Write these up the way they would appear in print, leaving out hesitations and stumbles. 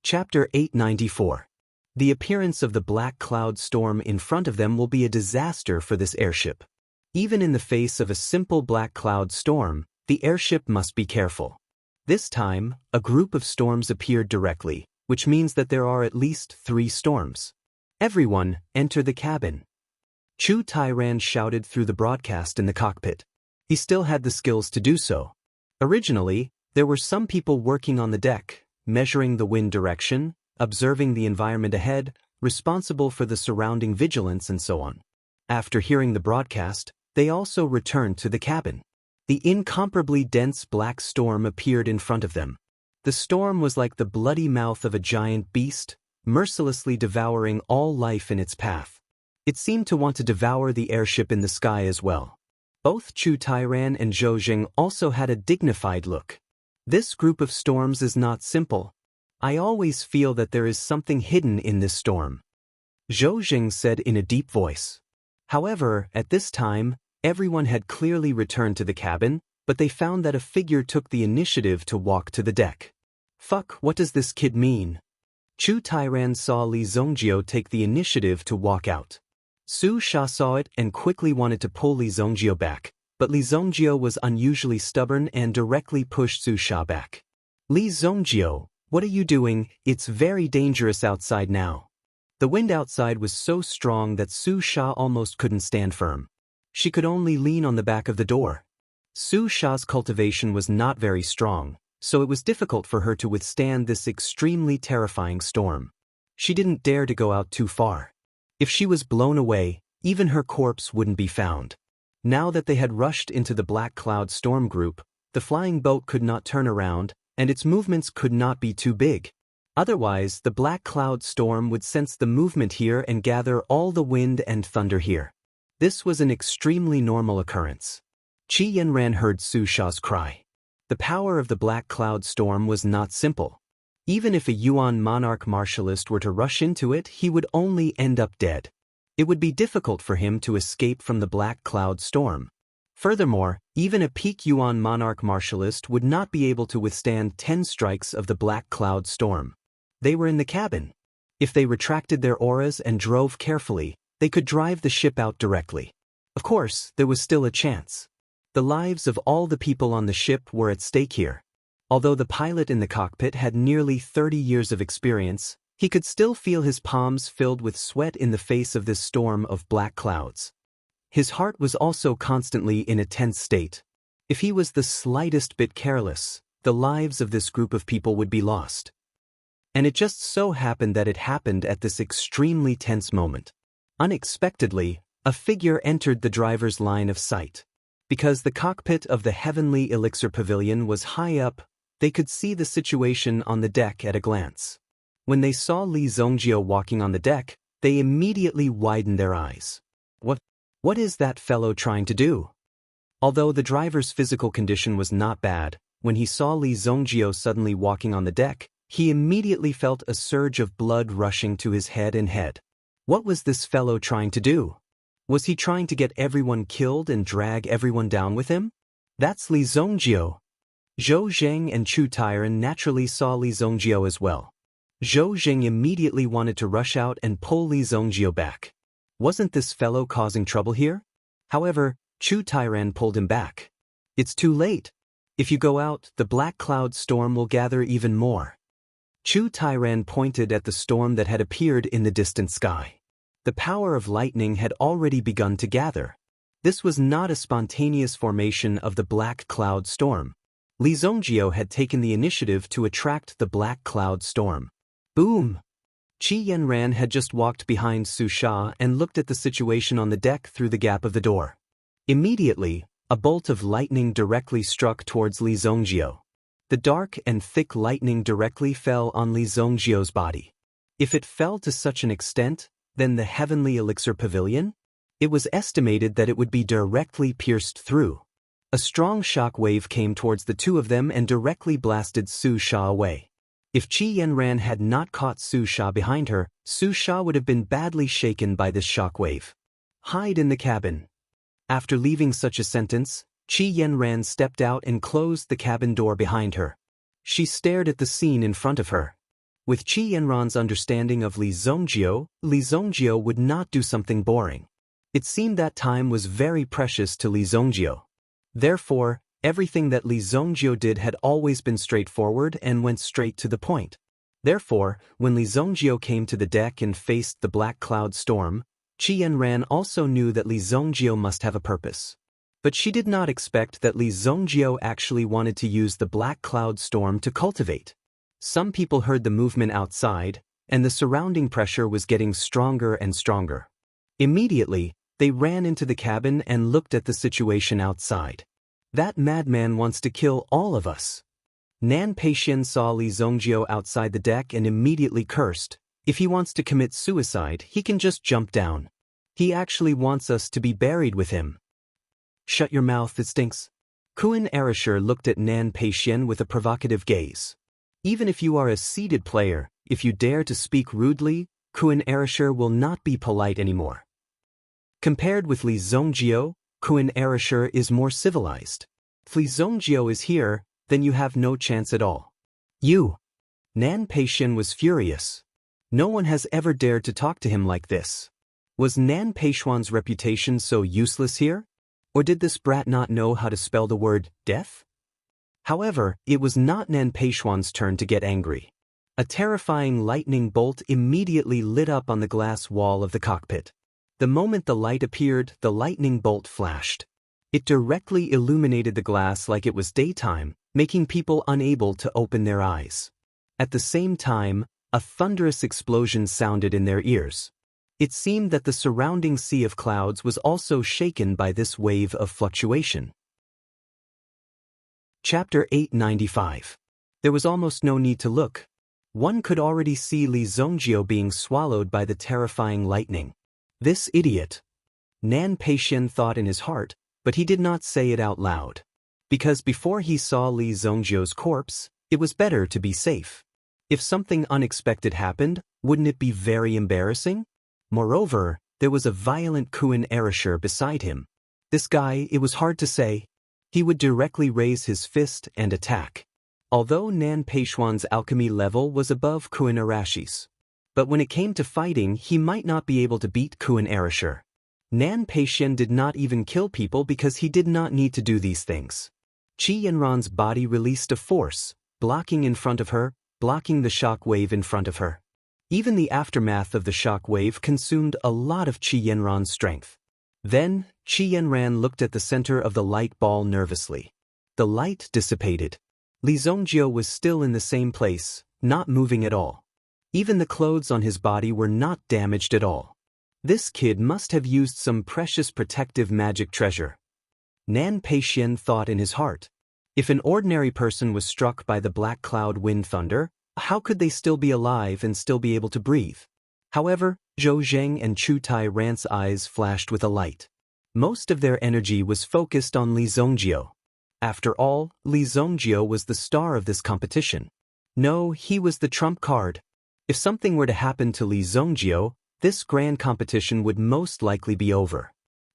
Chapter 894. The appearance of the black cloud storm in front of them will be a disaster for this airship. Even in the face of a simple black cloud storm, the airship must be careful. This time, a group of storms appeared directly, which means that there are at least 3 storms. Everyone, enter the cabin. Chu Tairan shouted through the broadcast in the cockpit. He still had the skills to do so. Originally, there were some people working on the deck, measuring the wind direction, observing the environment ahead, responsible for the surrounding vigilance and so on. After hearing the broadcast, they also returned to the cabin. The incomparably dense black storm appeared in front of them. The storm was like the bloody mouth of a giant beast, mercilessly devouring all life in its path. It seemed to want to devour the airship in the sky as well. Both Chu Tairan and Zhou Jing also had a dignified look. This group of storms is not simple. I always feel that there is something hidden in this storm, Zhou Jing said in a deep voice. However, at this time, everyone had clearly returned to the cabin, but they found that a figure took the initiative to walk to the deck. Fuck, what does this kid mean? Chu Tairan saw Li Zongjio take the initiative to walk out. Su Sha saw it and quickly wanted to pull Li Zongjio back, but Li Zongjio was unusually stubborn and directly pushed Su Sha back. Li Zongjio, what are you doing? It's very dangerous outside now. The wind outside was so strong that Su Sha almost couldn't stand firm. She could only lean on the back of the door. Su Sha's cultivation was not very strong, so it was difficult for her to withstand this extremely terrifying storm. She didn't dare to go out too far. If she was blown away, even her corpse wouldn't be found. Now that they had rushed into the black cloud storm group, the flying boat could not turn around, and its movements could not be too big. Otherwise, the black cloud storm would sense the movement here and gather all the wind and thunder here. This was an extremely normal occurrence. Qi Yanran heard Su Sha's cry. The power of the black cloud storm was not simple. Even if a Yuan monarch martialist were to rush into it, he would only end up dead. It would be difficult for him to escape from the black cloud storm. Furthermore, even a peak Yuan monarch martialist would not be able to withstand 10 strikes of the black cloud storm. They were in the cabin. If they retracted their auras and drove carefully, they could drive the ship out directly. Of course, there was still a chance. The lives of all the people on the ship were at stake here. Although the pilot in the cockpit had nearly 30 years of experience, he could still feel his palms filled with sweat in the face of this storm of black clouds. His heart was also constantly in a tense state. If he was the slightest bit careless, the lives of this group of people would be lost. And it just so happened that it happened at this extremely tense moment. Unexpectedly, a figure entered the driver's line of sight. Because the cockpit of the Heavenly Elixir Pavilion was high up, they could see the situation on the deck at a glance. When they saw Li Zongjio walking on the deck, they immediately widened their eyes. What is that fellow trying to do? Although the driver's physical condition was not bad, when he saw Li Zongjio suddenly walking on the deck, he immediately felt a surge of blood rushing to his head and head. What was this fellow trying to do? Was he trying to get everyone killed and drag everyone down with him? That's Li Zongjio. Zhou Jing and Chu Tairan naturally saw Li Zongjio as well. Zhou Jing immediately wanted to rush out and pull Li Zongjio back. Wasn't this fellow causing trouble here? However, Chu Tairan pulled him back. It's too late. If you go out, the black cloud storm will gather even more. Chu Tairan pointed at the storm that had appeared in the distant sky. The power of lightning had already begun to gather. This was not a spontaneous formation of the black cloud storm. Li Zongjio had taken the initiative to attract the black cloud storm. Boom! Qi Yanran had just walked behind Su Sha and looked at the situation on the deck through the gap of the door. Immediately, a bolt of lightning directly struck towards Li Zongjio. The dark and thick lightning directly fell on Li Zongjio's body. If it fell to such an extent, then the Heavenly Elixir Pavilion? It was estimated that it would be directly pierced through. A strong shock wave came towards the two of them and directly blasted Su Sha away. If Qi Yanran had not caught Su Sha behind her, Su Sha would have been badly shaken by this shock wave. Hide in the cabin. After leaving such a sentence, Qi Yanran stepped out and closed the cabin door behind her. She stared at the scene in front of her. With Qi Yanran's understanding of Li Zhongjio would not do something boring. It seemed that time was very precious to Li Zhongjio. Therefore, everything that Li Zhongjio did had always been straightforward and went straight to the point. Therefore, when Li Zhongjio came to the deck and faced the black cloud storm, Qi Yanran also knew that Li Zhongjio must have a purpose. But she did not expect that Li Zhongjio actually wanted to use the black cloud storm to cultivate. Some people heard the movement outside, and the surrounding pressure was getting stronger and stronger. Immediately, they ran into the cabin and looked at the situation outside. That madman wants to kill all of us. Nan Peixian saw Li Zhongjio outside the deck and immediately cursed. If he wants to commit suicide, he can just jump down. He actually wants us to be buried with him. Shut your mouth, it stinks. Kuan Erasure looked at Nan Peixian with a provocative gaze. Even if you are a seated player, if you dare to speak rudely, Kuan Erasure will not be polite anymore. Compared with Li Zhongjio, Kuan Erasure is more civilized. If Li Zhongjio is here, then you have no chance at all. You! Nan Peixian was furious. No one has ever dared to talk to him like this. Was Nan Peixian's reputation so useless here? Or did this brat not know how to spell the word death? However, it was not Nan Peixian's turn to get angry. A terrifying lightning bolt immediately lit up on the glass wall of the cockpit. The moment the light appeared, the lightning bolt flashed. It directly illuminated the glass like it was daytime, making people unable to open their eyes. At the same time, a thunderous explosion sounded in their ears. It seemed that the surrounding sea of clouds was also shaken by this wave of fluctuation. Chapter 895. There was almost no need to look. One could already see Li Zhongjio being swallowed by the terrifying lightning. This idiot! Nan Peixian thought in his heart, but he did not say it out loud. Because before he saw Li Zhongjio's corpse, it was better to be safe. If something unexpected happened, wouldn't it be very embarrassing? Moreover, there was a violent Kuan Erasure beside him. This guy, it was hard to say. He would directly raise his fist and attack. Although Nan Peixian's alchemy level was above Kuan Erashi's. But when it came to fighting, he might not be able to beat Kuan Erasure. Nan Peixian did not even kill people because he did not need to do these things. Qi Yanran's body released a force, blocking in front of her, blocking the shock wave in front of her. Even the aftermath of the shock wave consumed a lot of Qi Yanran's strength. Then, Qi Yanran looked at the center of the light ball nervously. The light dissipated. Li Zhongjio was still in the same place, not moving at all. Even the clothes on his body were not damaged at all. This kid must have used some precious protective magic treasure. Nan Peixian thought in his heart. If an ordinary person was struck by the black cloud wind thunder, how could they still be alive and still be able to breathe? However, Zhou Zheng and Chu Tai Rant's eyes flashed with a light. Most of their energy was focused on Li Zhongjio. After all, Li Zhongjio was the star of this competition. No, he was the trump card. If something were to happen to Li Zhongjio, this grand competition would most likely be over.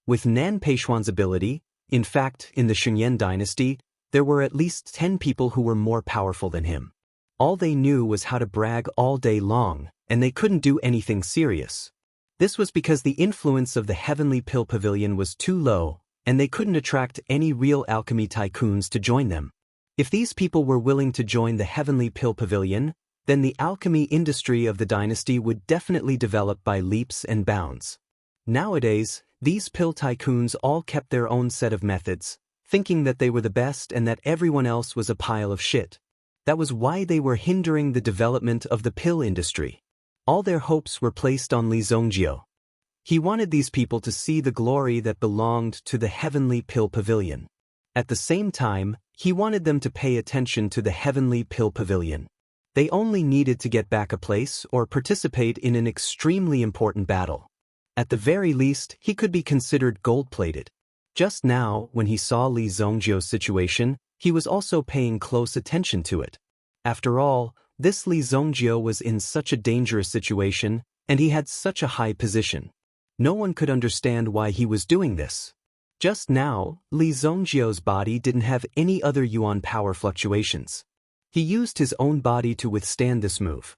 With Nan Peixian's ability, in fact, in the Shengyan dynasty, there were at least 10 people who were more powerful than him. All they knew was how to brag all day long, and they couldn't do anything serious. This was because the influence of the Heavenly Pill Pavilion was too low, and they couldn't attract any real alchemy tycoons to join them. If these people were willing to join the Heavenly Pill Pavilion, then the alchemy industry of the dynasty would definitely develop by leaps and bounds. Nowadays, these pill tycoons all kept their own set of methods, thinking that they were the best and that everyone else was a pile of shit. That was why they were hindering the development of the pill industry. All their hopes were placed on Li Zhongjio. He wanted these people to see the glory that belonged to the Heavenly Pill Pavilion. At the same time, he wanted them to pay attention to the Heavenly Pill Pavilion. They only needed to get back a place or participate in an extremely important battle. At the very least, he could be considered gold-plated. Just now, when he saw Li Zhongjio's situation, he was also paying close attention to it. After all, this Li Zhongjio was in such a dangerous situation, and he had such a high position. No one could understand why he was doing this. Just now, Li Zhongjio's body didn't have any other yuan power fluctuations. He used his own body to withstand this move.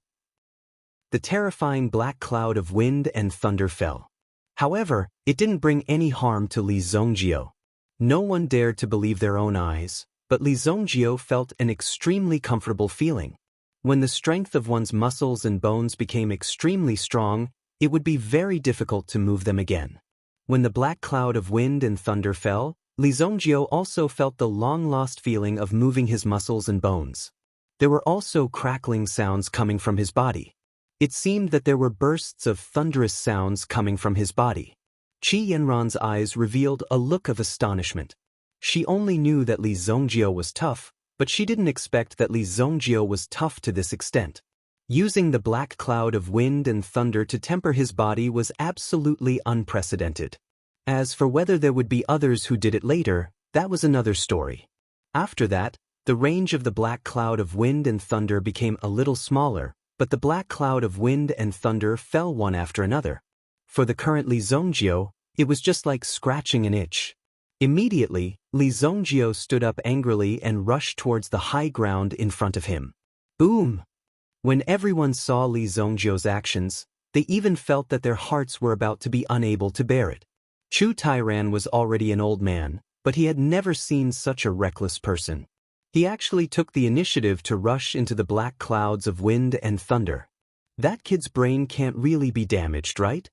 the terrifying black cloud of wind and thunder fell. However, it didn't bring any harm to Li Zongjio. No one dared to believe their own eyes, but Li Zongjio felt an extremely comfortable feeling. When the strength of one's muscles and bones became extremely strong, it would be very difficult to move them again. When the black cloud of wind and thunder fell, Li Zongjio also felt the long-lost feeling of moving his muscles and bones. There were also crackling sounds coming from his body. It seemed that there were bursts of thunderous sounds coming from his body. Qi Yanran's eyes revealed a look of astonishment. She only knew that Li Zongjio was tough, but she didn't expect that Li Zongjio was tough to this extent. Using the black cloud of wind and thunder to temper his body was absolutely unprecedented. As for whether there would be others who did it later, that was another story. After that, the range of the black cloud of wind and thunder became a little smaller, but the black cloud of wind and thunder fell one after another. For the current Li Zongjio, it was just like scratching an itch. Immediately, Li Zongjio stood up angrily and rushed towards the high ground in front of him. Boom! When everyone saw Li Zongjio's actions, they even felt that their hearts were about to be unable to bear it. Chu Tairan was already an old man, but he had never seen such a reckless person. He actually took the initiative to rush into the black clouds of wind and thunder. That kid's brain can't really be damaged, right?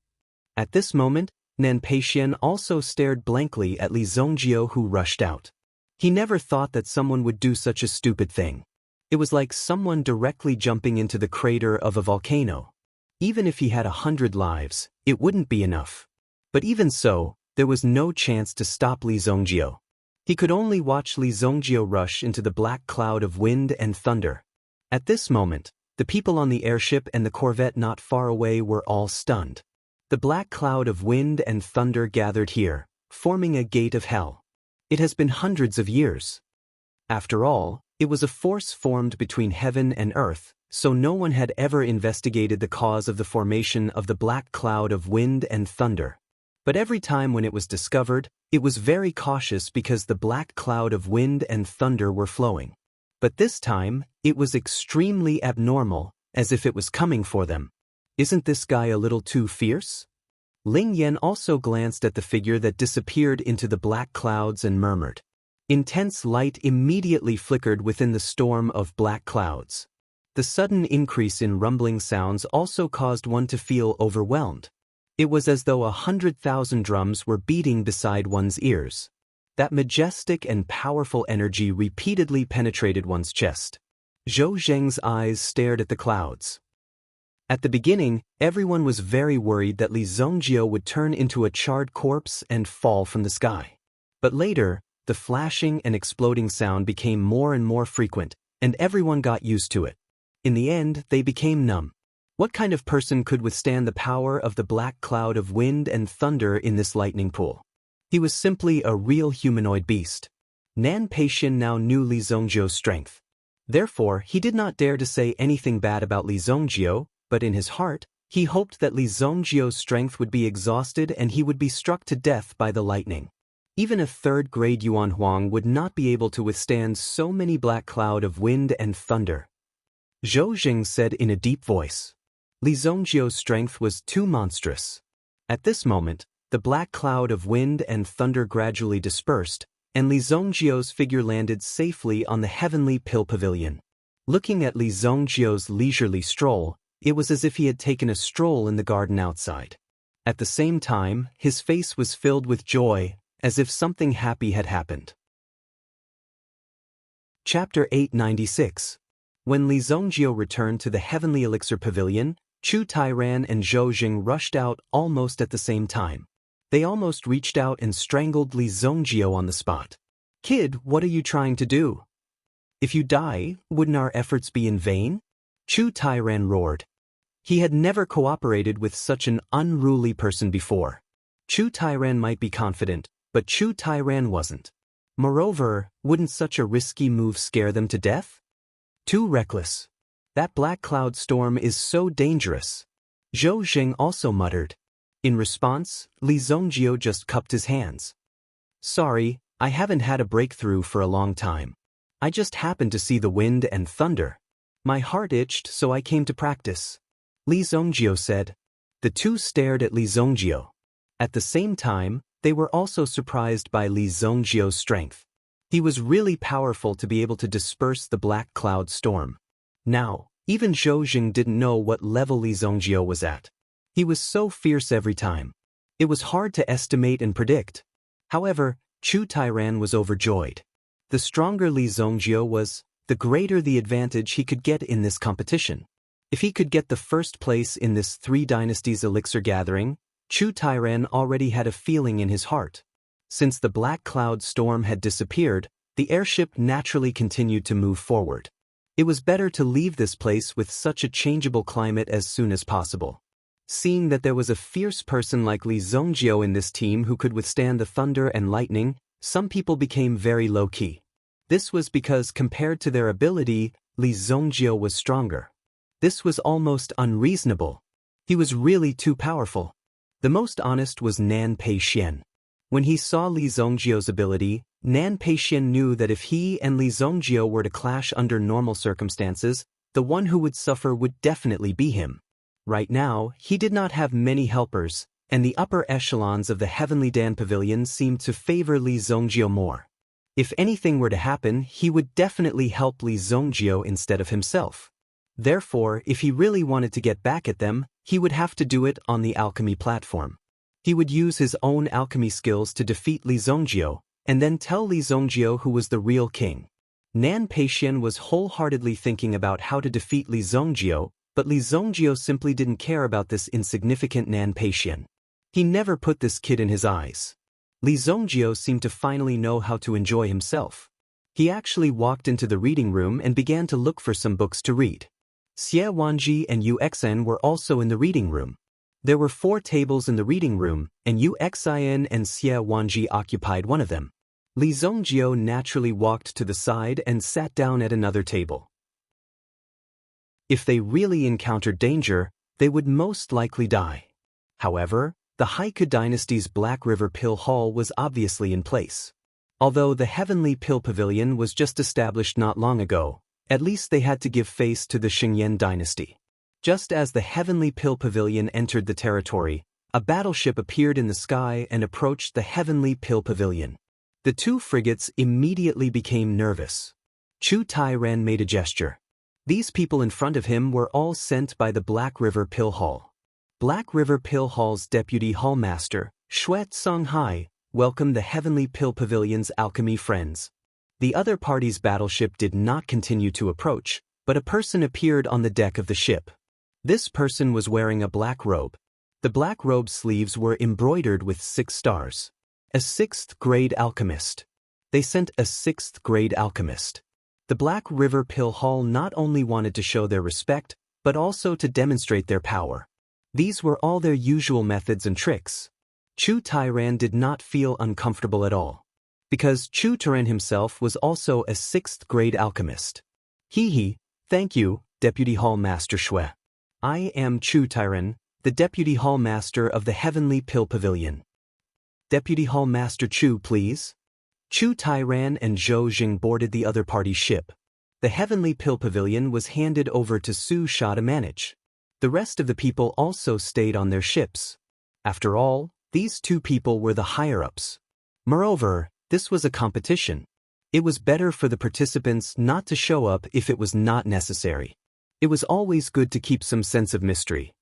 At this moment, Nan Peixian also stared blankly at Li Zongjio, who rushed out. He never thought that someone would do such a stupid thing. It was like someone directly jumping into the crater of a volcano. Even if he had 100 lives, it wouldn't be enough. But even so, there was no chance to stop Li Zongjio. He could only watch Li Zongjio rush into the black cloud of wind and thunder. At this moment, the people on the airship and the corvette not far away were all stunned. The black cloud of wind and thunder gathered here, forming a gate of hell. It has been hundreds of years. After all, it was a force formed between heaven and earth, so no one had ever investigated the cause of the formation of the black cloud of wind and thunder. But every time when it was discovered, it was very cautious because the black cloud of wind and thunder were flowing. But this time, it was extremely abnormal, as if it was coming for them. Isn't this guy a little too fierce? Ling Yan also glanced at the figure that disappeared into the black clouds and murmured. Intense light immediately flickered within the storm of black clouds. The sudden increase in rumbling sounds also caused one to feel overwhelmed. It was as though 100,000 drums were beating beside one's ears. That majestic and powerful energy repeatedly penetrated one's chest. Zhou Zheng's eyes stared at the clouds. At the beginning, everyone was very worried that Li Zongjio would turn into a charred corpse and fall from the sky. But later, the flashing and exploding sound became more and more frequent, and everyone got used to it. In the end, they became numb. What kind of person could withstand the power of the black cloud of wind and thunder in this lightning pool? He was simply a real humanoid beast. Nan Peixian now knew Li Zongjio's strength. Therefore, he did not dare to say anything bad about Li Zongjio, but in his heart, he hoped that Li Zongjio's strength would be exhausted and he would be struck to death by the lightning. Even a third-grade Yuan Huang would not be able to withstand so many black cloud of wind and thunder. Zhou Zheng said in a deep voice. Li Zongjio's strength was too monstrous. At this moment, the black cloud of wind and thunder gradually dispersed, and Li Zongjio's figure landed safely on the heavenly pill pavilion. Looking at Li Zongjio's leisurely stroll, it was as if he had taken a stroll in the garden outside. At the same time, his face was filled with joy, as if something happy had happened. Chapter 896. When Li Zongjio returned to the heavenly elixir pavilion, Chu Tairan and Zhou Zheng rushed out almost at the same time. They almost reached out and strangled Li Zongjio on the spot. "Kid, what are you trying to do? If you die, wouldn't our efforts be in vain?" Chu Tairan roared. He had never cooperated with such an unruly person before. Chu Tairan might be confident, but Chu Tairan wasn't. Moreover, wouldn't such a risky move scare them to death? Too reckless. That black cloud storm is so dangerous. Zhou Zheng also muttered. In response, Li Zongjio just cupped his hands. "Sorry, I haven't had a breakthrough for a long time. I just happened to see the wind and thunder. My heart itched, so I came to practice." Li Zongjio said. The two stared at Li Zongjio. At the same time, they were also surprised by Li Zongjio's strength. He was really powerful to be able to disperse the black cloud storm. Now, even Zhou Jing didn't know what level Li Zongjio was at. He was so fierce every time. It was hard to estimate and predict. However, Chu Tairan was overjoyed. The stronger Li Zongjio was, the greater the advantage he could get in this competition. If he could get the first place in this 3 Dynasties elixir gathering, Chu Tairan already had a feeling in his heart. Since the black cloud storm had disappeared, the airship naturally continued to move forward. It was better to leave this place with such a changeable climate as soon as possible. Seeing that there was a fierce person like Li Zongjio in this team who could withstand the thunder and lightning, some people became very low-key. This was because compared to their ability, Li Zongjio was stronger. This was almost unreasonable. He was really too powerful. The most honest was Nan Peixian. When he saw Li Zongjio's ability, Nan Peixian knew that if he and Li Zongjio were to clash under normal circumstances, the one who would suffer would definitely be him. Right now, he did not have many helpers, and the upper echelons of the Heavenly Dan Pavilion seemed to favor Li Zongjio more. If anything were to happen, he would definitely help Li Zongjio instead of himself. Therefore, if he really wanted to get back at them, he would have to do it on the alchemy platform. He would use his own alchemy skills to defeat Li Zongjio, and then tell Li Zongjio who was the real king. Nan Peixian was wholeheartedly thinking about how to defeat Li Zongjio, but Li Zongjio simply didn't care about this insignificant Nan Peixian. He never put this kid in his eyes. Li Zongjio seemed to finally know how to enjoy himself. He actually walked into the reading room and began to look for some books to read. Xie Wanji and Yu Xen were also in the reading room. There were 4 tables in the reading room, and Yu Xen and Xie Wanji occupied one of them. Li Zongjio naturally walked to the side and sat down at another table. If they really encountered danger, they would most likely die. However, the Haiku Dynasty's Black River Pill Hall was obviously in place. Although the Heavenly Pill Pavilion was just established not long ago, at least they had to give face to the Xingyan dynasty. Just as the Heavenly Pill Pavilion entered the territory, a battleship appeared in the sky and approached the Heavenly Pill Pavilion. The 2 frigates immediately became nervous. Chu Tairan made a gesture. These people in front of him were all sent by the Black River Pill Hall. Black River Pill Hall's deputy hallmaster, Xue Songhai, welcomed the Heavenly Pill Pavilion's alchemy friends. The other party's battleship did not continue to approach, but a person appeared on the deck of the ship. This person was wearing a black robe. The black robe's sleeves were embroidered with 6 stars. A 6th grade alchemist. They sent a 6th grade alchemist. The Black River Pill Hall not only wanted to show their respect, but also to demonstrate their power. These were all their usual methods and tricks. Chu Tairan did not feel uncomfortable at all. Because Chu Tairan himself was also a 6th grade alchemist. Thank you, Deputy Hall Master Xue. I am Chu Tairan, the Deputy Hall Master of the Heavenly Pill Pavilion. Deputy Hall Master Chu, please. Chu Tairan and Zhou Jing boarded the other party's ship. The Heavenly Pill Pavilion was handed over to Su Sha to manage. The rest of the people also stayed on their ships. After all, these 2 people were the higher-ups. Moreover, this was a competition. It was better for the participants not to show up if it was not necessary. It was always good to keep some sense of mystery.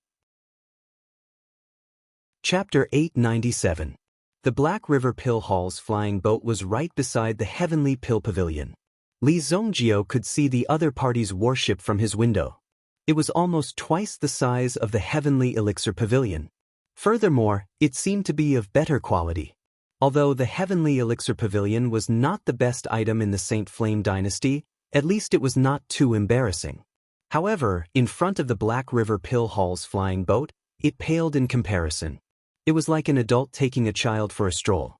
Chapter 897. The Black River Pill Hall's flying boat was right beside the Heavenly Pill Pavilion. Li Zongjio could see the other party's warship from his window. It was almost twice the size of the Heavenly Elixir Pavilion. Furthermore, it seemed to be of better quality. Although the Heavenly Elixir Pavilion was not the best item in the Saint Flame dynasty, at least it was not too embarrassing. However, in front of the Black River Pill Hall's flying boat, it paled in comparison. It was like an adult taking a child for a stroll.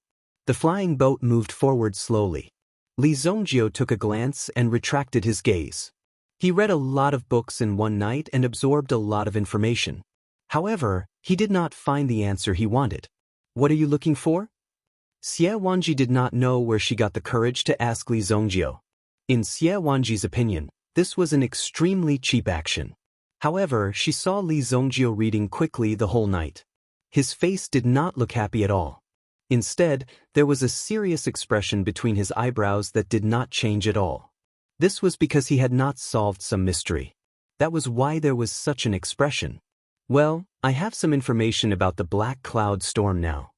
The flying boat moved forward slowly. Li Zongjio took a glance and retracted his gaze. He read a lot of books in one night and absorbed a lot of information. However, he did not find the answer he wanted. What are you looking for? Xie Wanji did not know where she got the courage to ask Li Zongjio. In Xie Wanji's opinion, this was an extremely cheap action. However, she saw Li Zongjio reading quickly the whole night. His face did not look happy at all. Instead, there was a serious expression between his eyebrows that did not change at all. This was because he had not solved some mystery. That was why there was such an expression. Well, I have some information about the black cloud storm now.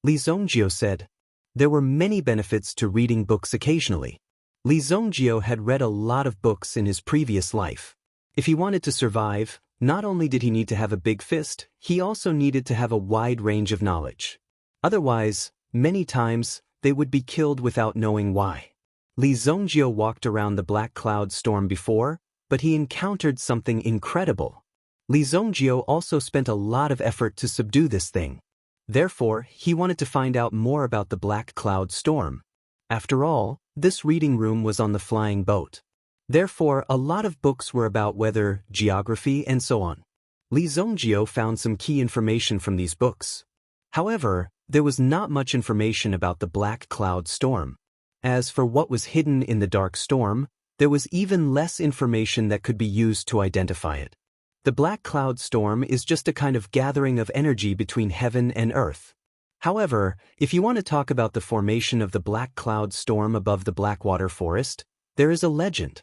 Li Zongjio said. There were many benefits to reading books occasionally. Li Zongjio had read a lot of books in his previous life. If he wanted to survive, not only did he need to have a big fist, he also needed to have a wide range of knowledge. Otherwise, many times, they would be killed without knowing why. Li Zongjio walked around the black cloud storm before, but he encountered something incredible. Li Zongjio also spent a lot of effort to subdue this thing. Therefore, he wanted to find out more about the black cloud storm. After all, this reading room was on the flying boat. Therefore, a lot of books were about weather, geography, and so on. Li Zongjio found some key information from these books. However, there was not much information about the black cloud storm. As for what was hidden in the dark storm, there was even less information that could be used to identify it. The black cloud storm is just a kind of gathering of energy between heaven and earth. However, if you want to talk about the formation of the black cloud storm above the Blackwater Forest, there is a legend.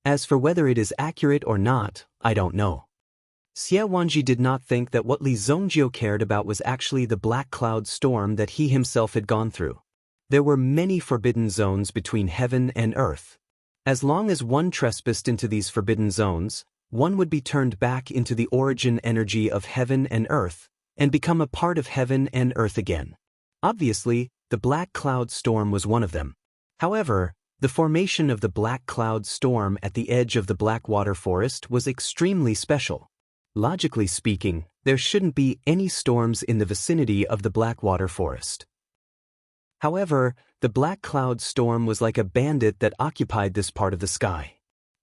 As for whether it is accurate or not, I don't know. Xie Wanji did not think that what Li Zongjio cared about was actually the black cloud storm that he himself had gone through. There were many forbidden zones between heaven and earth. As long as one trespassed into these forbidden zones, one would be turned back into the origin energy of heaven and earth, and become a part of heaven and earth again. Obviously, the black cloud storm was one of them. However, the formation of the black cloud storm at the edge of the Blackwater Forest was extremely special. Logically speaking, there shouldn't be any storms in the vicinity of the Blackwater Forest. However, the black cloud storm was like a bandit that occupied this part of the sky.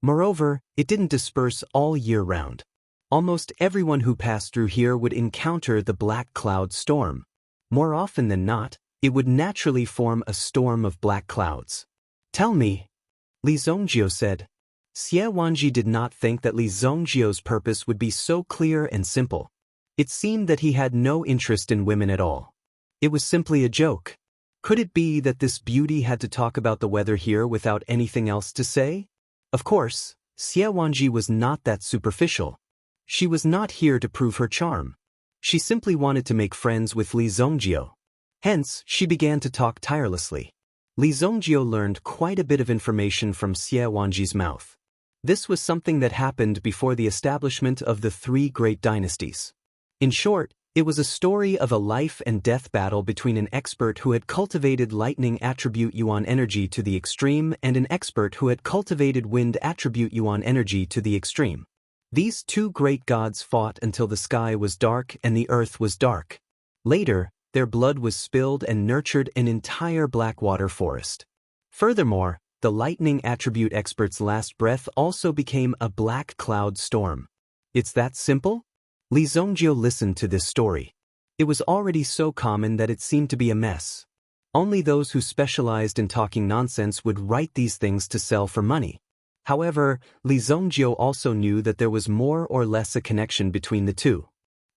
Moreover, it didn't disperse all year round. Almost everyone who passed through here would encounter the black cloud storm. More often than not, it would naturally form a storm of black clouds. Tell me, Li Zongjio said. Xie Wanji did not think that Li Zongjio's purpose would be so clear and simple. It seemed that he had no interest in women at all. It was simply a joke. Could it be that this beauty had to talk about the weather here without anything else to say? Of course, Xie Wanji was not that superficial. She was not here to prove her charm. She simply wanted to make friends with Li Zongjio. Hence, she began to talk tirelessly. Li Zongjio learned quite a bit of information from Xie Wanji's mouth. This was something that happened before the establishment of the three great dynasties. In short, it was a story of a life and death battle between an expert who had cultivated lightning attribute yuan energy to the extreme and an expert who had cultivated wind attribute yuan energy to the extreme. These two great gods fought until the sky was dark and the earth was dark. Later, their blood was spilled and nurtured an entire Blackwater Forest. Furthermore, the lightning attribute expert's last breath also became a black cloud storm. It's that simple? Li Zongjio listened to this story. It was already so common that it seemed to be a mess. Only those who specialized in talking nonsense would write these things to sell for money. However, Li Zongjio also knew that there was more or less a connection between the two.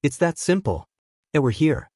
It's that simple. They were here.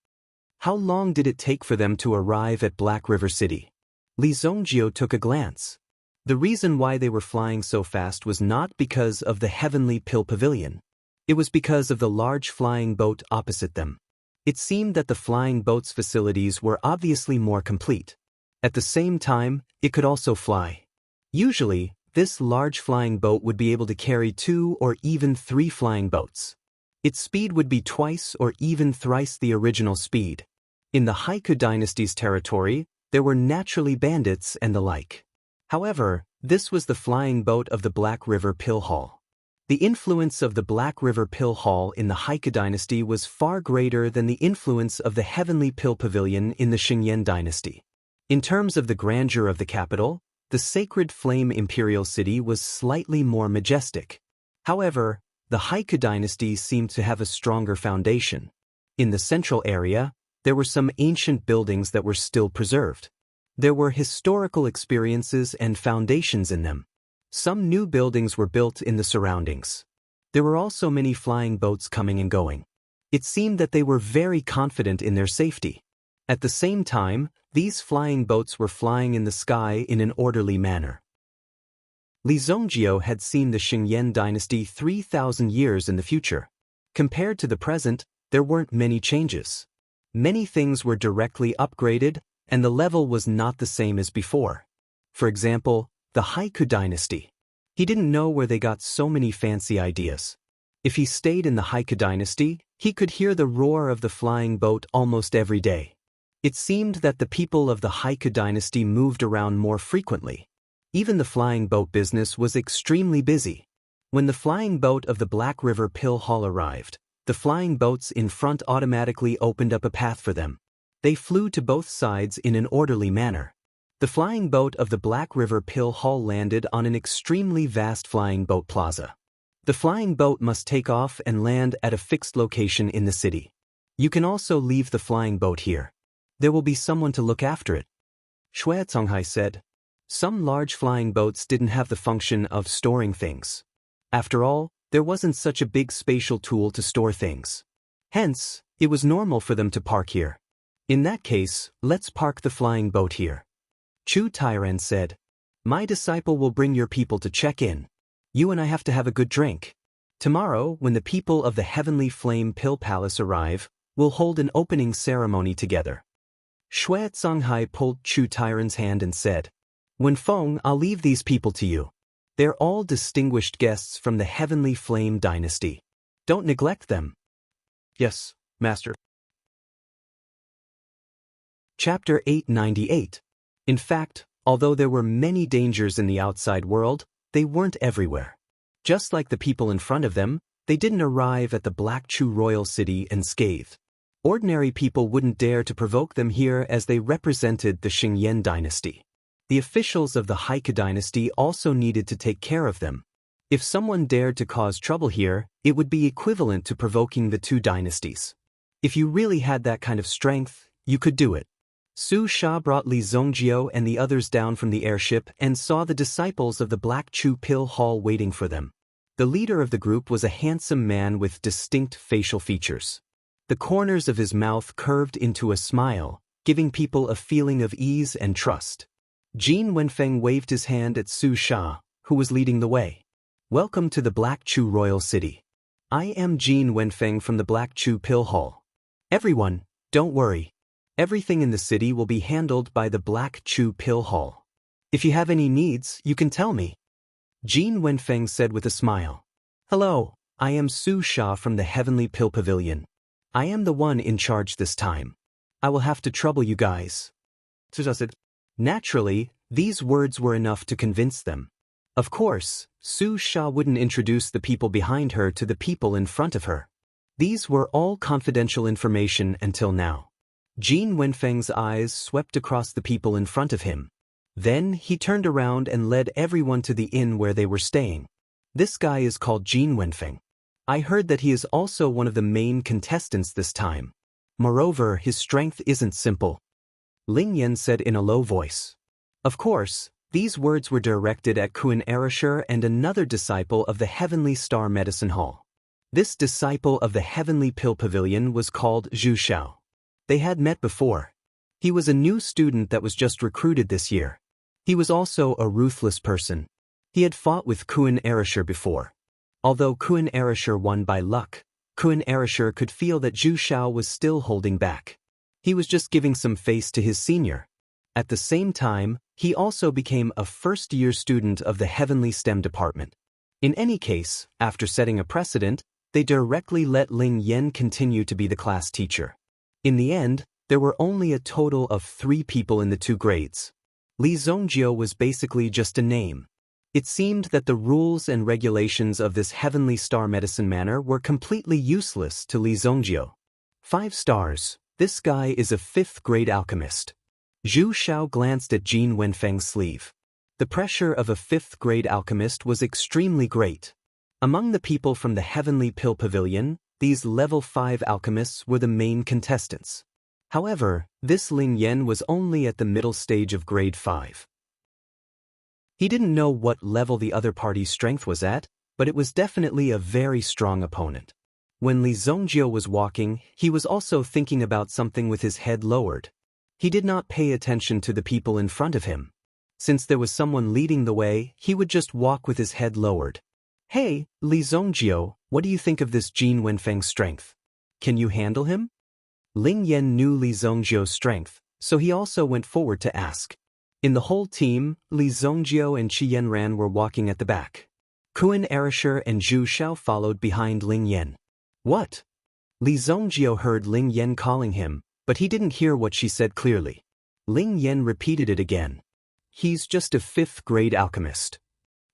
How long did it take for them to arrive at Black River City? Li Zongjio took a glance. The reason why they were flying so fast was not because of the heavenly pill pavilion. It was because of the large flying boat opposite them. It seemed that the flying boat's facilities were obviously more complete. At the same time, it could also fly. Usually, this large flying boat would be able to carry 2 or even 3 flying boats. Its speed would be twice or even thrice the original speed. In the Haiku dynasty's territory, there were naturally bandits and the like. However, this was the flying boat of the Black River Pill Hall. The influence of the Black River Pill Hall in the Haiku dynasty was far greater than the influence of the Heavenly Pill Pavilion in the Xingyan dynasty. In terms of the grandeur of the capital, the Sacred Flame Imperial City was slightly more majestic. However, the Haiku dynasty seemed to have a stronger foundation. In the central area, there were some ancient buildings that were still preserved. There were historical experiences and foundations in them. Some new buildings were built in the surroundings. There were also many flying boats coming and going. It seemed that they were very confident in their safety. At the same time, these flying boats were flying in the sky in an orderly manner. Li Zongjio had seen the Xingyan dynasty 3,000 years in the future. Compared to the present, there weren't many changes. Many things were directly upgraded, and the level was not the same as before. For example, the Haiku dynasty. He didn't know where they got so many fancy ideas. If he stayed in the Haiku dynasty, he could hear the roar of the flying boat almost every day. It seemed that the people of the Haiku dynasty moved around more frequently. Even the flying boat business was extremely busy. When the flying boat of the Black River Pill Hall arrived, the flying boats in front automatically opened up a path for them. They flew to both sides in an orderly manner. The flying boat of the Black River Pill Hall landed on an extremely vast flying boat plaza. The flying boat must take off and land at a fixed location in the city. You can also leave the flying boat here. There will be someone to look after it. Shui Conghai said. Some large flying boats didn't have the function of storing things. After all, there wasn't such a big spatial tool to store things. Hence, it was normal for them to park here. In that case, let's park the flying boat here. Chu Tairen said, My disciple will bring your people to check in. You and I have to have a good drink. Tomorrow, when the people of the Heavenly Flame Pill Palace arrive, we'll hold an opening ceremony together. Shui Conghai pulled Chu Tairen's hand and said, Wen Feng, I'll leave these people to you. They're all distinguished guests from the Heavenly Flame dynasty. Don't neglect them. Yes, Master. Chapter 898. In fact, although there were many dangers in the outside world, they weren't everywhere. Just like the people in front of them, they didn't arrive at the Black Chu royal city unscathed. Ordinary people wouldn't dare to provoke them here as they represented the Xingyan dynasty. The officials of the Haiku dynasty also needed to take care of them. If someone dared to cause trouble here, it would be equivalent to provoking the two dynasties. If you really had that kind of strength, you could do it. Su Sha brought Li Zongjio and the others down from the airship and saw the disciples of the Black Chu Pill Hall waiting for them. The leader of the group was a handsome man with distinct facial features. The corners of his mouth curved into a smile, giving people a feeling of ease and trust. Jin Wenfeng waved his hand at Su Sha, who was leading the way. Welcome to the Black Chu Royal City. I am Jin Wenfeng from the Black Chu Pill Hall. Everyone, don't worry. Everything in the city will be handled by the Black Chu Pill Hall. If you have any needs, you can tell me. Jin Wenfeng said with a smile. Hello, I am Su Sha from the Heavenly Pill Pavilion. I am the one in charge this time. I will have to trouble you guys. Su Sha said. Naturally, these words were enough to convince them. Of course, Su Sha wouldn't introduce the people behind her to the people in front of her. These were all confidential information until now. Jin Wenfeng's eyes swept across the people in front of him. Then he turned around and led everyone to the inn where they were staying. This guy is called Jin Wenfeng. I heard that he is also one of the main contestants this time. Moreover, his strength isn't simple. Ling Yan said in a low voice. Of course, these words were directed at Kun Erishur and another disciple of the Heavenly Star Medicine Hall. This disciple of the Heavenly Pill Pavilion was called Zhu Xiao. They had met before. He was a new student that was just recruited this year. He was also a ruthless person. He had fought with Kun Erishur before. Although Kun Erishur won by luck, Kun Erishur could feel that Zhu Xiao was still holding back. He was just giving some face to his senior. At the same time, he also became a first-year student of the Heavenly STEM department. In any case, after setting a precedent, they directly let Ling Yan continue to be the class teacher. In the end, there were only a total of 3 people in the 2 grades. Li Zongjio was basically just a name. It seemed that the rules and regulations of this Heavenly Star Medicine Manor were completely useless to Li Zongjio. 5 stars, this guy is a 5th grade alchemist. Zhu Xiao glanced at Jin Wenfeng's sleeve. The pressure of a 5th grade alchemist was extremely great. Among the people from the Heavenly Pill Pavilion, these level 5 alchemists were the main contestants. However, this Ling Yan was only at the middle stage of grade 5. He didn't know what level the other party's strength was at, but it was definitely a very strong opponent. When Li Zongjio was walking, he was also thinking about something with his head lowered. He did not pay attention to the people in front of him. Since there was someone leading the way, he would just walk with his head lowered. "Hey, Li Zongjio, what do you think of this Jin Wenfeng's strength? Can you handle him?" Ling Yan knew Li Zongjio's strength, so he also went forward to ask. In the whole team, Li Zongjio and Qi Yanran were walking at the back. Kuan Erisher and Zhu Xiao followed behind Ling Yan. "What?" Li Zongjio heard Ling Yan calling him, but he didn't hear what she said clearly. Ling Yan repeated it again. "He's just a fifth-grade alchemist."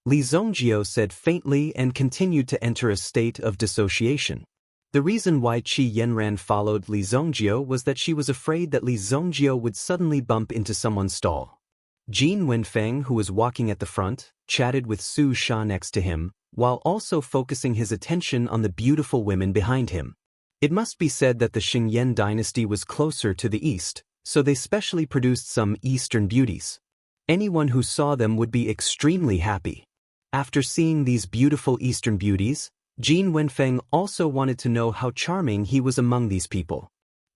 Li Zongjio said faintly and continued to enter a state of dissociation. The reason why Qi Yanran followed Li Zongjio was that she was afraid that Li Zongjio would suddenly bump into someone's stall. Jin Wenfeng, who was walking at the front, chatted with Su Sha next to him, while also focusing his attention on the beautiful women behind him. It must be said that the Xingyan dynasty was closer to the east, so they specially produced some eastern beauties. Anyone who saw them would be extremely happy. After seeing these beautiful eastern beauties, Jin Wenfeng also wanted to know how charming he was among these people.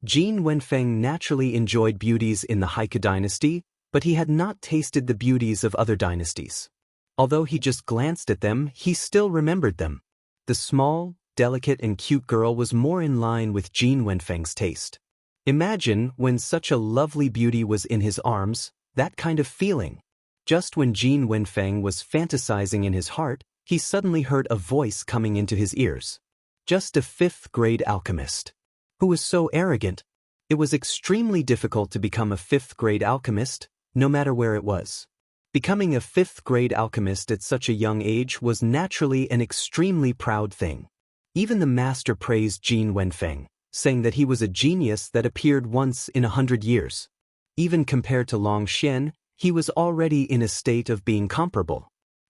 Jin Wenfeng naturally enjoyed beauties in the Heike dynasty, but he had not tasted the beauties of other dynasties. Although he just glanced at them, he still remembered them. The small, delicate and cute girl was more in line with Jin Wenfeng's taste. Imagine when such a lovely beauty was in his arms, that kind of feeling. Just when Jin Wenfeng was fantasizing in his heart, he suddenly heard a voice coming into his ears. Just a fifth-grade alchemist. Who was so arrogant? It was extremely difficult to become a fifth-grade alchemist, no matter where it was. Becoming a fifth-grade alchemist at such a young age was naturally an extremely proud thing. Even the master praised Jin Wenfeng, saying that he was a genius that appeared once in 100 years. Even compared to Long Xian, he was already in a state of being comparable.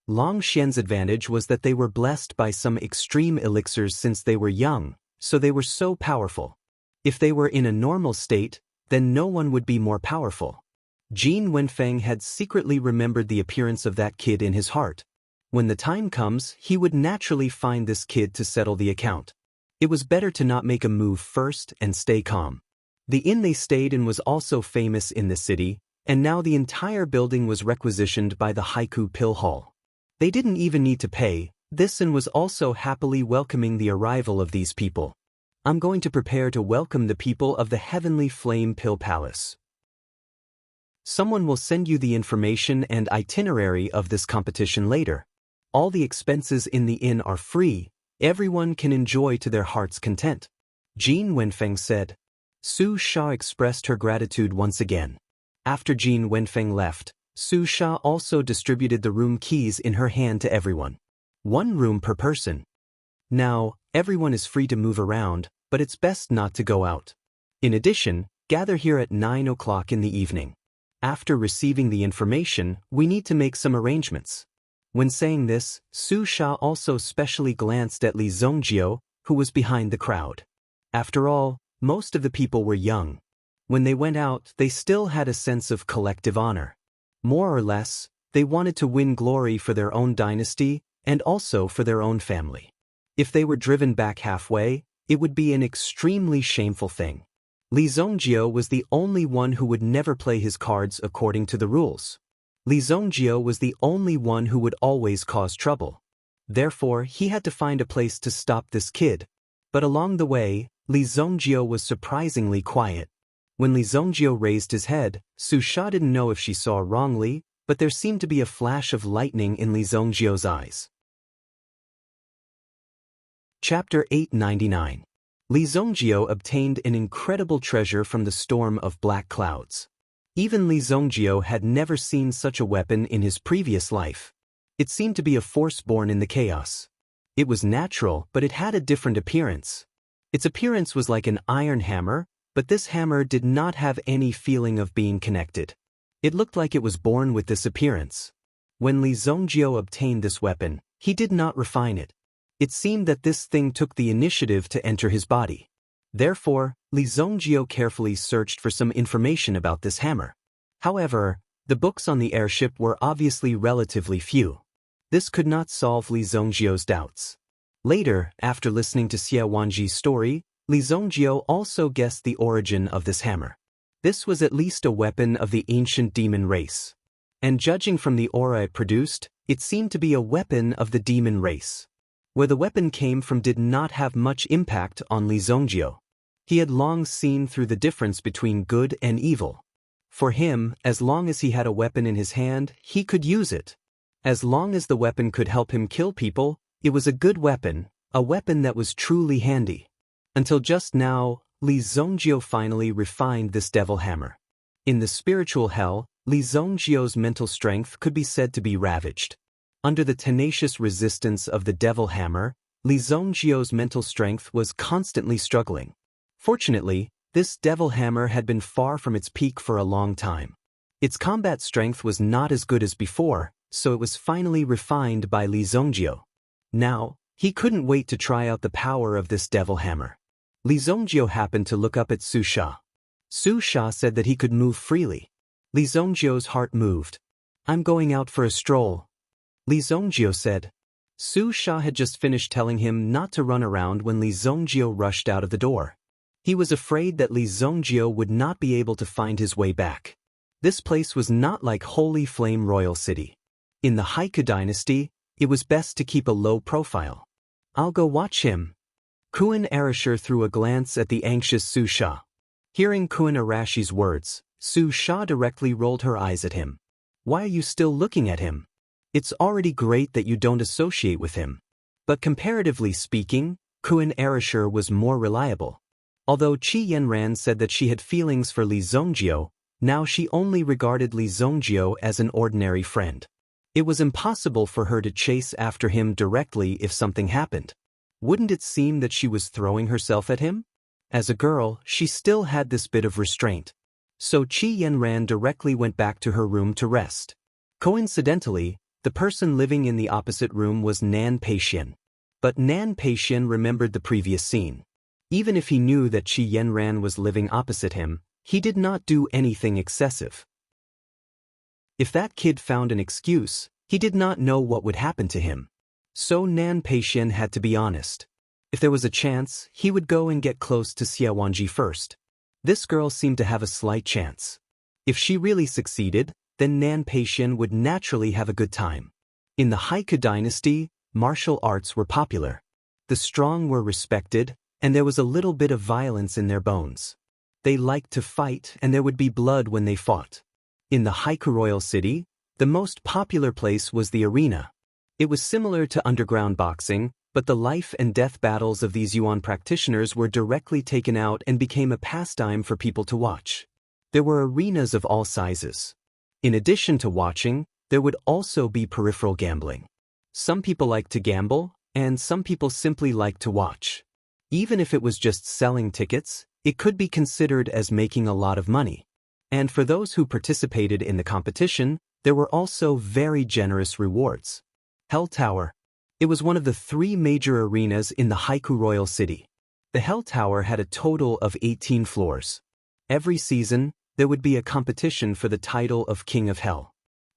Long Xian's advantage was that they were blessed by some extreme elixirs since they were young, so they were so powerful. If they were in a normal state, then no one would be more powerful. Jin Wenfeng had secretly remembered the appearance of that kid in his heart. When the time comes, he would naturally find this kid to settle the account. It was better to not make a move first and stay calm. The inn they stayed in was also famous in the city, and now the entire building was requisitioned by the Haiku Pill Hall. They didn't even need to pay. This inn was also happily welcoming the arrival of these people. "I'm going to prepare to welcome the people of the Heavenly Flame Pill Palace. Someone will send you the information and itinerary of this competition later. All the expenses in the inn are free. Everyone can enjoy to their heart's content," Jin Wenfeng said. Su Sha expressed her gratitude once again. After Jin Wenfeng left, Su Sha also distributed the room keys in her hand to everyone. 1 room per person. Now, everyone is free to move around, but it's best not to go out. In addition, gather here at 9 o'clock in the evening. After receiving the information, we need to make some arrangements. When saying this, Su Sha also specially glanced at Li Zongjio, who was behind the crowd. After all, most of the people were young. When they went out, they still had a sense of collective honor. More or less, they wanted to win glory for their own dynasty and also for their own family. If they were driven back halfway, it would be an extremely shameful thing. Li Zongjio was the only one who would never play his cards according to the rules. Li Zongjio was the only one who would always cause trouble. Therefore, he had to find a place to stop this kid. But along the way, Li Zongjio was surprisingly quiet. When Li Zongjio raised his head, Su Sha didn't know if she saw wrongly, but there seemed to be a flash of lightning in Li Zongjio's eyes. Chapter 899. Li Zongjio obtained an incredible treasure from the storm of black clouds. Even Li Zongjio had never seen such a weapon in his previous life. It seemed to be a force born in the chaos. It was natural, but it had a different appearance. Its appearance was like an iron hammer, but this hammer did not have any feeling of being connected. It looked like it was born with this appearance. When Li Zongjio obtained this weapon, he did not refine it. It seemed that this thing took the initiative to enter his body. Therefore, Li Zongjio carefully searched for some information about this hammer. However, the books on the airship were obviously relatively few. This could not solve Li Zhongjiu's doubts. Later, after listening to Xie Wanji's story, Li Zhongjiu also guessed the origin of this hammer. This was at least a weapon of the ancient demon race. And judging from the aura it produced, it seemed to be a weapon of the demon race. Where the weapon came from did not have much impact on Li Zhongjiu. He had long seen through the difference between good and evil. For him, as long as he had a weapon in his hand, he could use it. As long as the weapon could help him kill people, it was a good weapon, a weapon that was truly handy. Until just now, Li Zhongjiu finally refined this devil hammer. In the spiritual hell, Li Zhongjiu's mental strength could be said to be ravaged. Under the tenacious resistance of the devil hammer, Li Zhongjiu's mental strength was constantly struggling. Fortunately, this devil hammer had been far from its peak for a long time. Its combat strength was not as good as before, so it was finally refined by Li Zhongjiu. Now, he couldn't wait to try out the power of this devil hammer. Li Zhongjiu happened to look up at Su Sha. Su Sha said that he could move freely. Li Zhongjiu's heart moved. "I'm going out for a stroll," Li Zhongjiu said. Su Sha had just finished telling him not to run around when Li Zhongjiu rushed out of the door. He was afraid that Li Zhongjiu would not be able to find his way back. This place was not like Holy Flame Royal City. In the Haiku dynasty, it was best to keep a low profile. "I'll go watch him." Kuan Arashir threw a glance at the anxious Su Sha. Hearing Kuan Arashir's words, Su Sha directly rolled her eyes at him. "Why are you still looking at him? It's already great that you don't associate with him." But comparatively speaking, Kuan Arashir was more reliable. Although Qi Yanran said that she had feelings for Li Zhongjiu, now she only regarded Li Zhongjiu as an ordinary friend. It was impossible for her to chase after him directly if something happened. Wouldn't it seem that she was throwing herself at him? As a girl, she still had this bit of restraint. So Qi Yanran directly went back to her room to rest. Coincidentally, the person living in the opposite room was Nan Peixian. But Nan Peixian remembered the previous scene. Even if he knew that Qi Yanran was living opposite him, he did not do anything excessive. If that kid found an excuse, he did not know what would happen to him. So Nan Peixian had to be honest. If there was a chance, he would go and get close to Xie Wanji first. This girl seemed to have a slight chance. If she really succeeded, then Nan Peixian would naturally have a good time. In the Haiku dynasty, martial arts were popular. The strong were respected, and there was a little bit of violence in their bones. They liked to fight, and there would be blood when they fought. In the Haiku Royal City, the most popular place was the arena. It was similar to underground boxing, but the life and death battles of these Yuan practitioners were directly taken out and became a pastime for people to watch. There were arenas of all sizes. In addition to watching, there would also be peripheral gambling. Some people liked to gamble, and some people simply liked to watch. Even if it was just selling tickets, it could be considered as making a lot of money. And for those who participated in the competition, there were also very generous rewards. Hell Tower. It was one of the 3 major arenas in the Haiku Royal City. The Hell Tower had a total of 18 floors. Every season, there would be a competition for the title of King of Hell.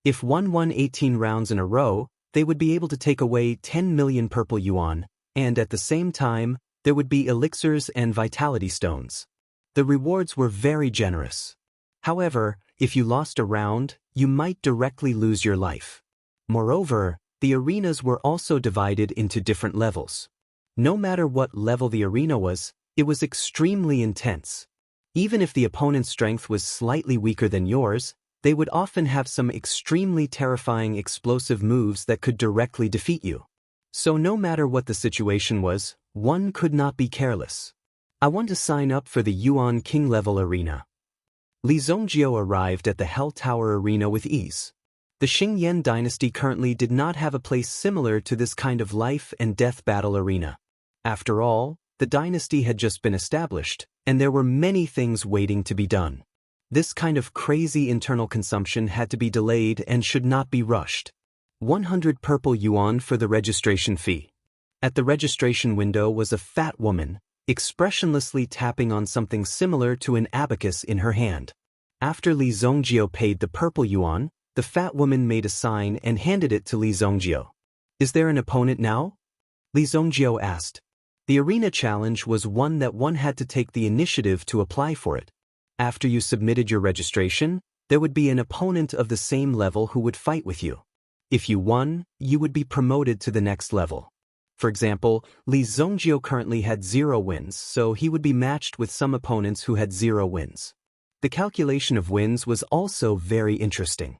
If one won 18 rounds in a row, they would be able to take away 10 million purple yuan, and at the same time, there would be elixirs and vitality stones. The rewards were very generous. However, if you lost a round, you might directly lose your life. Moreover, the arenas were also divided into different levels. No matter what level the arena was, it was extremely intense. Even if the opponent's strength was slightly weaker than yours, they would often have some extremely terrifying explosive moves that could directly defeat you. So no matter what the situation was, one could not be careless. "I want to sign up for the Yuan King level arena." Li Zhongjiu arrived at the Hell Tower arena with ease. The Xingyan dynasty currently did not have a place similar to this kind of life and death battle arena. After all, the dynasty had just been established, and there were many things waiting to be done. This kind of crazy internal consumption had to be delayed and should not be rushed. 100 purple yuan for the registration fee. At the registration window was a fat woman, expressionlessly tapping on something similar to an abacus in her hand. After Li Zhongjiu paid the purple yuan, the fat woman made a sign and handed it to Li Zhongjiu. Is there an opponent now? Li Zongjiu asked. The arena challenge was one that one had to take the initiative to apply for it. After you submitted your registration, there would be an opponent of the same level who would fight with you. If you won, you would be promoted to the next level. For example, Li Zongjiu currently had 0 wins, so he would be matched with some opponents who had 0 wins. The calculation of wins was also very interesting.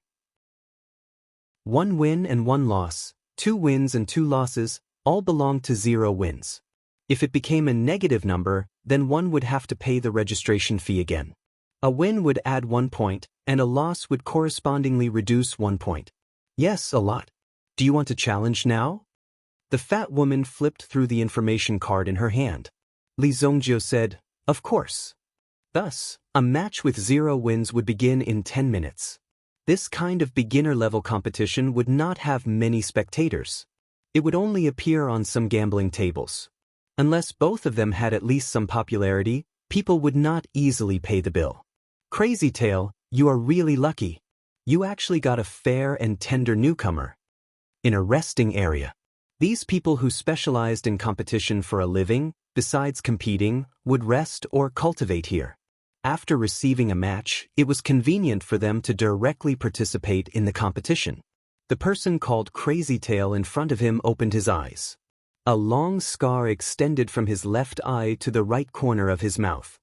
1 win and 1 loss, 2 wins and 2 losses, all belong to 0 wins. If it became a negative number, then one would have to pay the registration fee again. A win would add 1 point, and a loss would correspondingly reduce 1 point. Yes, a lot. Do you want to challenge now? The fat woman flipped through the information card in her hand. Li Zongjiu said, Of course. Thus, a match with 0 wins would begin in 10 minutes. This kind of beginner-level competition would not have many spectators. It would only appear on some gambling tables. Unless both of them had at least some popularity, people would not easily pay the bill. Crazy Tail, you are really lucky. You actually got a fair and tender newcomer. In a resting area. These people who specialized in competition for a living, besides competing, would rest or cultivate here. After receiving a match, it was convenient for them to directly participate in the competition. The person called Crazy Tail in front of him opened his eyes. A long scar extended from his left eye to the right corner of his mouth.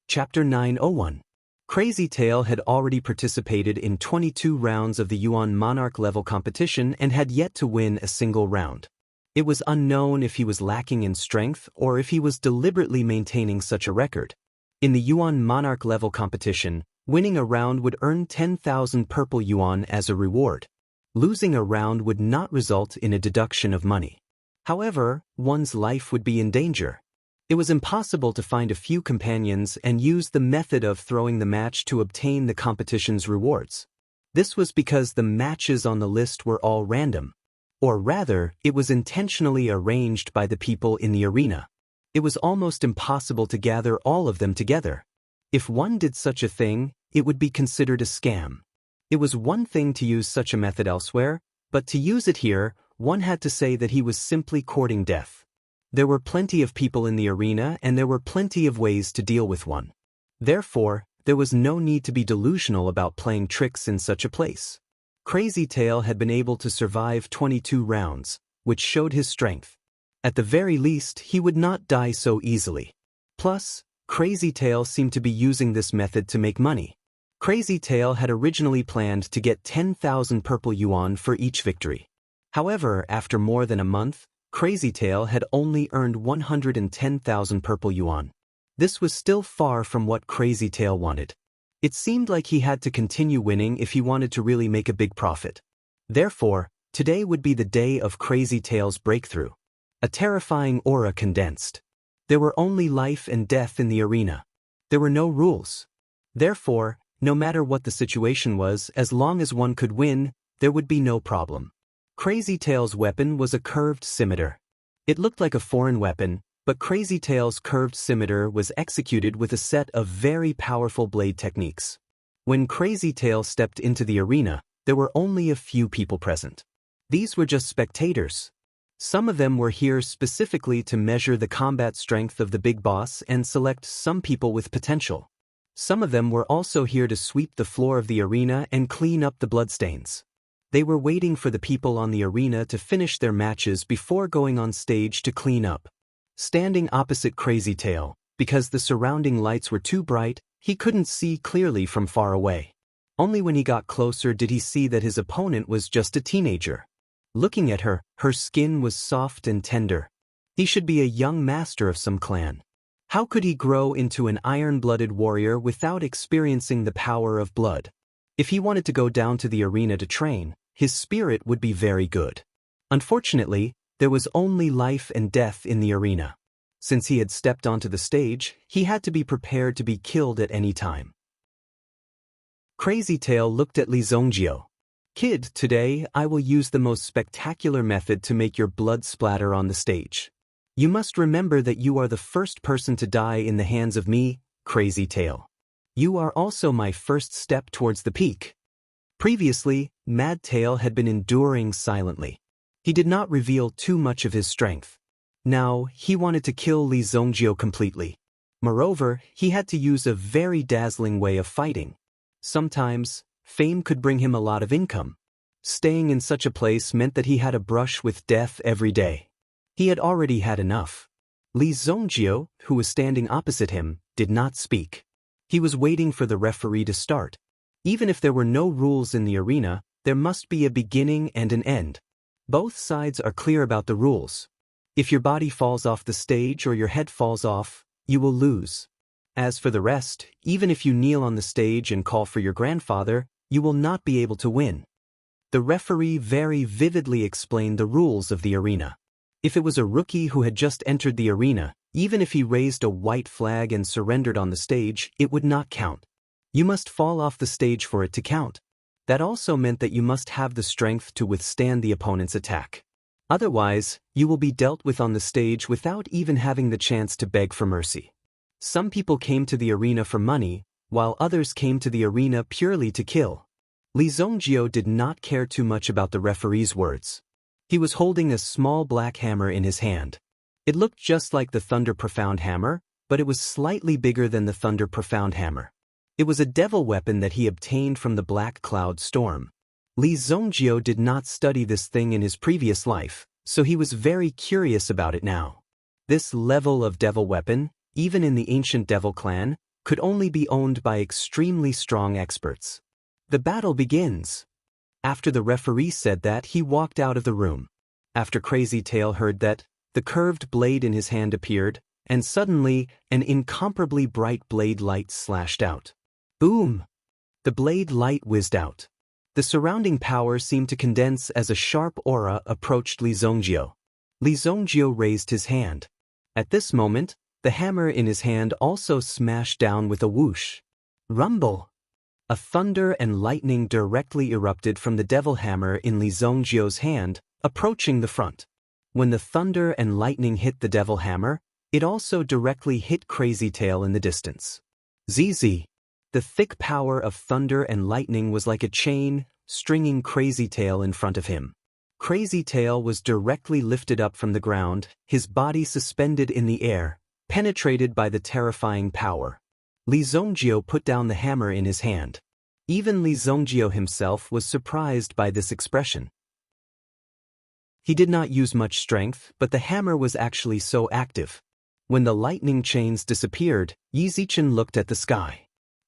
Chapter 901. Crazy Tail had already participated in 22 rounds of the Yuan Monarch level competition and had yet to win a single round. It was unknown if he was lacking in strength or if he was deliberately maintaining such a record. In the Yuan Monarch level competition, winning a round would earn 10,000 purple yuan as a reward. Losing a round would not result in a deduction of money. However, one's life would be in danger. It was impossible to find a few companions and use the method of throwing the match to obtain the competition's rewards. This was because the matches on the list were all random. Or rather, it was intentionally arranged by the people in the arena. It was almost impossible to gather all of them together. If one did such a thing, it would be considered a scam. It was one thing to use such a method elsewhere, but to use it here, one had to say that he was simply courting death. There were plenty of people in the arena and there were plenty of ways to deal with one. Therefore, there was no need to be delusional about playing tricks in such a place. Crazy Tail had been able to survive 22 rounds, which showed his strength. At the very least, he would not die so easily. Plus, Crazy Tail seemed to be using this method to make money. Crazy Tail had originally planned to get 10,000 purple yuan for each victory. However, after more than a month, Crazy Tail had only earned 110,000 purple yuan. This was still far from what Crazy Tail wanted. It seemed like he had to continue winning if he wanted to really make a big profit. Therefore, today would be the day of Crazy Tail's breakthrough. A terrifying aura condensed. There were only life and death in the arena. There were no rules. Therefore, no matter what the situation was, as long as one could win, there would be no problem. Crazy Tail's weapon was a curved scimitar. It looked like a foreign weapon, but Crazy Tail's curved scimitar was executed with a set of very powerful blade techniques. When Crazy Tail stepped into the arena, there were only a few people present. These were just spectators. Some of them were here specifically to measure the combat strength of the big boss and select some people with potential. Some of them were also here to sweep the floor of the arena and clean up the bloodstains. They were waiting for the people on the arena to finish their matches before going on stage to clean up. Standing opposite Crazy Tail, because the surrounding lights were too bright, he couldn't see clearly from far away. Only when he got closer did he see that his opponent was just a teenager. Looking at her, her skin was soft and tender. He should be a young master of some clan. How could he grow into an iron-blooded warrior without experiencing the power of blood? If he wanted to go down to the arena to train, his spirit would be very good. Unfortunately, there was only life and death in the arena. Since he had stepped onto the stage, he had to be prepared to be killed at any time. Crazy Tail looked at Li Zongjiu. Kid, today I will use the most spectacular method to make your blood splatter on the stage. You must remember that you are the first person to die in the hands of me, Crazy Tail. You are also my first step towards the peak. Previously, Mad Tail had been enduring silently. He did not reveal too much of his strength. Now, he wanted to kill Li Zongjio completely. Moreover, he had to use a very dazzling way of fighting. Sometimes, fame could bring him a lot of income. Staying in such a place meant that he had a brush with death every day. He had already had enough. Li Zongjio, who was standing opposite him, did not speak. He was waiting for the referee to start. Even if there were no rules in the arena, there must be a beginning and an end. Both sides are clear about the rules. If your body falls off the stage or your head falls off, you will lose. As for the rest, even if you kneel on the stage and call for your grandfather, you will not be able to win. The referee very vividly explained the rules of the arena. If it was a rookie who had just entered the arena, even if he raised a white flag and surrendered on the stage, it would not count. You must fall off the stage for it to count. That also meant that you must have the strength to withstand the opponent's attack. Otherwise, you will be dealt with on the stage without even having the chance to beg for mercy. Some people came to the arena for money, while others came to the arena purely to kill. Li Zongjio did not care too much about the referee's words. He was holding a small black hammer in his hand. It looked just like the Thunder Profound hammer, but it was slightly bigger than the Thunder Profound hammer. It was a devil weapon that he obtained from the Black Cloud Storm. Li Zongjio did not study this thing in his previous life, so he was very curious about it now. This level of devil weapon, even in the ancient devil clan, could only be owned by extremely strong experts. The battle begins. After the referee said that, he walked out of the room. After Crazy Tail heard that, the curved blade in his hand appeared, and suddenly, an incomparably bright blade light slashed out. Boom! The blade light whizzed out. The surrounding power seemed to condense as a sharp aura approached Li Zongjio. Li Zongjio raised his hand. At this moment, the hammer in his hand also smashed down with a whoosh. Rumble! A thunder and lightning directly erupted from the devil hammer in Li Zongjio's hand, approaching the front. When the thunder and lightning hit the devil hammer, it also directly hit Crazy Tail in the distance. ZZ! The thick power of thunder and lightning was like a chain, stringing Crazy Tail in front of him. Crazy Tail was directly lifted up from the ground, his body suspended in the air, penetrated by the terrifying power. Li Zongjio put down the hammer in his hand. Even Li Zongjio himself was surprised by this expression. He did not use much strength, but the hammer was actually so active. When the lightning chains disappeared, Yi Zichen looked at the sky.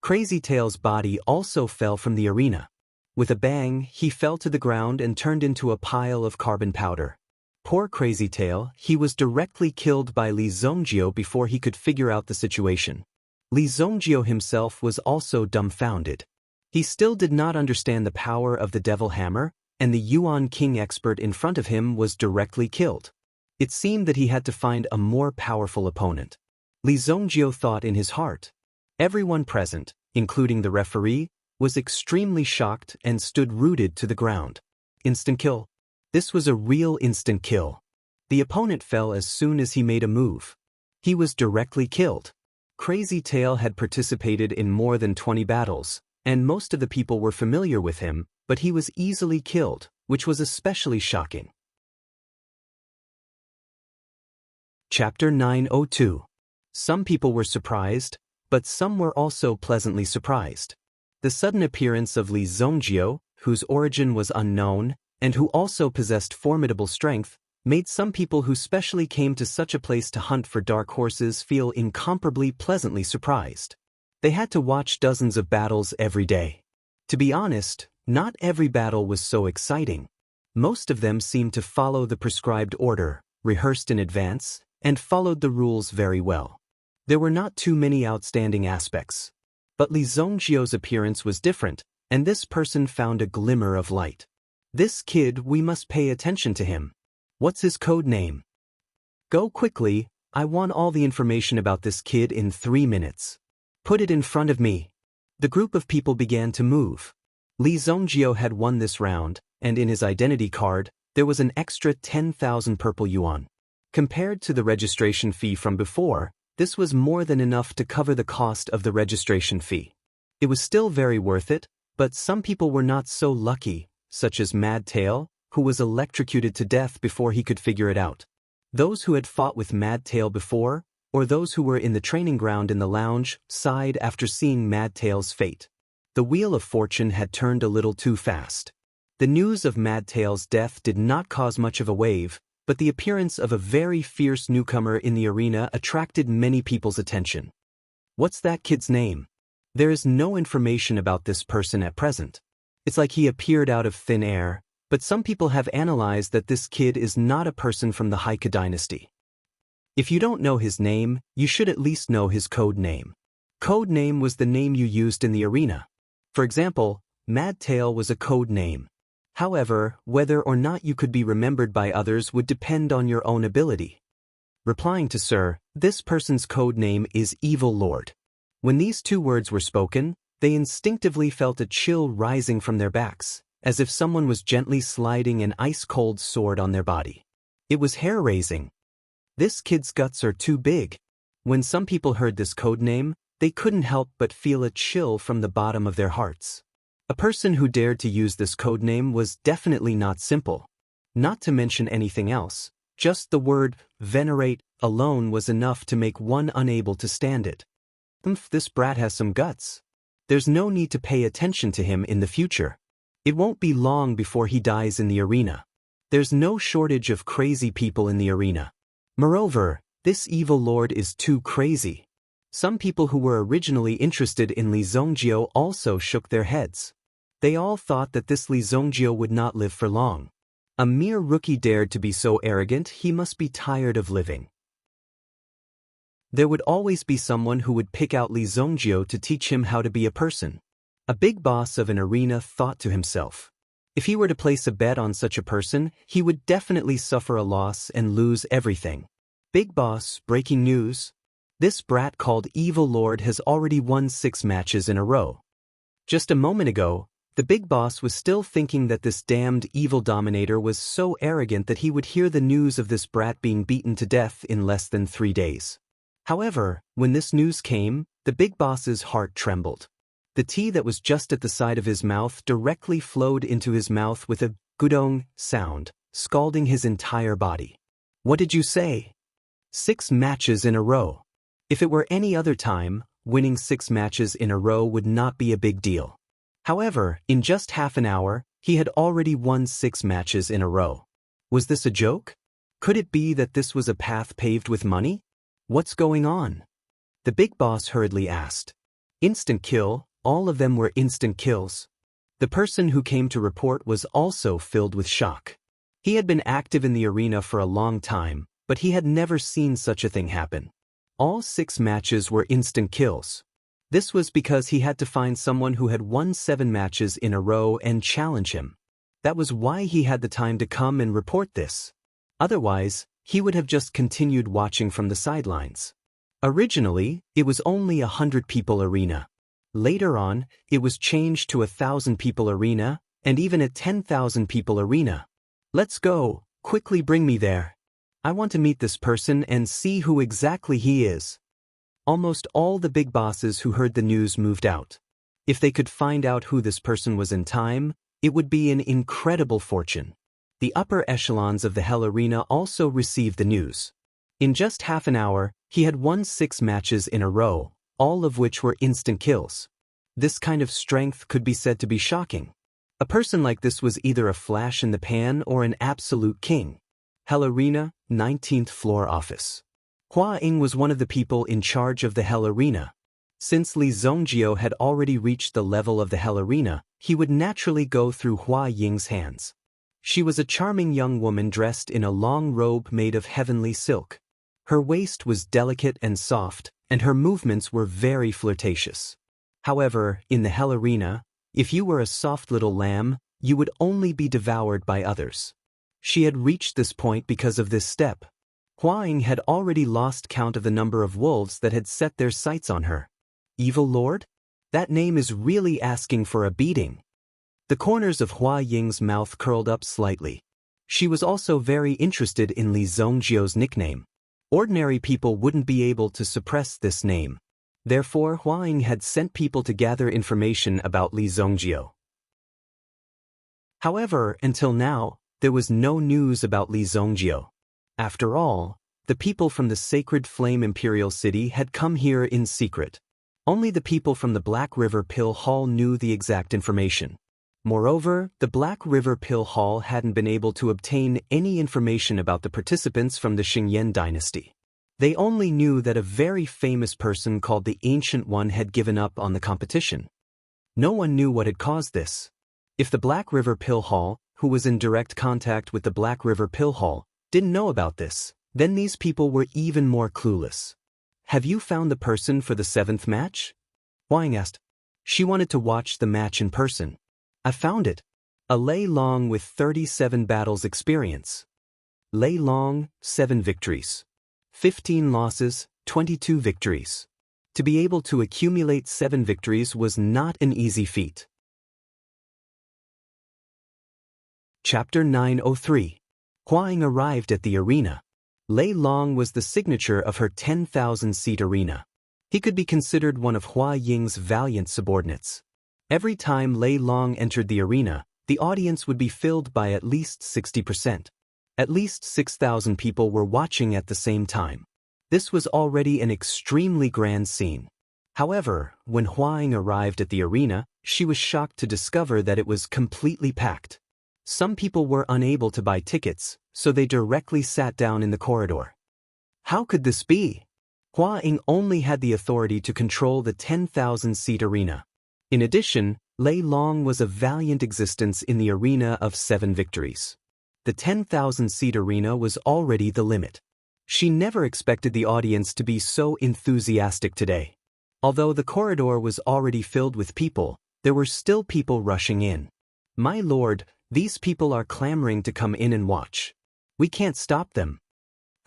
Crazy Tail's body also fell from the arena. With a bang, he fell to the ground and turned into a pile of carbon powder. Poor Crazy Tail, he was directly killed by Li Zongjio before he could figure out the situation. Li Zongjio himself was also dumbfounded. He still did not understand the power of the devil hammer, and the Yuan King expert in front of him was directly killed. It seemed that he had to find a more powerful opponent. Li Zongjio thought in his heart. Everyone present, including the referee, was extremely shocked and stood rooted to the ground. Instant kill. This was a real instant kill. The opponent fell as soon as he made a move. He was directly killed. Crazy Tail had participated in more than 20 battles, and most of the people were familiar with him, but he was easily killed, which was especially shocking. Chapter 902. Some people were surprised, but some were also pleasantly surprised. The sudden appearance of Li Zongjio, whose origin was unknown, and who also possessed formidable strength, made some people who specially came to such a place to hunt for dark horses feel incomparably pleasantly surprised. They had to watch dozens of battles every day. To be honest, not every battle was so exciting. Most of them seemed to follow the prescribed order, rehearsed in advance, and followed the rules very well. There were not too many outstanding aspects. But Li Zongjio's appearance was different, and this person found a glimmer of light. This kid, we must pay attention to him. What's his code name? Go quickly, I want all the information about this kid in 3 minutes. Put it in front of me. The group of people began to move. Li Zongjio had won this round, and in his identity card, there was an extra 10,000 purple yuan. Compared to the registration fee from before, this was more than enough to cover the cost of the registration fee. It was still very worth it, but some people were not so lucky, such as Mad Tail, who was electrocuted to death before he could figure it out. Those who had fought with Mad Tail before, or those who were in the training ground in the lounge, sighed after seeing Mad Tail's fate. The wheel of fortune had turned a little too fast. The news of Mad Tail's death did not cause much of a wave, but the appearance of a very fierce newcomer in the arena attracted many people's attention. What's that kid's name? There is no information about this person at present. It's like he appeared out of thin air, but some people have analyzed that this kid is not a person from the Heike dynasty. If you don't know his name, you should at least know his code name. Code name was the name you used in the arena. For example, Mad Tail was a code name. However, whether or not you could be remembered by others would depend on your own ability. Replying to Sir, this person's code name is Evil Lord. When these two words were spoken, they instinctively felt a chill rising from their backs, as if someone was gently sliding an ice-cold sword on their body. It was hair-raising. This kid's guts are too big. When some people heard this code name, they couldn't help but feel a chill from the bottom of their hearts. A person who dared to use this code name was definitely not simple. Not to mention anything else, just the word venerate alone was enough to make one unable to stand it. This brat has some guts. There's no need to pay attention to him in the future. It won't be long before he dies in the arena. There's no shortage of crazy people in the arena. Moreover, this evil lord is too crazy. Some people who were originally interested in Li Zongjio also shook their heads. They all thought that this Li Zongjio would not live for long. A mere rookie dared to be so arrogant, he must be tired of living. There would always be someone who would pick out Li Zongjio to teach him how to be a person. A big boss of an arena thought to himself. If he were to place a bet on such a person, he would definitely suffer a loss and lose everything. Big boss, breaking news. This brat called Evil Lord has already won 6 matches in a row. Just a moment ago, the big boss was still thinking that this damned evil dominator was so arrogant that he would hear the news of this brat being beaten to death in less than 3 days. However, when this news came, the big boss's heart trembled. The tea that was just at the side of his mouth directly flowed into his mouth with a gudong sound, scalding his entire body. What did you say? 6 matches in a row. If it were any other time, winning 6 matches in a row would not be a big deal. However, in just half an hour, he had already won 6 matches in a row. Was this a joke? Could it be that this was a path paved with money? What's going on? The big boss hurriedly asked. Instant kill, all of them were instant kills. The person who came to report was also filled with shock. He had been active in the arena for a long time, but he had never seen such a thing happen. All 6 matches were instant kills. This was because he had to find someone who had won 7 matches in a row and challenge him. That was why he had the time to come and report this. Otherwise, he would have just continued watching from the sidelines. Originally, it was only 100 people arena. Later on, it was changed to 1,000 people arena, and even a 10,000 people arena. Let's go, quickly bring me there. I want to meet this person and see who exactly he is. Almost all the big bosses who heard the news moved out. If they could find out who this person was in time, it would be an incredible fortune. The upper echelons of the Hell Arena also received the news. In just half an hour, he had won 6 matches in a row, all of which were instant kills. This kind of strength could be said to be shocking. A person like this was either a flash in the pan or an absolute king. Hell Arena, 19th floor office. Hua Ying was one of the people in charge of the Hell Arena. Since Li Zongjio had already reached the level of the Hell Arena, he would naturally go through Hua Ying's hands. She was a charming young woman dressed in a long robe made of heavenly silk. Her waist was delicate and soft, and her movements were very flirtatious. However, in the Hell Arena, if you were a soft little lamb, you would only be devoured by others. She had reached this point because of this step. Hua Ying had already lost count of the number of wolves that had set their sights on her. Evil Lord? That name is really asking for a beating. The corners of Hua Ying's mouth curled up slightly. She was also very interested in Li Zongjio's nickname. Ordinary people wouldn't be able to suppress this name. Therefore, Hua Ying had sent people to gather information about Li Zongjio. However, until now, there was no news about Li Zongjio. After all, the people from the Sacred Flame Imperial City had come here in secret. Only the people from the Black River Pill Hall knew the exact information. Moreover, the Black River Pill Hall hadn't been able to obtain any information about the participants from the Xingyan dynasty. They only knew that a very famous person called the Ancient One had given up on the competition. No one knew what had caused this. If the Black River Pill Hall, who was in direct contact with the Black River Pill Hall, didn't know about this, then these people were even more clueless. Have you found the person for the 7th match? Huang asked. She wanted to watch the match in person. I found it. A Lei Long with 37 battles experience. Lei Long, 7 victories. 15 losses, 22 victories. To be able to accumulate 7 victories was not an easy feat. Chapter 903. Huang arrived at the arena. Lei Long was the signature of her 10,000-seat arena. He could be considered one of Hua Ying's valiant subordinates. Every time Lei Long entered the arena, the audience would be filled by at least 60%. At least 6,000 people were watching at the same time. This was already an extremely grand scene. However, when Huang arrived at the arena, she was shocked to discover that it was completely packed. Some people were unable to buy tickets, so they directly sat down in the corridor. How could this be? Huang only had the authority to control the 10,000-seat arena. In addition, Lei Long was a valiant existence in the arena of 7 victories. The 10,000-seat arena was already the limit. She never expected the audience to be so enthusiastic today. Although the corridor was already filled with people, there were still people rushing in. My lord, these people are clamoring to come in and watch. We can't stop them.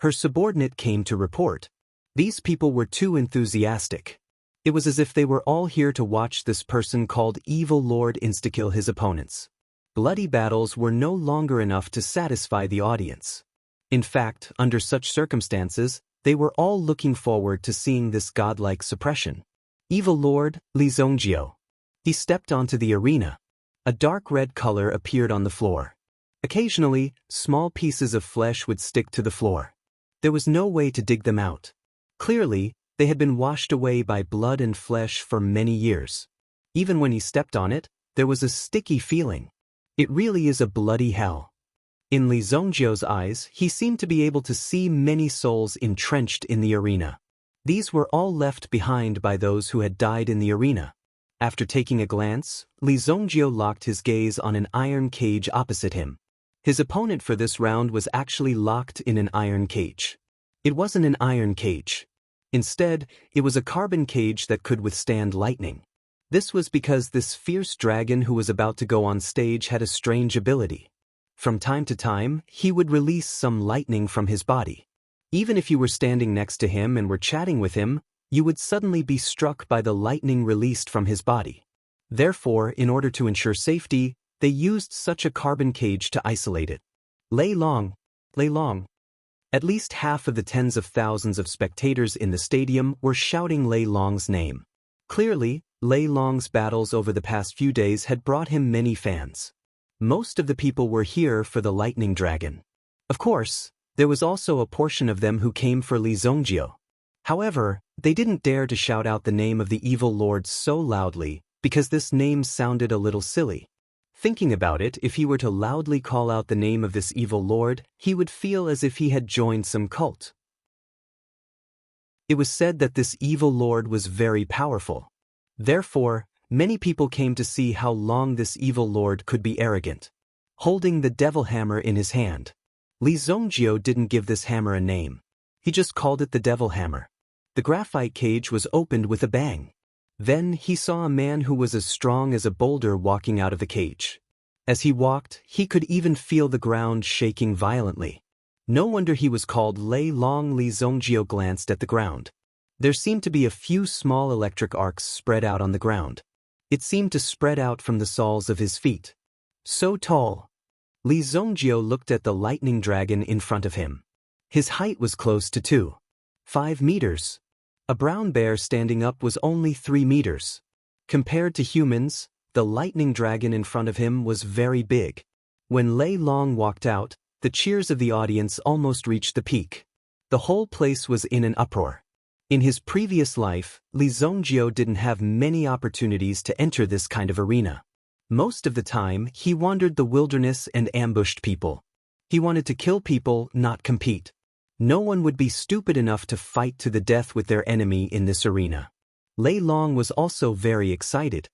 Her subordinate came to report. These people were too enthusiastic. It was as if they were all here to watch this person called Evil Lord insta-kill his opponents. Bloody battles were no longer enough to satisfy the audience. In fact, under such circumstances, they were all looking forward to seeing this godlike suppression. Evil Lord, Li Zongjio. He stepped onto the arena. A dark red color appeared on the floor. Occasionally, small pieces of flesh would stick to the floor. There was no way to dig them out. Clearly, they had been washed away by blood and flesh for many years. Even when he stepped on it, there was a sticky feeling. It really is a bloody hell. In Li Zongjio's eyes, he seemed to be able to see many souls entrenched in the arena. These were all left behind by those who had died in the arena. After taking a glance, Li Zongjio locked his gaze on an iron cage opposite him. His opponent for this round was actually locked in an iron cage. It wasn't an iron cage. Instead, it was a carbon cage that could withstand lightning. This was because this fierce dragon who was about to go on stage had a strange ability. From time to time, he would release some lightning from his body. Even if you were standing next to him and were chatting with him, you would suddenly be struck by the lightning released from his body. Therefore, in order to ensure safety, they used such a carbon cage to isolate it. Lei Long. At least half of the tens of thousands of spectators in the stadium were shouting Lei Long's name. Clearly, Lei Long's battles over the past few days had brought him many fans. Most of the people were here for the lightning dragon. Of course, there was also a portion of them who came for Li Zongjio. However, they didn't dare to shout out the name of the evil lord so loudly because this name sounded a little silly. Thinking about it, if he were to loudly call out the name of this evil lord, he would feel as if he had joined some cult. It was said that this evil lord was very powerful. Therefore, many people came to see how long this evil lord could be arrogant. Holding the devil hammer in his hand, Li Zongjio didn't give this hammer a name. He just called it the devil hammer. The graphite cage was opened with a bang. Then he saw a man who was as strong as a boulder walking out of the cage. As he walked, he could even feel the ground shaking violently. No wonder he was called Lei Long. Li Zongjio glanced at the ground. There seemed to be a few small electric arcs spread out on the ground. It seemed to spread out from the soles of his feet. So tall. Li Zongjio looked at the lightning dragon in front of him. His height was close to 2.5 meters. A brown bear standing up was only 3 meters. Compared to humans, the lightning dragon in front of him was very big. When Lei Long walked out, the cheers of the audience almost reached the peak. The whole place was in an uproar. In his previous life, Li Zongjio didn't have many opportunities to enter this kind of arena. Most of the time, he wandered the wilderness and ambushed people. He wanted to kill people, not compete. No one would be stupid enough to fight to the death with their enemy in this arena. Lei Long was also very excited.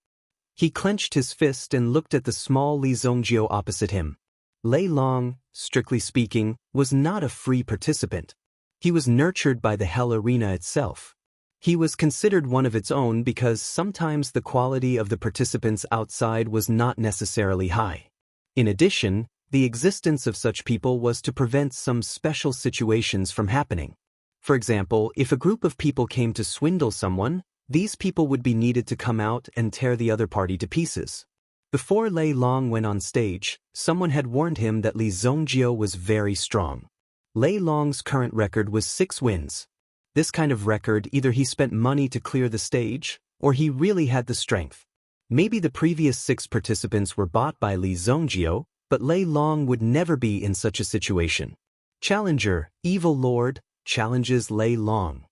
He clenched his fist and looked at the small Li Zongjio opposite him. Lei Long, strictly speaking, was not a free participant. He was nurtured by the Hell Arena itself. He was considered one of its own because sometimes the quality of the participants outside was not necessarily high. In addition, the existence of such people was to prevent some special situations from happening. For example, if a group of people came to swindle someone, these people would be needed to come out and tear the other party to pieces. Before Lei Long went on stage, someone had warned him that Li Zongjio was very strong. Lei Long's current record was 6 wins. This kind of record, either he spent money to clear the stage, or he really had the strength. Maybe the previous 6 participants were bought by Li Zongjio, but Lei Long would never be in such a situation. Challenger, Evil Lord, challenges Lei Long.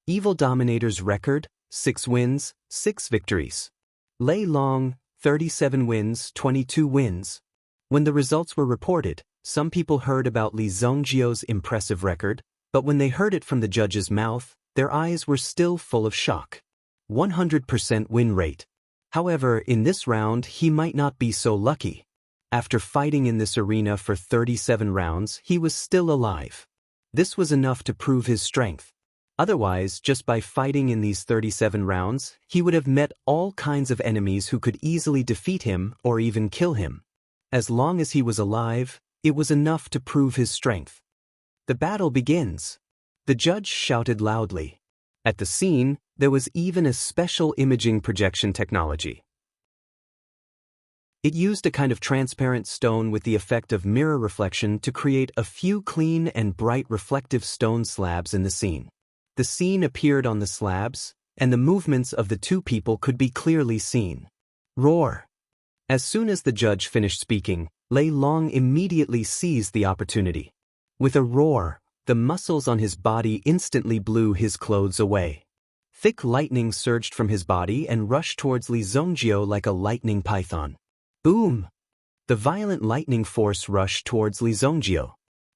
Evil Dominator's record, 6 wins, 6 victories. Lei Long, 37 wins, 22 wins. When the results were reported, some people heard about Li Zongjio's impressive record, but when they heard it from the judge's mouth, their eyes were still full of shock. 100% win rate. However, in this round, he might not be so lucky. After fighting in this arena for 37 rounds, he was still alive. This was enough to prove his strength. Otherwise, just by fighting in these 37 rounds, he would have met all kinds of enemies who could easily defeat him or even kill him. As long as he was alive, it was enough to prove his strength. The battle begins. The judge shouted loudly. At the scene, there was even a special imaging projection technology. It used a kind of transparent stone with the effect of mirror reflection to create a few clean and bright reflective stone slabs in the scene. The scene appeared on the slabs, and the movements of the 2 people could be clearly seen. Roar! As soon as the judge finished speaking, Lei Long immediately seized the opportunity. With a roar, the muscles on his body instantly blew his clothes away. Thick lightning surged from his body and rushed towards Li Zongjio like a lightning python. Boom! The violent lightning force rushed towards Li Zongjio.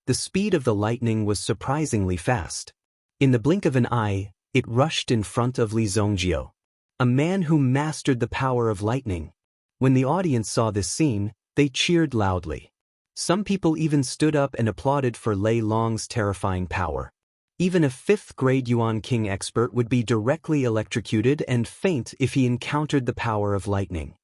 The speed of the lightning was surprisingly fast. In the blink of an eye, it rushed in front of Li Zongjio. A man who mastered the power of lightning. When the audience saw this scene, they cheered loudly. Some people even stood up and applauded for Lei Long's terrifying power. Even a 5th-grade Yuan King expert would be directly electrocuted and faint if he encountered the power of lightning.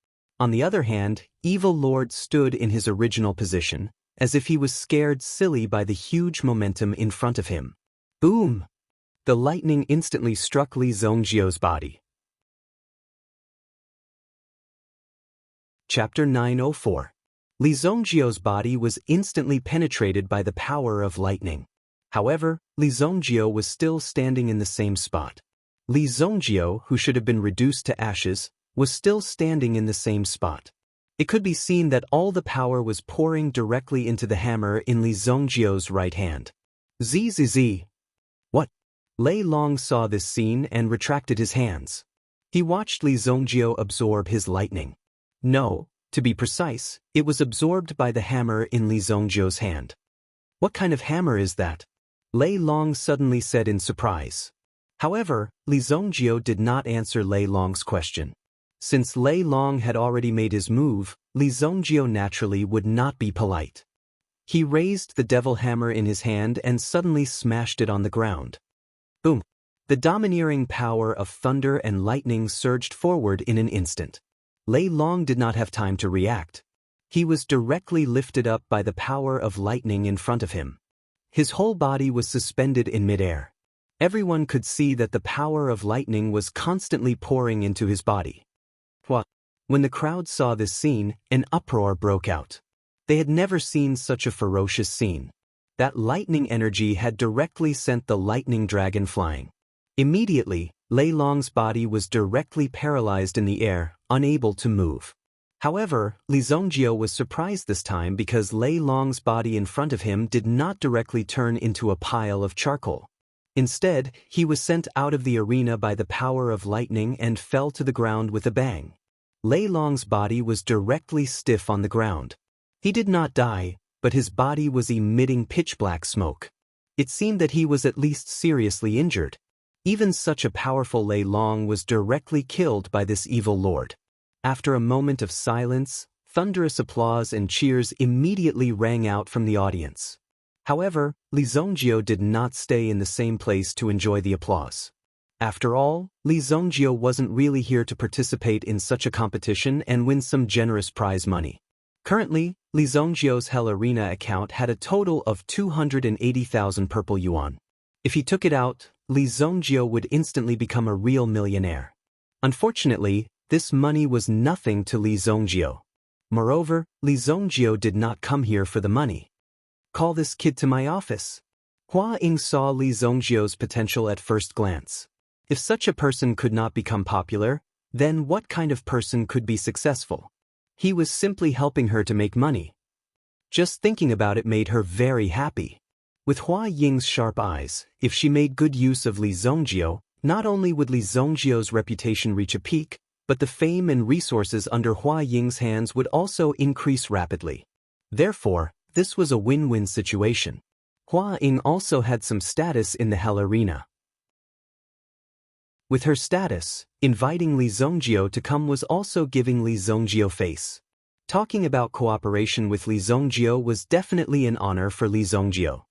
On the other hand, Evil Lord stood in his original position, as if he was scared silly by the huge momentum in front of him. Boom! The lightning instantly struck Li Zongjio's body. Chapter 904. Li Zongjio's body was instantly penetrated by the power of lightning. However, Li Zongjio was still standing in the same spot. Li Zongjio, who should have been reduced to ashes, was still standing in the same spot. It could be seen that all the power was pouring directly into the hammer in Li Zongjio's right hand. Zzz. What? Lei Long saw this scene and retracted his hands. He watched Li Zongjio absorb his lightning. No, to be precise, it was absorbed by the hammer in Li Zongjio's hand. What kind of hammer is that? Lei Long suddenly said in surprise. However, Li Zongjio did not answer Lei Long's question. Since Lei Long had already made his move, Li Zongjio naturally would not be polite. He raised the devil hammer in his hand and suddenly smashed it on the ground. Boom! The domineering power of thunder and lightning surged forward in an instant. Lei Long did not have time to react. He was directly lifted up by the power of lightning in front of him. His whole body was suspended in midair. Everyone could see that the power of lightning was constantly pouring into his body. When the crowd saw this scene, an uproar broke out. They had never seen such a ferocious scene. That lightning energy had directly sent the lightning dragon flying. Immediately, Lei Long's body was directly paralyzed in the air, unable to move. However, Li Zongjio was surprised this time because Lei Long's body in front of him did not directly turn into a pile of charcoal. Instead, he was sent out of the arena by the power of lightning and fell to the ground with a bang. Lei Long's body was directly stiff on the ground. He did not die, but his body was emitting pitch-black smoke. It seemed that he was at least seriously injured. Even such a powerful Lei Long was directly killed by this evil lord. After a moment of silence, thunderous applause and cheers immediately rang out from the audience. However, Li Zongjio did not stay in the same place to enjoy the applause. After all, Li Zongjio wasn't really here to participate in such a competition and win some generous prize money. Currently, Li Zongjio's Hell Arena account had a total of 280,000 purple yuan. If he took it out, Li Zongjio would instantly become a real millionaire. Unfortunately, this money was nothing to Li Zongjio. Moreover, Li Zongjio did not come here for the money. Call this kid to my office. Hua Ying saw Li Zongjio's potential at first glance. If such a person could not become popular, then what kind of person could be successful? He was simply helping her to make money. Just thinking about it made her very happy. With Hua Ying's sharp eyes, if she made good use of Li Zongjio, not only would Li Zongjio's reputation reach a peak, but the fame and resources under Hua Ying's hands would also increase rapidly. Therefore, this was a win-win situation. Hua Ying also had some status in the Hell Arena. With her status, inviting Li Zongjio to come was also giving Li Zongjio face. Talking about cooperation with Li Zongjio was definitely an honor for Li Zongjio.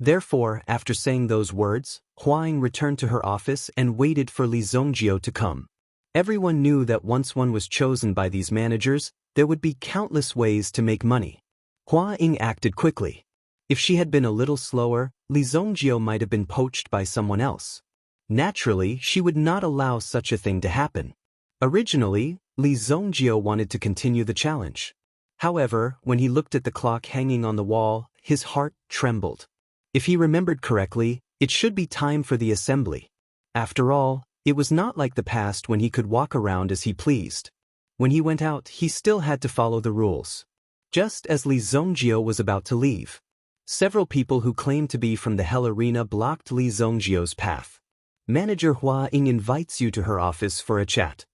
Therefore, after saying those words, Hua Ying returned to her office and waited for Li Zongjio to come. Everyone knew that once one was chosen by these managers, there would be countless ways to make money. Hua Ying acted quickly. If she had been a little slower, Li Zongjio might have been poached by someone else. Naturally, she would not allow such a thing to happen. Originally, Li Zongjio wanted to continue the challenge. However, when he looked at the clock hanging on the wall, his heart trembled. If he remembered correctly, it should be time for the assembly. After all, it was not like the past when he could walk around as he pleased. When he went out, he still had to follow the rules. Just as Li Zongjio was about to leave, several people who claimed to be from the Hell Arena blocked Li Zongjio's path. Manager Hua Ying invites you to her office for a chat.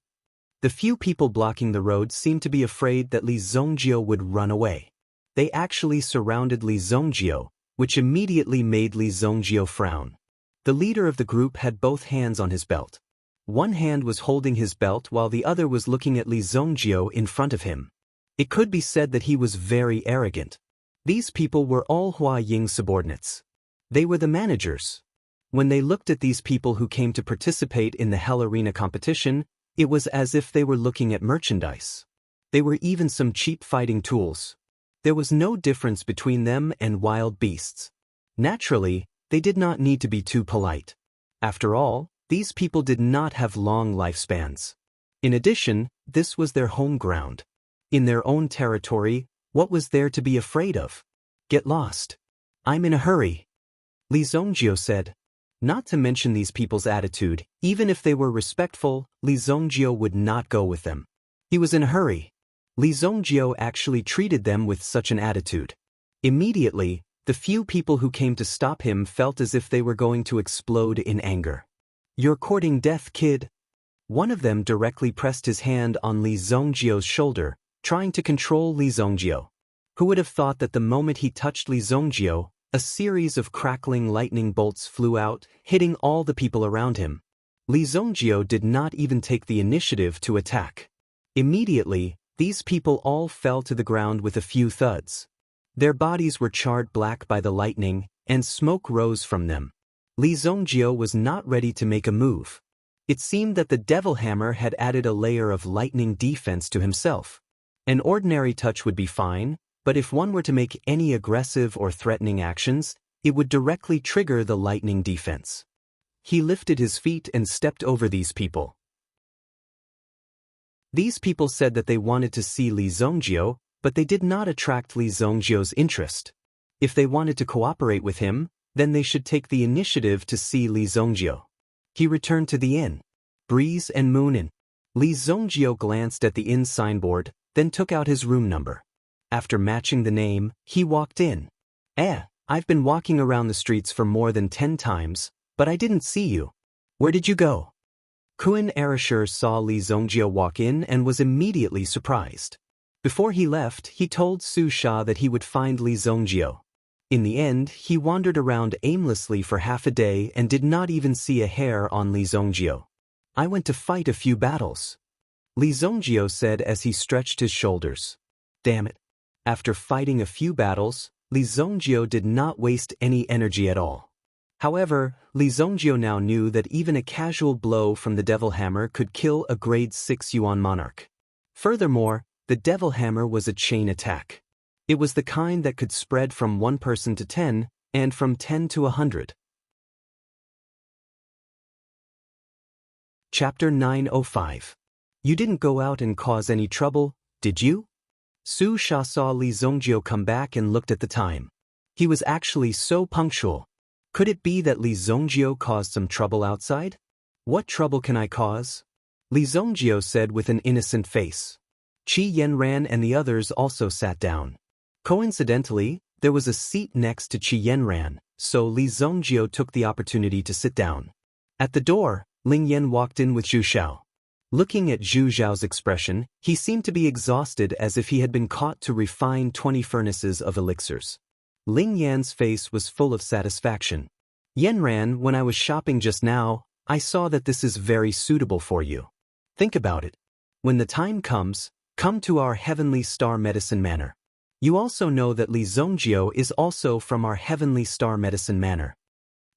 The few people blocking the road seemed to be afraid that Li Zongjio would run away. They actually surrounded Li Zongjio, which immediately made Li Zongjio frown. The leader of the group had both hands on his belt. One hand was holding his belt while the other was looking at Li Zongjio in front of him. It could be said that he was very arrogant. These people were all Hua Ying's subordinates. They were the managers. When they looked at these people who came to participate in the Hell Arena competition, it was as if they were looking at merchandise. They were even some cheap fighting tools. There was no difference between them and wild beasts. Naturally, they did not need to be too polite. After all, these people did not have long lifespans. In addition, this was their home ground. In their own territory, what was there to be afraid of? Get lost. I'm in a hurry. Li Zongjio said. Not to mention these people's attitude, even if they were respectful, Li Zongjio would not go with them. He was in a hurry. Li Zongjio actually treated them with such an attitude. Immediately, the few people who came to stop him felt as if they were going to explode in anger. You're courting death, kid. One of them directly pressed his hand on Li Zongjio's shoulder, trying to control Li Zongjio. Who would have thought that the moment he touched Li Zongjio, a series of crackling lightning bolts flew out, hitting all the people around him. Li Zongjio did not even take the initiative to attack. Immediately, these people all fell to the ground with a few thuds. Their bodies were charred black by the lightning, and smoke rose from them. Li Zongjio was not ready to make a move. It seemed that the Devil Hammer had added a layer of lightning defense to himself. An ordinary touch would be fine, but if one were to make any aggressive or threatening actions, it would directly trigger the lightning defense. He lifted his feet and stepped over these people. These people said that they wanted to see Li Zongjio, but they did not attract Li Zongjio's interest. If they wanted to cooperate with him, then they should take the initiative to see Li Zongjio. He returned to the inn. Breeze and Moon Inn. Li Zongjio glanced at the inn signboard, then took out his room number. After matching the name, he walked in. I've been walking around the streets for more than 10 times, but I didn't see you. Where did you go? Kun Erashur saw Li Zongjio walk in and was immediately surprised. Before he left, he told Su Sha that he would find Li Zongjio. In the end, he wandered around aimlessly for half a day and did not even see a hair on Li Zongjio. I went to fight a few battles, Li Zongjio said as he stretched his shoulders. Damn it. After fighting a few battles, Li Zongjio did not waste any energy at all. However, Li Zongjio now knew that even a casual blow from the Devil Hammer could kill a grade 6 Yuan monarch. Furthermore, the Devil Hammer was a chain attack. It was the kind that could spread from 1 person to 10, and from 10 to 100. Chapter 905. You didn't go out and cause any trouble, did you? Su Sha saw Li Zongjio come back and looked at the time. He was actually so punctual. Could it be that Li Zongjio caused some trouble outside? What trouble can I cause? Li Zongjio said with an innocent face. Qi Yanran and the others also sat down. Coincidentally, there was a seat next to Qi Yanran, so Li Zongjio took the opportunity to sit down. At the door, Ling Yan walked in with Zhu Xiao. Looking at Zhu Xiao's expression, he seemed to be exhausted as if he had been caught to refine 20 furnaces of elixirs. Ling Yan's face was full of satisfaction. Yanran, when I was shopping just now, I saw that this is very suitable for you. Think about it. When the time comes, come to our Heavenly Star Medicine Manor. You also know that Li Zongjio is also from our Heavenly Star Medicine Manor.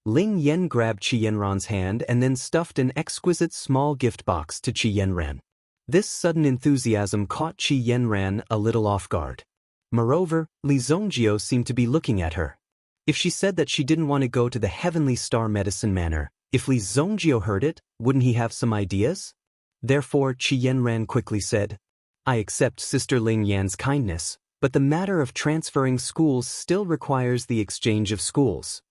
Ling Yan grabbed Qi Yanran's hand and then stuffed an exquisite small gift box to Qi Yanran. This sudden enthusiasm caught Qi Yanran a little off guard. Moreover, Li Zongjio seemed to be looking at her. If she said that she didn't want to go to the Heavenly Star Medicine Manor, if Li Zongjio heard it, wouldn't he have some ideas? Therefore, Qi Yanran quickly said, I accept Sister Ling Yan's kindness, but the matter of transferring schools still requires the exchange of schools.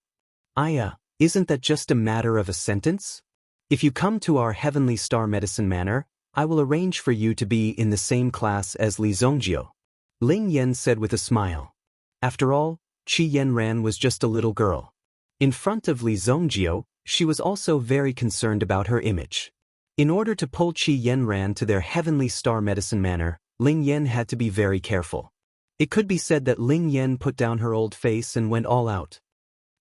Isn't that just a matter of a sentence? If you come to our Heavenly Star Medicine Manor, I will arrange for you to be in the same class as Li Zongjio. Ling Yan said with a smile. After all, Qi Yanran was just a little girl. In front of Li Zongjio, she was also very concerned about her image. In order to pull Qi Yanran to their Heavenly Star Medicine Manor, Ling Yan had to be very careful. It could be said that Ling Yan put down her old face and went all out.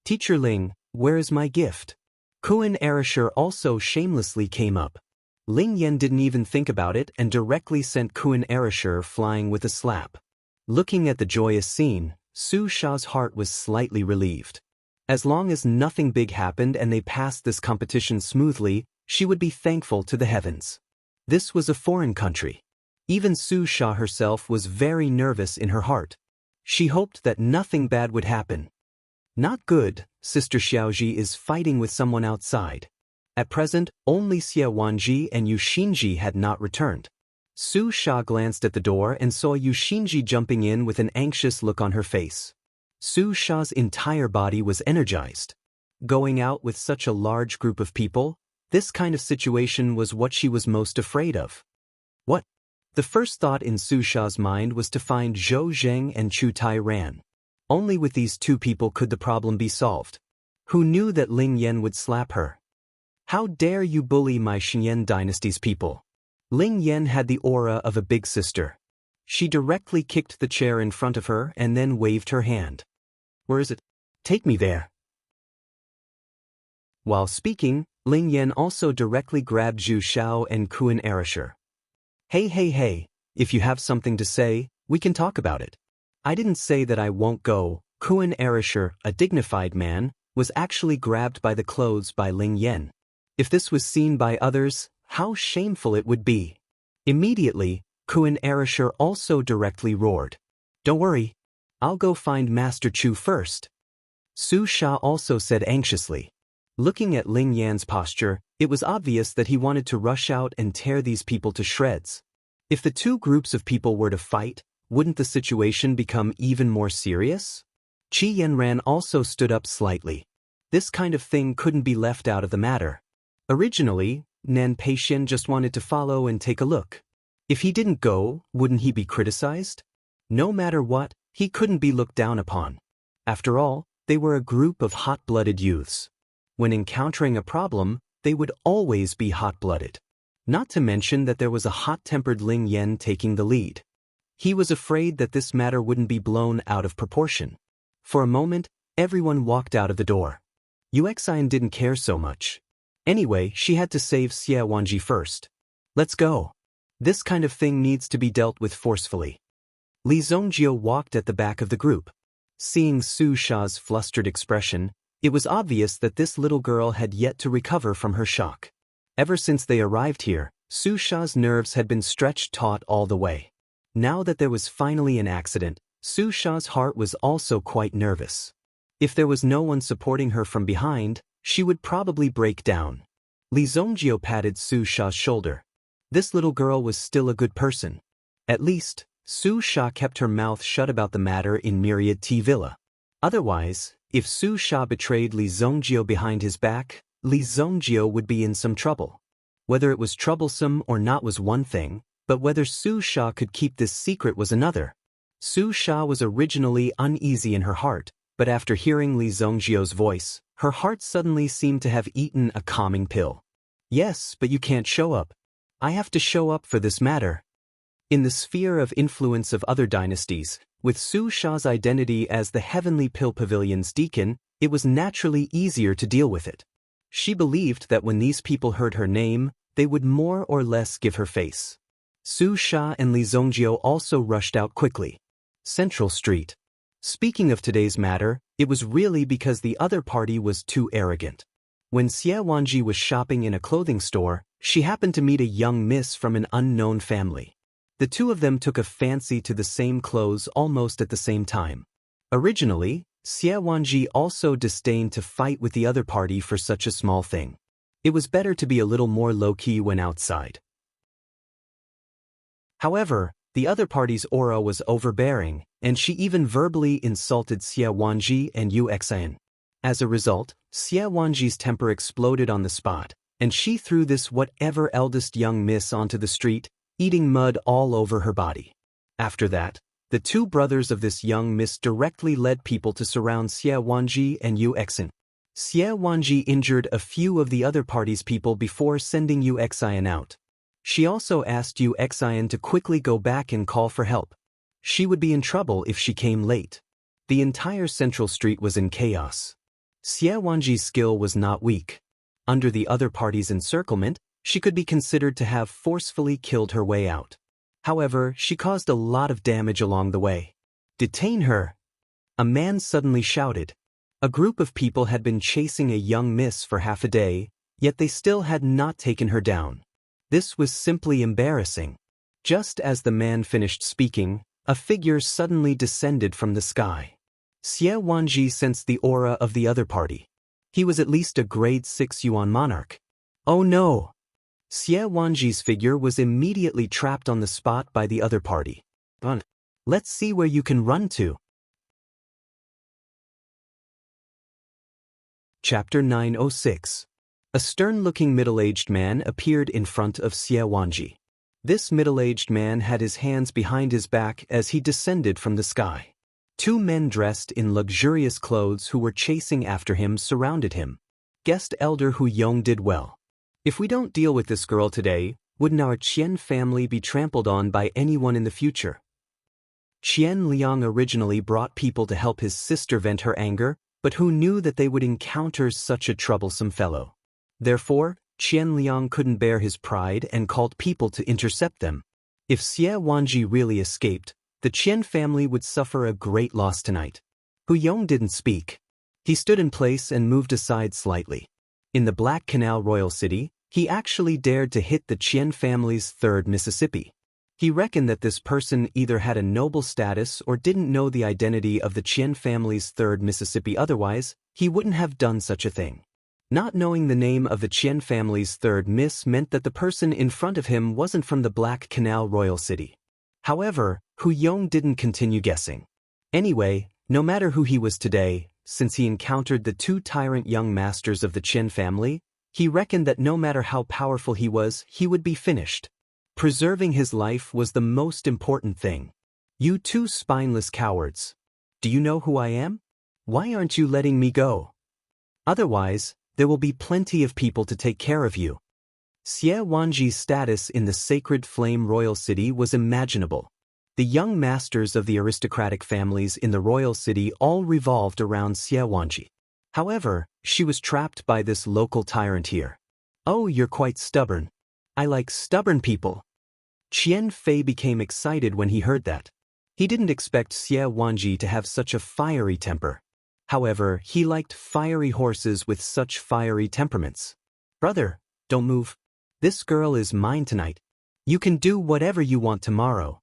Teacher Ling, where is my gift? Kun Erashur also shamelessly came up. Ling Yan didn't even think about it and directly sent Kun Erashur flying with a slap. Looking at the joyous scene, Su Sha's heart was slightly relieved. As long as nothing big happened and they passed this competition smoothly, she would be thankful to the heavens. This was a foreign country. Even Su Sha herself was very nervous in her heart. She hoped that nothing bad would happen. Not good, Sister Xiaoji is fighting with someone outside. At present, only Xie Wanji and Yu Xinji had not returned. Su Sha glanced at the door and saw Yu Xinji jumping in with an anxious look on her face. Su Sha's entire body was energized. Going out with such a large group of people, this kind of situation was what she was most afraid of. What? The first thought in Su Sha's mind was to find Zhou Zheng and Chu Tai Ran. Only with these 2 people could the problem be solved. Who knew that Ling Yan would slap her? How dare you bully my Xinyan dynasty's people? Ling Yan had the aura of a big sister. She directly kicked the chair in front of her and then waved her hand. Where is it? Take me there. While speaking, Ling Yan also directly grabbed Zhu Xiao and Kun Erashur. Hey, if you have something to say, we can talk about it. I didn't say that I won't go. Kun Erashur, a dignified man, was actually grabbed by the clothes by Ling Yan. If this was seen by others, how shameful it would be. Immediately, Kun Erashur also directly roared. Don't worry. I'll go find Master Chu first. Su Sha also said anxiously. Looking at Ling Yan's posture, it was obvious that he wanted to rush out and tear these people to shreds. If the 2 groups of people were to fight, wouldn't the situation become even more serious? Qi Yanran also stood up slightly. This kind of thing couldn't be left out of the matter. Originally, Nan Peixian just wanted to follow and take a look. If he didn't go, wouldn't he be criticized? No matter what, he couldn't be looked down upon. After all, they were a group of hot-blooded youths. When encountering a problem, they would always be hot-blooded. Not to mention that there was a hot-tempered Ling Yen taking the lead. He was afraid that this matter wouldn't be blown out of proportion. For a moment, everyone walked out of the door. Yu Xian didn't care so much. Anyway, she had to save Xie Wanji first. Let's go. This kind of thing needs to be dealt with forcefully. Li Zongjio walked at the back of the group. Seeing Su Sha's flustered expression, it was obvious that this little girl had yet to recover from her shock. Ever since they arrived here, Su Sha's nerves had been stretched taut all the way. Now that there was finally an accident, Su Sha's heart was also quite nervous. If there was no one supporting her from behind, she would probably break down. Li Zongjio patted Su Sha's shoulder. This little girl was still a good person. At least, Su Sha kept her mouth shut about the matter in Myriad Tea Villa. Otherwise, if Su Sha betrayed Li Zongjio behind his back, Li Zongjio would be in some trouble. Whether it was troublesome or not was one thing, but whether Su Sha could keep this secret was another. Su Sha was originally uneasy in her heart, but after hearing Li Zongjio's voice, her heart suddenly seemed to have eaten a calming pill. Yes, but you can't show up. I have to show up for this matter. In the sphere of influence of other dynasties, with Su Sha's identity as the Heavenly Pill Pavilion's deacon, it was naturally easier to deal with it. She believed that when these people heard her name, they would more or less give her face. Su Sha and Li Zongjio also rushed out quickly. Central Street. Speaking of today's matter, it was really because the other party was too arrogant. When Xie Wanji was shopping in a clothing store, she happened to meet a young miss from an unknown family. The two of them took a fancy to the same clothes almost at the same time. Originally, Xie Wanji also disdained to fight with the other party for such a small thing. It was better to be a little more low-key when outside. However, the other party's aura was overbearing, and she even verbally insulted Xie Wanji and Yu Xian. As a result, Xie Wanji's temper exploded on the spot, and she threw this whatever eldest young miss onto the street, eating mud all over her body. After that, the two brothers of this young miss directly led people to surround Xie Wanji and Yu Xian. Xie Wanji injured a few of the other party's people before sending Yu Xian out. She also asked Yu Xian to quickly go back and call for help. She would be in trouble if she came late. The entire Central Street was in chaos. Xie Wanji's skill was not weak. Under the other party's encirclement, she could be considered to have forcefully killed her way out. However, she caused a lot of damage along the way. "Detain her!" A man suddenly shouted. A group of people had been chasing a young miss for half a day, yet they still had not taken her down. This was simply embarrassing. Just as the man finished speaking, a figure suddenly descended from the sky. Xie Wanji sensed the aura of the other party. He was at least a grade 6 Yuan monarch. Oh no! Xie Wanji's figure was immediately trapped on the spot by the other party. Let's see where you can run to. Chapter 906. A stern-looking middle-aged man appeared in front of Xie Wanji. This middle-aged man had his hands behind his back as he descended from the sky. Two men dressed in luxurious clothes who were chasing after him surrounded him. Guest Elder Hu Yong did well. If we don't deal with this girl today, wouldn't our Qian family be trampled on by anyone in the future? Qian Liang originally brought people to help his sister vent her anger, but who knew that they would encounter such a troublesome fellow? Therefore, Qian Liang couldn't bear his pride and called people to intercept them. If Xie Wanji really escaped, the Qian family would suffer a great loss tonight. Hu Yong didn't speak. He stood in place and moved aside slightly. In the Black Canal Royal City, he actually dared to hit the Qian family's third Mississippi. He reckoned that this person either had a noble status or didn't know the identity of the Qian family's third Mississippi, otherwise, he wouldn't have done such a thing. Not knowing the name of the Qian family's third miss meant that the person in front of him wasn't from the Black Canal Royal City. However, Hu Yong didn't continue guessing. Anyway, no matter who he was today, since he encountered the two tyrant young masters of the Qian family, he reckoned that no matter how powerful he was, he would be finished. Preserving his life was the most important thing. You two spineless cowards. Do you know who I am? Why aren't you letting me go? Otherwise, there will be plenty of people to take care of you. Xie Wanji's status in the sacred flame royal city was imaginable. The young masters of the aristocratic families in the royal city all revolved around Xie Wanji. However, she was trapped by this local tyrant here. Oh, you're quite stubborn. I like stubborn people. Qian Fei became excited when he heard that. He didn't expect Xie Wanji to have such a fiery temper. However, he liked fiery horses with such fiery temperaments. Brother, don't move. This girl is mine tonight. You can do whatever you want tomorrow.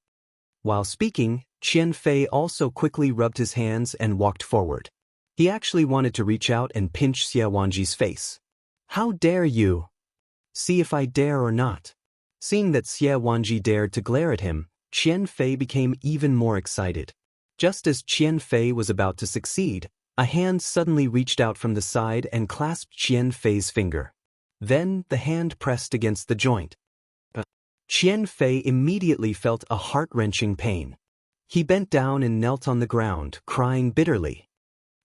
While speaking, Qian Fei also quickly rubbed his hands and walked forward. He actually wanted to reach out and pinch Xie Wanji's face. How dare you? See if I dare or not. Seeing that Xie Wanji dared to glare at him, Qian Fei became even more excited. Just as Qian Fei was about to succeed, a hand suddenly reached out from the side and clasped Qian Fei's finger. Then, the hand pressed against the joint. Qian Fei immediately felt a heart-wrenching pain. He bent down and knelt on the ground, crying bitterly.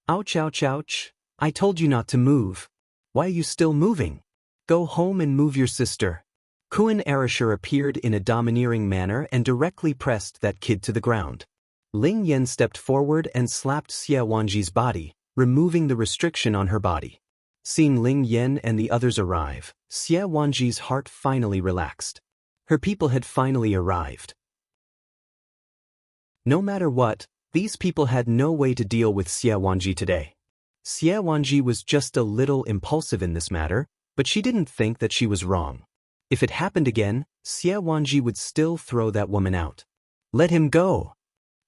Ouch, ouch, ouch. I told you not to move. Why are you still moving? Go home and move your sister. Kun Erasure appeared in a domineering manner and directly pressed that kid to the ground. Ling Yan stepped forward and slapped Xie Wanji's body, removing the restriction on her body. Seeing Ling Yan and the others arrive, Xie Wanji's heart finally relaxed. Her people had finally arrived. No matter what, these people had no way to deal with Xie Wanji today. Xie Wanji was just a little impulsive in this matter, but she didn't think that she was wrong. If it happened again, Xie Wanji would still throw that woman out. Let him go.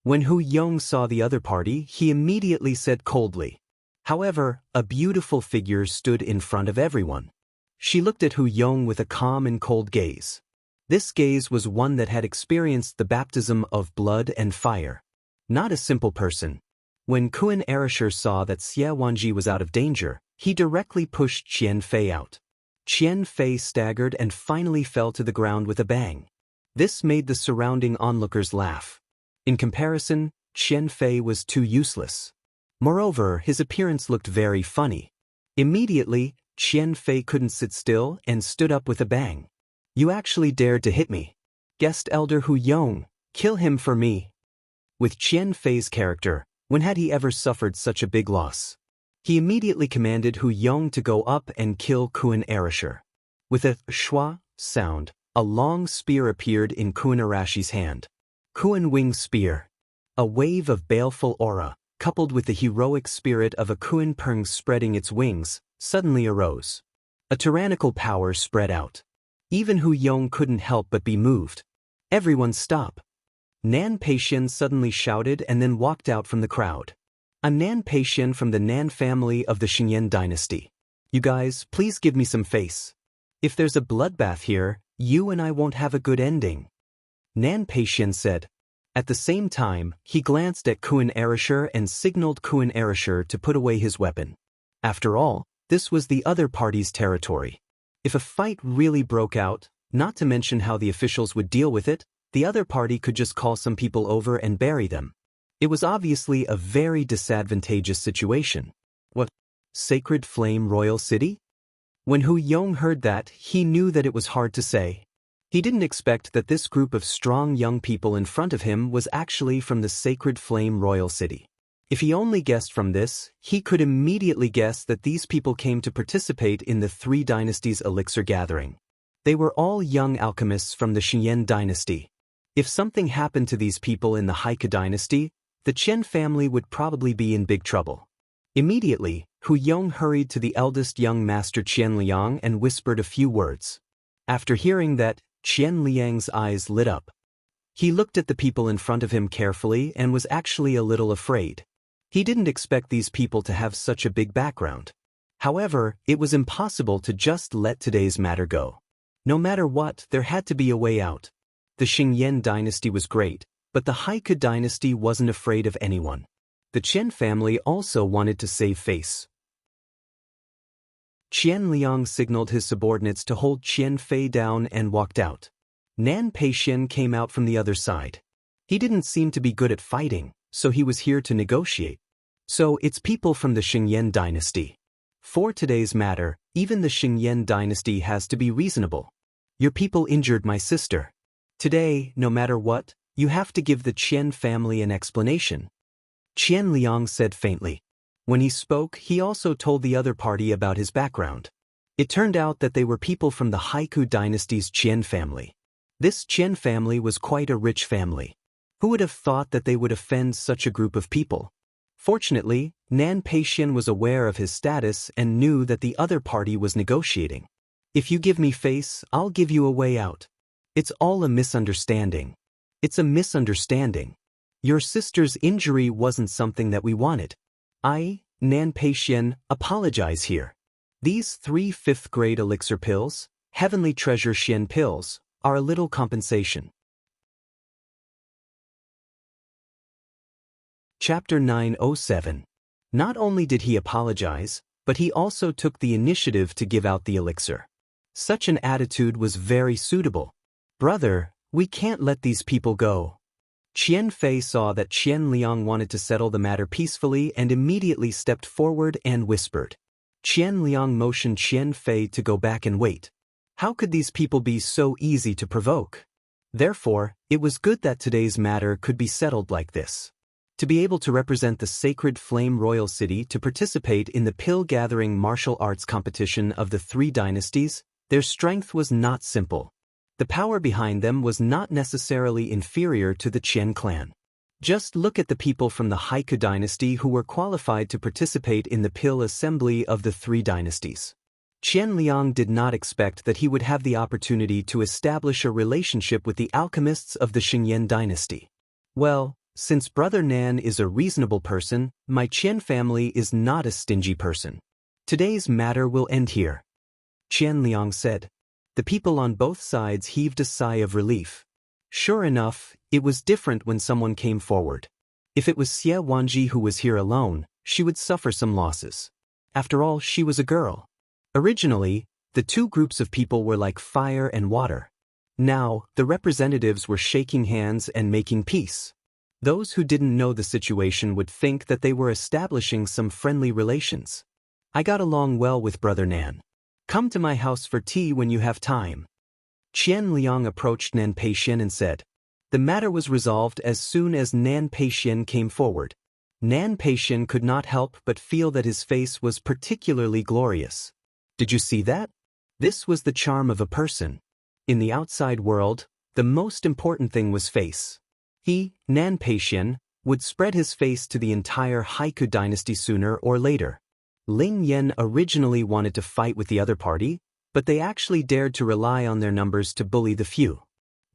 When Hu Yong saw the other party, he immediately said coldly. However, a beautiful figure stood in front of everyone. She looked at Hu Yong with a calm and cold gaze. This gaze was one that had experienced the baptism of blood and fire. Not a simple person. When Kun Erasure saw that Xie Wanji was out of danger, he directly pushed Qian Fei out. Qian Fei staggered and finally fell to the ground with a bang. This made the surrounding onlookers laugh. In comparison, Qian Fei was too useless. Moreover, his appearance looked very funny. Immediately, Qian Fei couldn't sit still and stood up with a bang. You actually dared to hit me. Guest Elder Hu Yong, kill him for me. With Qian Fei's character, when had he ever suffered such a big loss? He immediately commanded Hu Yong to go up and kill Kun Erasure. With a schwa sound, a long spear appeared in Kun Arashi's hand. Kun Wing Spear. A wave of baleful aura, coupled with the heroic spirit of a Kun Peng spreading its wings, suddenly arose. A tyrannical power spread out. Even Hu Yong couldn't help but be moved. Everyone stop. Nan Peixian suddenly shouted and then walked out from the crowd. I'm Nan Peixian from the Nan family of the Xingyan dynasty. You guys, please give me some face. If there's a bloodbath here, you and I won't have a good ending. Nan Peixian said. At the same time, he glanced at Kun Erasure and signaled Kun Erasure to put away his weapon. After all, this was the other party's territory. If a fight really broke out, not to mention how the officials would deal with it, the other party could just call some people over and bury them. It was obviously a very disadvantageous situation. What? Sacred Flame Royal City? When Hu Yong heard that, he knew that it was hard to say. He didn't expect that this group of strong young people in front of him was actually from the Sacred Flame Royal City. If he only guessed from this, he could immediately guess that these people came to participate in the Three Dynasties Elixir Gathering. They were all young alchemists from the Xingyan dynasty. If something happened to these people in the Haike dynasty, the Chen family would probably be in big trouble. Immediately, Hu Yong hurried to the eldest young master Qian Liang and whispered a few words. After hearing that, Qian Liang's eyes lit up. He looked at the people in front of him carefully and was actually a little afraid. He didn't expect these people to have such a big background. However, it was impossible to just let today's matter go. No matter what, there had to be a way out. The Xingyan dynasty was great, but the Haike dynasty wasn't afraid of anyone. The Chen family also wanted to save face. Qian Liang signaled his subordinates to hold Qian Fei down and walked out. Nan Peixian came out from the other side. He didn't seem to be good at fighting, so he was here to negotiate. So it's people from the Xingyan dynasty. For today's matter, even the Xingyan dynasty has to be reasonable. Your people injured my sister. Today, no matter what, you have to give the Qian family an explanation. Qian Liang said faintly. When he spoke, he also told the other party about his background. It turned out that they were people from the Haiku dynasty's Qian family. This Qian family was quite a rich family. Who would have thought that they would offend such a group of people? Fortunately, Nan Peixian was aware of his status and knew that the other party was negotiating. If you give me face, I'll give you a way out. It's all a misunderstanding. It's a misunderstanding. Your sister's injury wasn't something that we wanted. I, Nan Peixian, apologize here. These 3 5th-grade elixir pills, Heavenly Treasure Xian pills, are a little compensation. Chapter 907. Not only did he apologize, but he also took the initiative to give out the elixir. Such an attitude was very suitable. Brother, we can't let these people go. Qian Fei saw that Qian Liang wanted to settle the matter peacefully and immediately stepped forward and whispered. Qian Liang motioned Qian Fei to go back and wait. How could these people be so easy to provoke? Therefore, it was good that today's matter could be settled like this. To be able to represent the sacred Flame Royal City to participate in the pill-gathering martial arts competition of the 3 dynasties, their strength was not simple. The power behind them was not necessarily inferior to the Qian clan. Just look at the people from the Haiku dynasty who were qualified to participate in the pill assembly of the 3 dynasties. Qian Liang did not expect that he would have the opportunity to establish a relationship with the alchemists of the Xingyan dynasty. Well, since Brother Nan is a reasonable person, my Qian family is not a stingy person. Today's matter will end here. Qian Liang said. The people on both sides heaved a sigh of relief. Sure enough, it was different when someone came forward. If it was Xie Wanji who was here alone, she would suffer some losses. After all, she was a girl. Originally, the 2 groups of people were like fire and water. Now, the representatives were shaking hands and making peace. Those who didn't know the situation would think that they were establishing some friendly relations. I got along well with Brother Nan. Come to my house for tea when you have time. Qian Liang approached Nan Peixian and said. The matter was resolved as soon as Nan Peixian came forward. Nan Peixian could not help but feel that his face was particularly glorious. Did you see that? This was the charm of a person. In the outside world, the most important thing was face. He, Nan Peixian, would spread his face to the entire Haiku dynasty sooner or later. Ling Yan originally wanted to fight with the other party, but they actually dared to rely on their numbers to bully the few.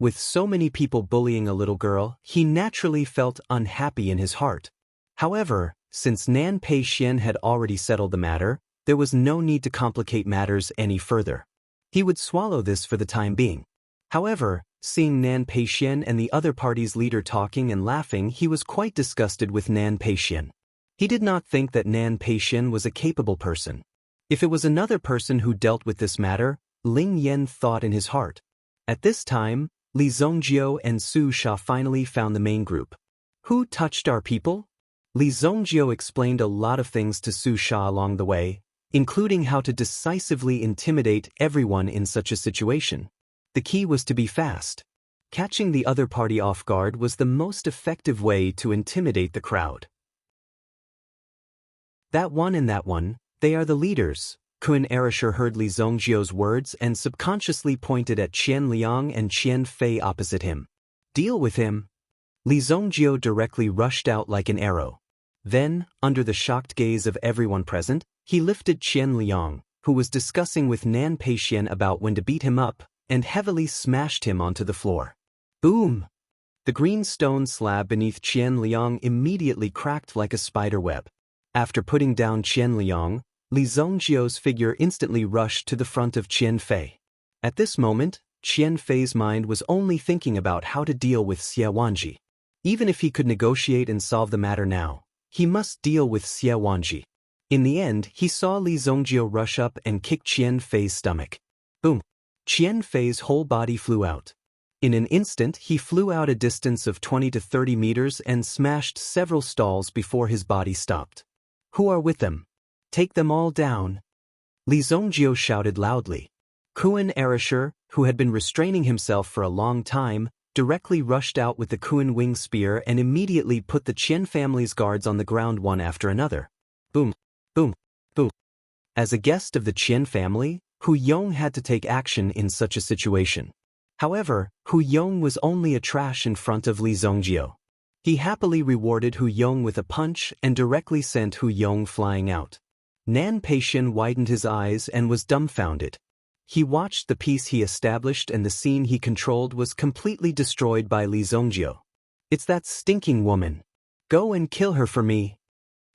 With so many people bullying a little girl, he naturally felt unhappy in his heart. However, since Nan Peixian had already settled the matter, there was no need to complicate matters any further. He would swallow this for the time being. However, seeing Nan Peixian and the other party's leader talking and laughing, he was quite disgusted with Nan Peixian. He did not think that Nan Peixian was a capable person. If it was another person who dealt with this matter, Ling Yan thought in his heart. At this time, Li Zongjiu and Su Sha finally found the main group. Who touched our people? Li Zongjiu explained a lot of things to Su Sha along the way, including how to decisively intimidate everyone in such a situation. The key was to be fast. Catching the other party off guard was the most effective way to intimidate the crowd. That one, they are the leaders. Kun Erasher heard Li Zongjiu's words and subconsciously pointed at Qian Liang and Qian Fei opposite him. Deal with him. Li Zongjiu directly rushed out like an arrow. Then, under the shocked gaze of everyone present, he lifted Qian Liang, who was discussing with Nan Peixian about when to beat him up, and heavily smashed him onto the floor. Boom! The green stone slab beneath Qian Liang immediately cracked like a spider web. After putting down Qian Liang, Li Zongjiu's figure instantly rushed to the front of Qian Fei. At this moment, Qian Fei's mind was only thinking about how to deal with Xie Wanji. Even if he could negotiate and solve the matter now, he must deal with Xie Wanji. In the end, he saw Li Zongjiu rush up and kick Qian Fei's stomach. Boom! Qian Fei's whole body flew out. In an instant he flew out a distance of 20 to 30 meters and smashed several stalls before his body stopped. Who are with them? Take them all down. Li Zongjio shouted loudly. Kuan Erasure, who had been restraining himself for a long time, directly rushed out with the Kuan wing spear and immediately put the Qian family's guards on the ground one after another. Boom, boom, boom. As a guest of the Qian family, Hu Yong had to take action in such a situation. However, Hu Yong was only a trash in front of Li Zongjio. He happily rewarded Hu Yong with a punch and directly sent Hu Yong flying out. Nan Peixian widened his eyes and was dumbfounded. He watched the peace he established and the scene he controlled was completely destroyed by Li Zongjio. It's that stinking woman. Go and kill her for me.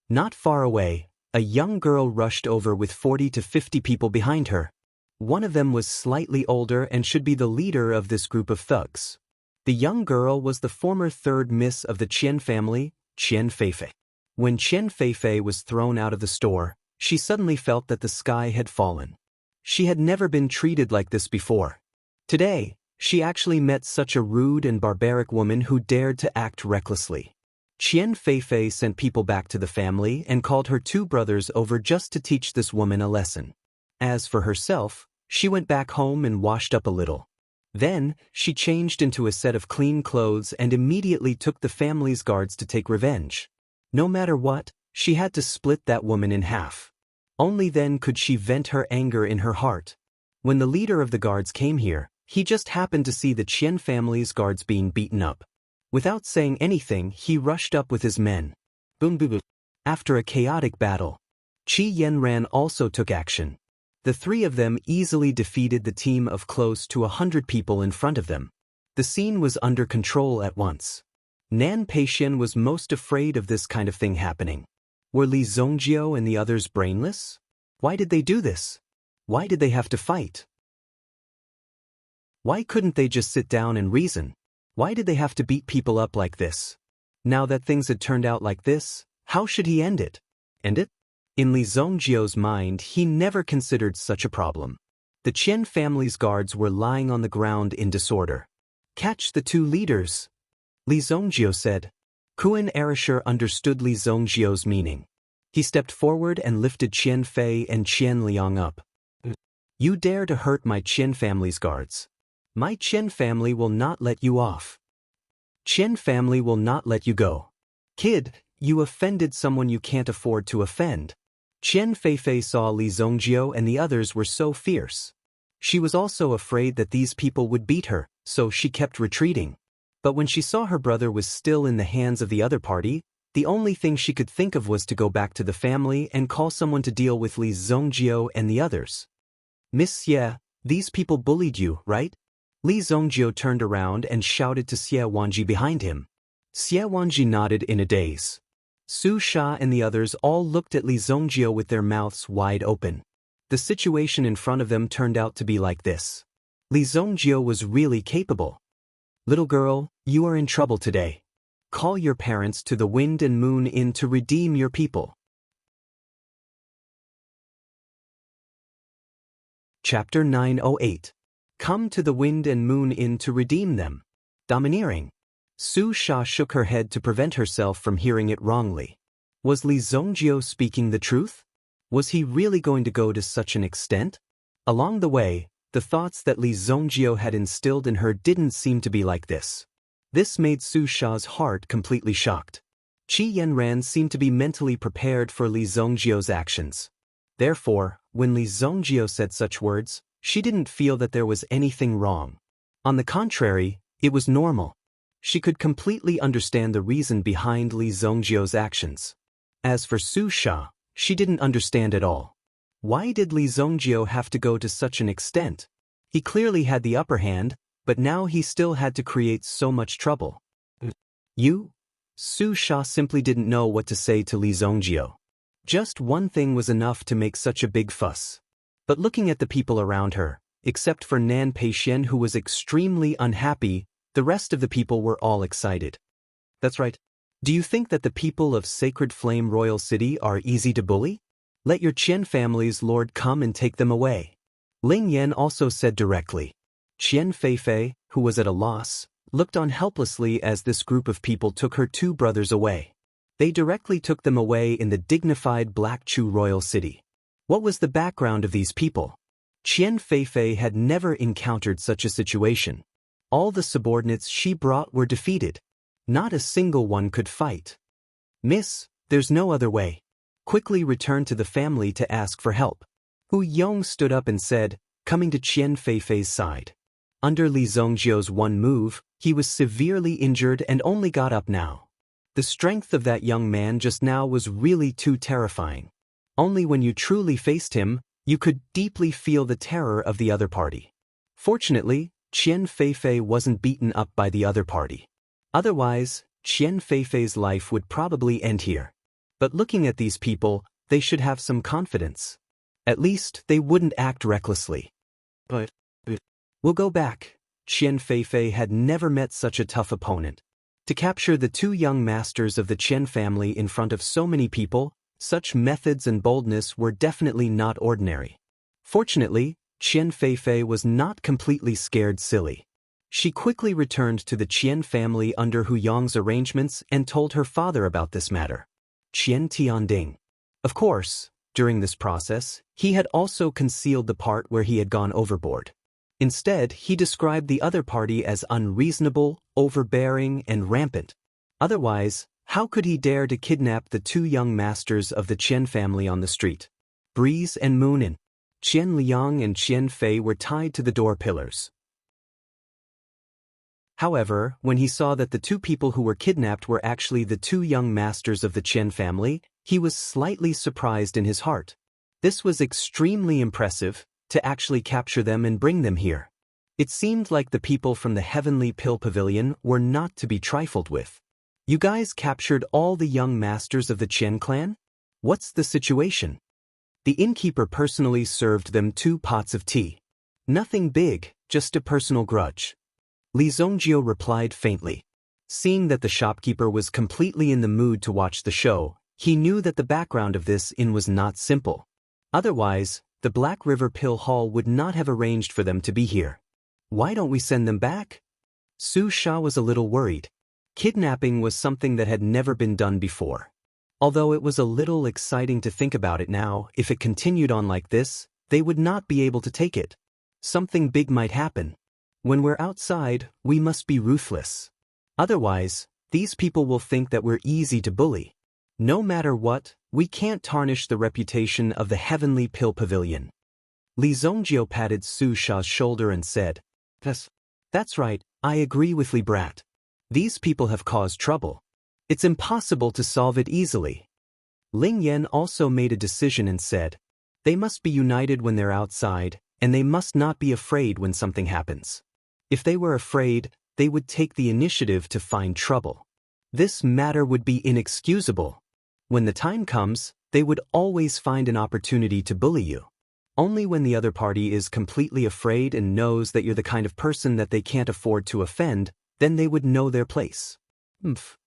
Not far away, a young girl rushed over with 40 to 50 people behind her. One of them was slightly older and should be the leader of this group of thugs. The young girl was the former third miss of the Qian family, Qian Feifei. When Qian Feifei was thrown out of the store, she suddenly felt that the sky had fallen. She had never been treated like this before. Today, she actually met such a rude and barbaric woman who dared to act recklessly. Qian Feifei sent people back to the family and called her two brothers over just to teach this woman a lesson. As for herself, she went back home and washed up a little. Then, she changed into a set of clean clothes and immediately took the family's guards to take revenge. No matter what, she had to split that woman in half. Only then could she vent her anger in her heart. When the leader of the guards came here, he just happened to see the Qian family's guards being beaten up. Without saying anything, he rushed up with his men. Boom boom boom. After a chaotic battle, Qi Yanran also took action. The three of them easily defeated the team of close to 100 people in front of them. The scene was under control at once. Nan Peixian was most afraid of this kind of thing happening. Were Li Zongjio and the others brainless? Why did they do this? Why did they have to fight? Why couldn't they just sit down and reason? Why did they have to beat people up like this? Now that things had turned out like this, how should he end it? End it? In Li Zongjio's mind, he never considered such a problem. The Qian family's guards were lying on the ground in disorder. Catch the two leaders, Li Zongjio said. Kuan Erasure understood Li Zongjio's meaning. He stepped forward and lifted Qian Fei and Qian Liang up. You dare to hurt my Qian family's guards. My Qian family will not let you off. Qian family will not let you go. Kid, you offended someone you can't afford to offend. Qian Feifei saw Li Zongjio and the others were so fierce. She was also afraid that these people would beat her, so she kept retreating. But when she saw her brother was still in the hands of the other party, the only thing she could think of was to go back to the family and call someone to deal with Li Zongjio and the others. Miss Xie, these people bullied you, right? Li Zongjio turned around and shouted to Xie Wanji behind him. Xie Wanji nodded in a daze. Su Sha and the others all looked at Li Zongjio with their mouths wide open. The situation in front of them turned out to be like this. Li Zongjio was really capable. Little girl, you are in trouble today. Call your parents to the Wind and Moon Inn to redeem your people. Chapter 908. Come to the Wind and Moon Inn to redeem them. Domineering. Su Sha shook her head to prevent herself from hearing it wrongly. Was Li Zongjio speaking the truth? Was he really going to go to such an extent? Along the way, the thoughts that Li Zongjio had instilled in her didn't seem to be like this. This made Su Sha's heart completely shocked. Qi Yanran seemed to be mentally prepared for Li Zongjio's actions. Therefore, when Li Zongjio said such words, she didn't feel that there was anything wrong. On the contrary, it was normal. She could completely understand the reason behind Li Zongjio's actions. As for Su Sha, she didn't understand at all. Why did Li Zongjio have to go to such an extent? He clearly had the upper hand, but now he still had to create so much trouble. You? Su Sha simply didn't know what to say to Li Zongjio. Just one thing was enough to make such a big fuss. But looking at the people around her, except for Nan Peixian who was extremely unhappy, the rest of the people were all excited. That's right. Do you think that the people of Sacred Flame Royal City are easy to bully? Let your Qian family's lord come and take them away. Ling Yan also said directly. Qian Feifei, who was at a loss, looked on helplessly as this group of people took her two brothers away. They directly took them away in the dignified Black Chu royal city. What was the background of these people? Qian Feifei had never encountered such a situation. All the subordinates she brought were defeated. Not a single one could fight. "Miss, there's no other way. Quickly return to the family to ask for help." Hu Yong stood up and said, coming to Qian Feifei's side. Under Li Zongjiu's one move, he was severely injured and only got up now. The strength of that young man just now was really too terrifying. Only when you truly faced him, you could deeply feel the terror of the other party. Fortunately, Qian Feifei wasn't beaten up by the other party. Otherwise, Qian Feifei's life would probably end here. But looking at these people, they should have some confidence. At least, they wouldn't act recklessly. But we'll go back. Qian Feifei had never met such a tough opponent. To capture the two young masters of the Qian family in front of so many people, such methods and boldness were definitely not ordinary. Fortunately, Qian Feifei was not completely scared silly. She quickly returned to the Qian family under Hu Yong's arrangements and told her father about this matter. Qian Tianding. Of course, during this process, he had also concealed the part where he had gone overboard. Instead, he described the other party as unreasonable, overbearing, and rampant. Otherwise, how could he dare to kidnap the two young masters of the Qian family on the street? Breeze and Moon and Qian Liang and Qian Fei were tied to the door pillars. However, when he saw that the two people who were kidnapped were actually the two young masters of the Qian family, he was slightly surprised in his heart. This was extremely impressive, to actually capture them and bring them here. It seemed like the people from the Heavenly Pill Pavilion were not to be trifled with. You guys captured all the young masters of the Qian clan? What's the situation? The innkeeper personally served them 2 pots of tea. Nothing big, just a personal grudge. Li Zongjiu replied faintly. Seeing that the shopkeeper was completely in the mood to watch the show, he knew that the background of this inn was not simple. Otherwise, the Black River Pill Hall would not have arranged for them to be here. Why don't we send them back? Su Sha was a little worried. Kidnapping was something that had never been done before. Although it was a little exciting to think about it now, if it continued on like this, they would not be able to take it. Something big might happen. When we're outside, we must be ruthless. Otherwise, these people will think that we're easy to bully. No matter what, we can't tarnish the reputation of the Heavenly Pill Pavilion. Li Zongjiu patted Su Sha's shoulder and said, That's right, I agree with Li Brat. These people have caused trouble. It's impossible to solve it easily. Ling Yan also made a decision and said, they must be united when they're outside, and they must not be afraid when something happens. If they were afraid, they would take the initiative to find trouble. This matter would be inexcusable. When the time comes, they would always find an opportunity to bully you. Only when the other party is completely afraid and knows that you're the kind of person that they can't afford to offend, then they would know their place.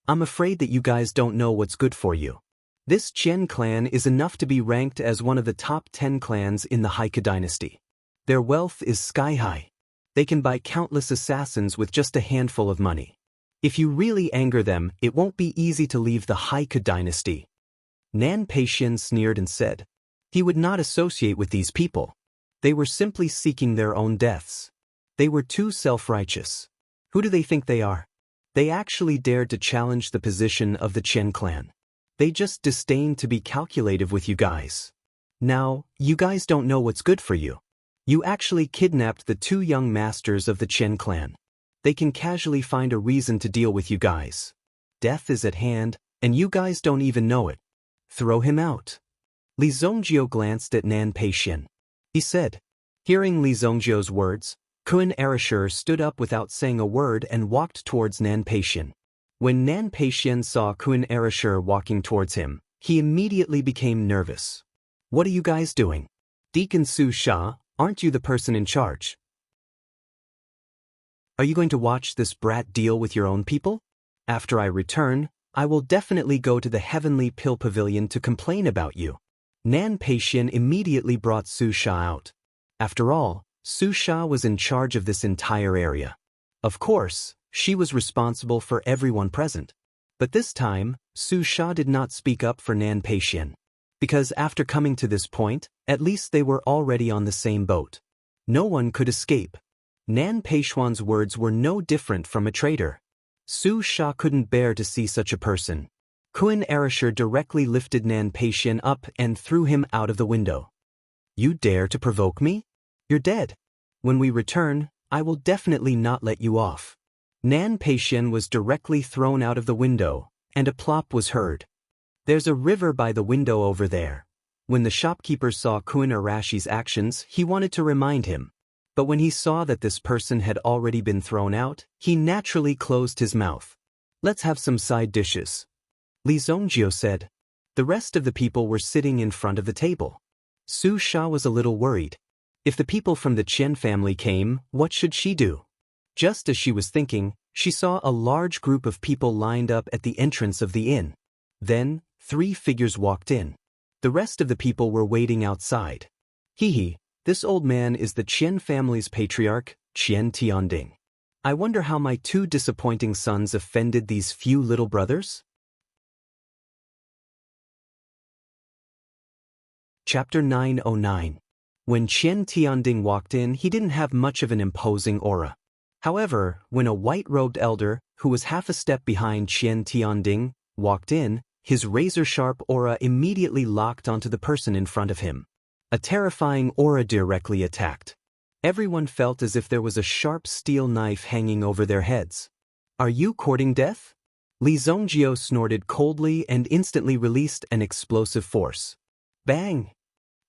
I'm afraid that you guys don't know what's good for you. This Qian clan is enough to be ranked as one of the top 10 clans in the Haika dynasty. Their wealth is sky-high. They can buy countless assassins with just a handful of money. If you really anger them, it won't be easy to leave the Haika dynasty. Nan Peixian sneered and said, he would not associate with these people. They were simply seeking their own deaths. They were too self-righteous. Who do they think they are? They actually dared to challenge the position of the Qian clan. They just disdained to be calculative with you guys. Now, you guys don't know what's good for you. You actually kidnapped the 2 young masters of the Qian clan. They can casually find a reason to deal with you guys. Death is at hand, and you guys don't even know it. Throw him out. Li Zongjiu glanced at Nan Peixian. He said. Hearing Li Zongjiu's words, Kun Erishur stood up without saying a word and walked towards Nan Peixian. When Nan Peixian saw Kun Erishur walking towards him, he immediately became nervous. What are you guys doing? Deacon Su Sha, aren't you the person in charge? Are you going to watch this brat deal with your own people? After I return, I will definitely go to the Heavenly Pill Pavilion to complain about you. Nan Peixian immediately brought Su Sha out. After all, Su Sha was in charge of this entire area. Of course, she was responsible for everyone present. But this time, Su Sha did not speak up for Nan Peixian. Because after coming to this point, at least they were already on the same boat. No one could escape. Nan Peixian's words were no different from a traitor. Su Sha couldn't bear to see such a person. Kun Erisher directly lifted Nan Peixian up and threw him out of the window. You dare to provoke me? You're dead. When we return, I will definitely not let you off. Nan Peixian was directly thrown out of the window, and a plop was heard. There's a river by the window over there. When the shopkeeper saw Kun Arashi's actions, he wanted to remind him. But when he saw that this person had already been thrown out, he naturally closed his mouth. Let's have some side dishes. Li Zongjio said. The rest of the people were sitting in front of the table. Su Sha was a little worried. If the people from the Chen family came, what should she do? Just as she was thinking, she saw a large group of people lined up at the entrance of the inn. Then, 3 figures walked in. The rest of the people were waiting outside. Hee, this old man is the Qian family's patriarch, Qian Tianding. I wonder how my 2 disappointing sons offended these few little brothers? Chapter 909. When Qian Tianding walked in, he didn't have much of an imposing aura. However, when a white-robed elder, who was half a step behind Qian Tianding, walked in, his razor-sharp aura immediately locked onto the person in front of him. A terrifying aura directly attacked. Everyone felt as if there was a sharp steel knife hanging over their heads. Are you courting death? Li Zongjio snorted coldly and instantly released an explosive force. Bang!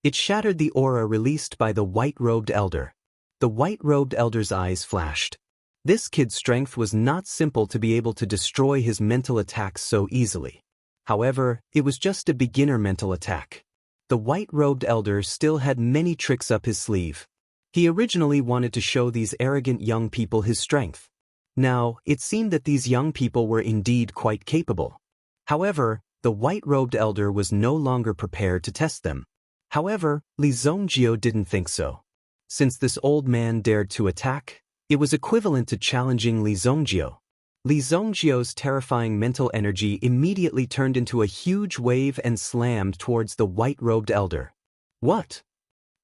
It shattered the aura released by the white-robed elder. The white-robed elder's eyes flashed. This kid's strength was not simple to be able to destroy his mental attacks so easily. However, it was just a beginner mental attack. The white-robed elder still had many tricks up his sleeve. He originally wanted to show these arrogant young people his strength. Now, it seemed that these young people were indeed quite capable. However, the white-robed elder was no longer prepared to test them. However, Li Zongjio didn't think so. Since this old man dared to attack, it was equivalent to challenging Li Zongjio. Li Zongjio's terrifying mental energy immediately turned into a huge wave and slammed towards the white-robed elder. What?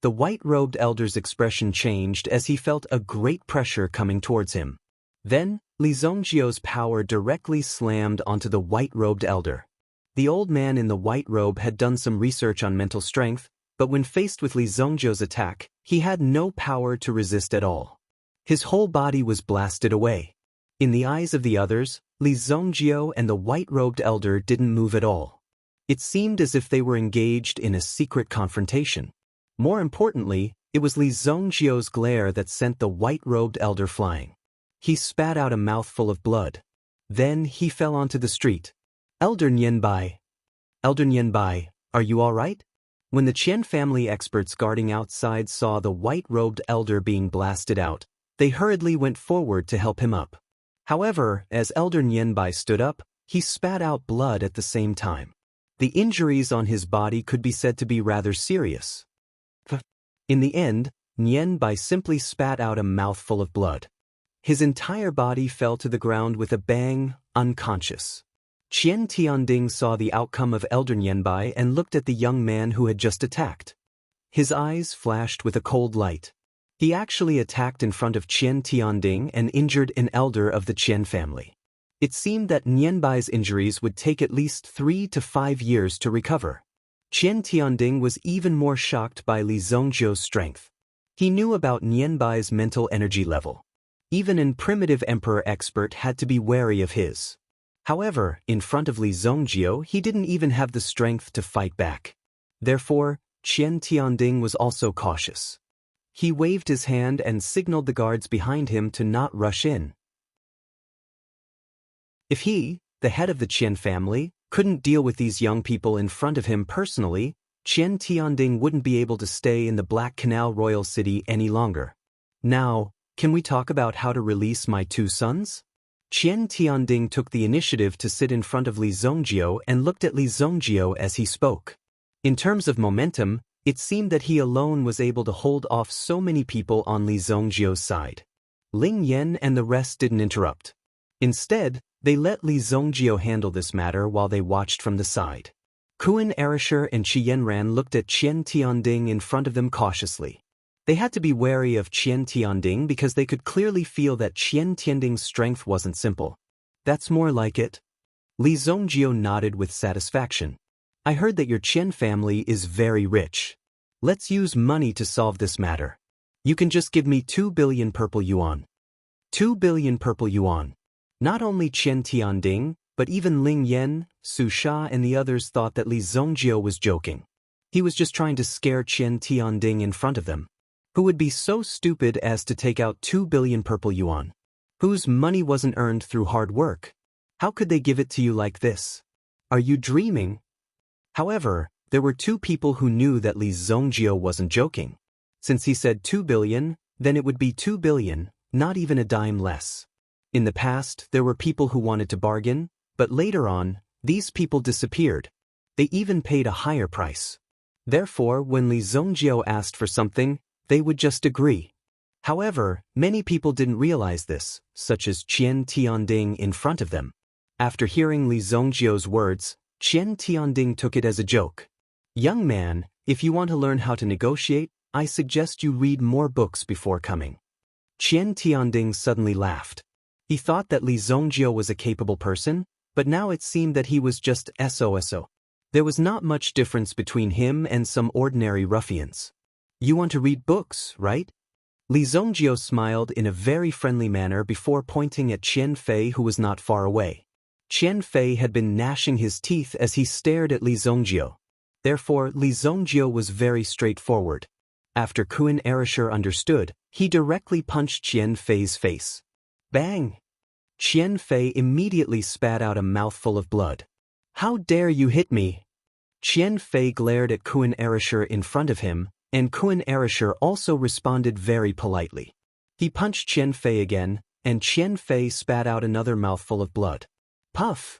The white-robed elder's expression changed as he felt a great pressure coming towards him. Then, Li Zongjio's power directly slammed onto the white-robed elder. The old man in the white robe had done some research on mental strength, but when faced with Li Zongjio's attack, he had no power to resist at all. His whole body was blasted away. In the eyes of the others, Li Zongjio and the white-robed elder didn't move at all. It seemed as if they were engaged in a secret confrontation. More importantly, it was Li Zongjio's glare that sent the white-robed elder flying. He spat out a mouthful of blood. Then he fell onto the street. Elder Nianbai. Elder Nianbai, are you all right? When the Qian family experts guarding outside saw the white-robed elder being blasted out, they hurriedly went forward to help him up. However, as Elder Nianbai stood up, he spat out blood at the same time. The injuries on his body could be said to be rather serious. In the end, Nianbai simply spat out a mouthful of blood. His entire body fell to the ground with a bang, unconscious. Qian Tianding saw the outcome of Elder Nianbai and looked at the young man who had just attacked. His eyes flashed with a cold light. He actually attacked in front of Qian Tianding and injured an elder of the Qian family. It seemed that Nianbai's injuries would take at least 3 to 5 years to recover. Qian Tianding was even more shocked by Li Zongjio's strength. He knew about Nianbai's mental energy level. Even an primitive emperor expert had to be wary of his. However, in front of Li Zongjio, he didn't even have the strength to fight back. Therefore, Qian Tianding was also cautious. He waved his hand and signaled the guards behind him to not rush in. If he, the head of the Qian family, couldn't deal with these young people in front of him personally, Qian Tianding wouldn't be able to stay in the Black Canal Royal City any longer. Now, can we talk about how to release my 2 sons? Qian Tianding took the initiative to sit in front of Li Zongjio and looked at Li Zongjio as he spoke. In terms of momentum, it seemed that he alone was able to hold off so many people on Li Zongjio's side. Ling Yan and the rest didn't interrupt. Instead, they let Li Zongjio handle this matter while they watched from the side. Kun Erisher and Qi Yanran looked at Qian Tianding in front of them cautiously. They had to be wary of Qian Tianding because they could clearly feel that Qian Tianding's strength wasn't simple. That's more like it. Li Zongjio nodded with satisfaction. I heard that your Qian family is very rich. Let's use money to solve this matter. You can just give me 2 billion purple yuan. 2 billion purple yuan. Not only Qian Tianding, but even Ling Yan, Su Sha and the others thought that Li Zongjio was joking. He was just trying to scare Qian Tianding in front of them. Who would be so stupid as to take out 2 billion purple yuan? Whose money wasn't earned through hard work? How could they give it to you like this? Are you dreaming? However, there were two people who knew that Li Zongjio wasn't joking. Since he said 2 billion, then it would be 2 billion, not even a dime less. In the past, there were people who wanted to bargain, but later on, these people disappeared. They even paid a higher price. Therefore, when Li Zongjio asked for something, they would just agree. However, many people didn't realize this, such as Qian Tianding in front of them. After hearing Li Zongjio's words, Qian Tianding took it as a joke. Young man, if you want to learn how to negotiate, I suggest you read more books before coming. Qian Tianding suddenly laughed. He thought that Li Zongjio was a capable person, but now it seemed that he was just SOSO. There was not much difference between him and some ordinary ruffians. You want to read books, right? Li Zongjio smiled in a very friendly manner before pointing at Qian Fei, who was not far away. Qian Fei had been gnashing his teeth as he stared at Li Zongjio. Therefore, Li Zongjio was very straightforward. After Kun Erisher understood, he directly punched Qian Fei's face. Bang! Qian Fei immediately spat out a mouthful of blood. How dare you hit me? Qian Fei glared at Kun Erisher in front of him, and Kun Erisher also responded very politely. He punched Qian Fei again, and Qian Fei spat out another mouthful of blood. Puff!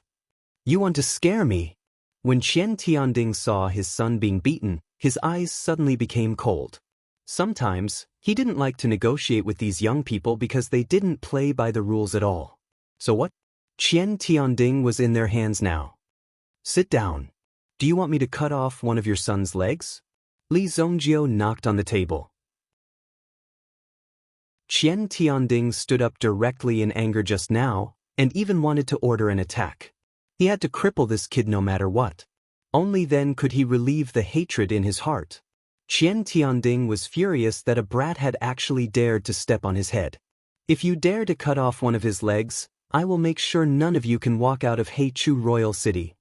You want to scare me? When Qian Tianding saw his son being beaten, his eyes suddenly became cold. Sometimes, he didn't like to negotiate with these young people because they didn't play by the rules at all. So what? Qian Tianding was in their hands now. Sit down. Do you want me to cut off one of your son's legs? Li Zongjio knocked on the table. Qian Tianding stood up directly in anger just now, and even wanted to order an attack. He had to cripple this kid no matter what. Only then could he relieve the hatred in his heart. Qian Tianding was furious that a brat had actually dared to step on his head. If you dare to cut off one of his legs, I will make sure none of you can walk out of Heichu Royal City.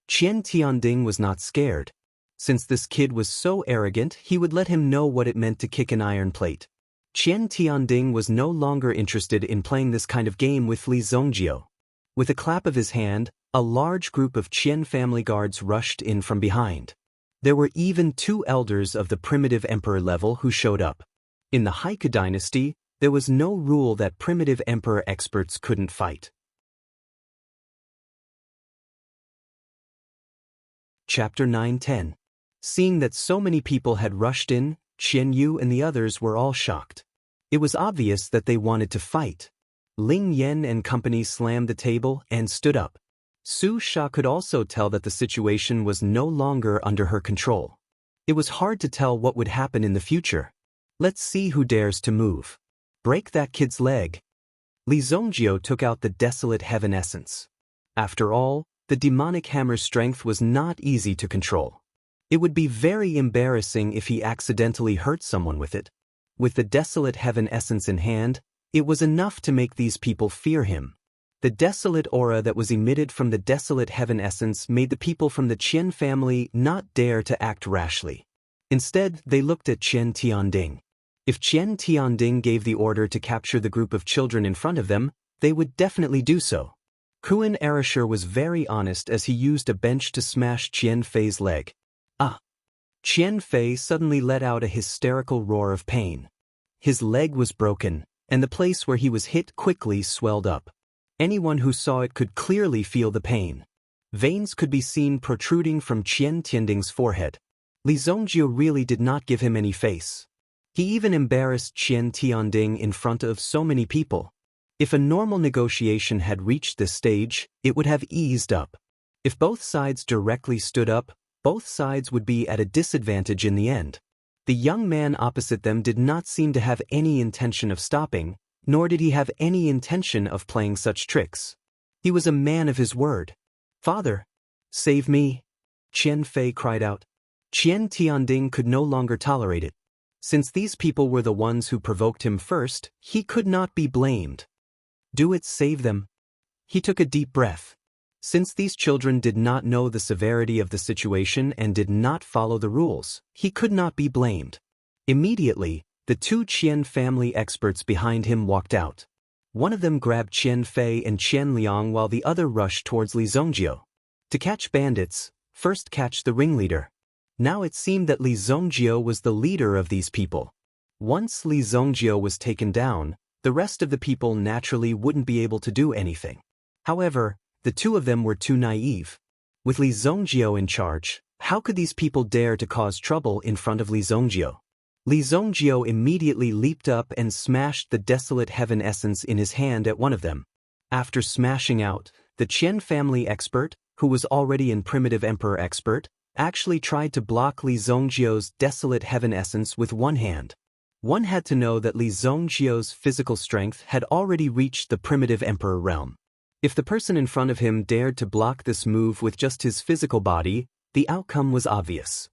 Qian Tianding was not scared. Since this kid was so arrogant, he would let him know what it meant to kick an iron plate. Qian Tianding was no longer interested in playing this kind of game with Li Zongjio. With a clap of his hand, a large group of Qian family guards rushed in from behind. There were even 2 elders of the primitive emperor level who showed up. In the Haiku dynasty, there was no rule that primitive emperor experts couldn't fight. Chapter 9-10. Seeing that so many people had rushed in, Qian Yu and the others were all shocked. It was obvious that they wanted to fight. Ling Yan and company slammed the table and stood up. Su Sha could also tell that the situation was no longer under her control. It was hard to tell what would happen in the future. Let's see who dares to move. Break that kid's leg. Li Zongjio took out the desolate heaven essence. After all, the demonic hammer's strength was not easy to control. It would be very embarrassing if he accidentally hurt someone with it. With the desolate heaven essence in hand, it was enough to make these people fear him. The desolate aura that was emitted from the desolate heaven essence made the people from the Qian family not dare to act rashly. Instead, they looked at Qian Tianding. If Qian Tianding gave the order to capture the group of children in front of them, they would definitely do so. Kun Erisher was very honest as he used a bench to smash Qian Fei's leg. Ah! Qian Fei suddenly let out a hysterical roar of pain. His leg was broken, and the place where he was hit quickly swelled up. Anyone who saw it could clearly feel the pain. Veins could be seen protruding from Qian Tianding's forehead. Li Zongjio really did not give him any face. He even embarrassed Qian Tianding in front of so many people. If a normal negotiation had reached this stage, it would have eased up. If both sides directly stood up, both sides would be at a disadvantage in the end. The young man opposite them did not seem to have any intention of stopping, nor did he have any intention of playing such tricks. He was a man of his word. "Father, save me!" Qian Fei cried out. Qian Tianding could no longer tolerate it. Since these people were the ones who provoked him first, he could not be blamed. "Do it, save them." He took a deep breath. Since these children did not know the severity of the situation and did not follow the rules, he could not be blamed. Immediately, the two Qian family experts behind him walked out. One of them grabbed Qian Fei and Qian Liang while the other rushed towards Li Zongjio. To catch bandits, first catch the ringleader. Now it seemed that Li Zongjio was the leader of these people. Once Li Zongjio was taken down, the rest of the people naturally wouldn't be able to do anything. However, the two of them were too naive. With Li Zongjio in charge, how could these people dare to cause trouble in front of Li Zongjio? Li Zongjio immediately leaped up and smashed the desolate heaven essence in his hand at one of them. After smashing out, the Qian family expert, who was already an primitive emperor expert, actually tried to block Li Zongjio's desolate heaven essence with one hand. One had to know that Li Zongjio's physical strength had already reached the primitive emperor realm. If the person in front of him dared to block this move with just his physical body, the outcome was obvious.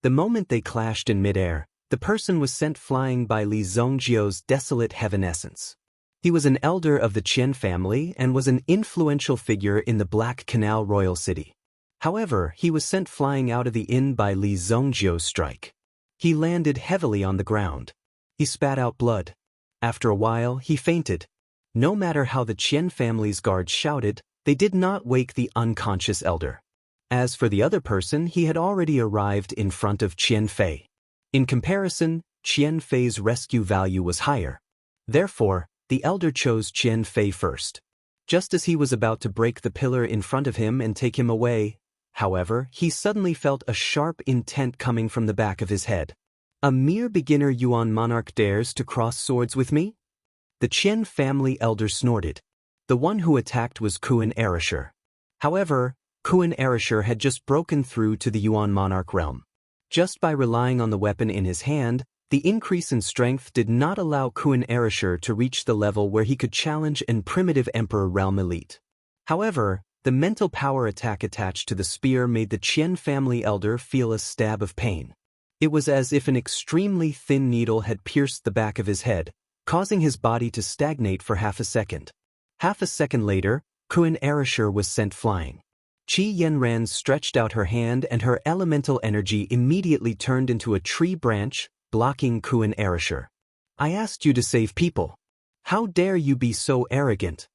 The moment they clashed in midair, the person was sent flying by Li Zongjio's desolate heaven essence. He was an elder of the Qian family and was an influential figure in the Black Canal royal city. However, he was sent flying out of the inn by Li Zongjio's strike. He landed heavily on the ground. He spat out blood. After a while, he fainted. No matter how the Qian family's guards shouted, they did not wake the unconscious elder. As for the other person, he had already arrived in front of Qian Fei. In comparison, Qian Fei's rescue value was higher. Therefore, the elder chose Qian Fei first. Just as he was about to break the pillar in front of him and take him away, however, he suddenly felt a sharp intent coming from the back of his head. "A mere beginner Yuan monarch dares to cross swords with me?" The Qian family elder snorted. The one who attacked was Kuan Erasher. However, Kuan Erasher had just broken through to the Yuan monarch realm. Just by relying on the weapon in his hand, the increase in strength did not allow Kuan Erasher to reach the level where he could challenge an primitive emperor realm elite. However, the mental power attack attached to the spear made the Qian family elder feel a stab of pain. It was as if an extremely thin needle had pierced the back of his head, causing his body to stagnate for half a second. Half a second later, Kuan Erasher was sent flying. Qi Yanran stretched out her hand and her elemental energy immediately turned into a tree branch, blocking Kuan Erasher. "I asked you to save people. How dare you be so arrogant?"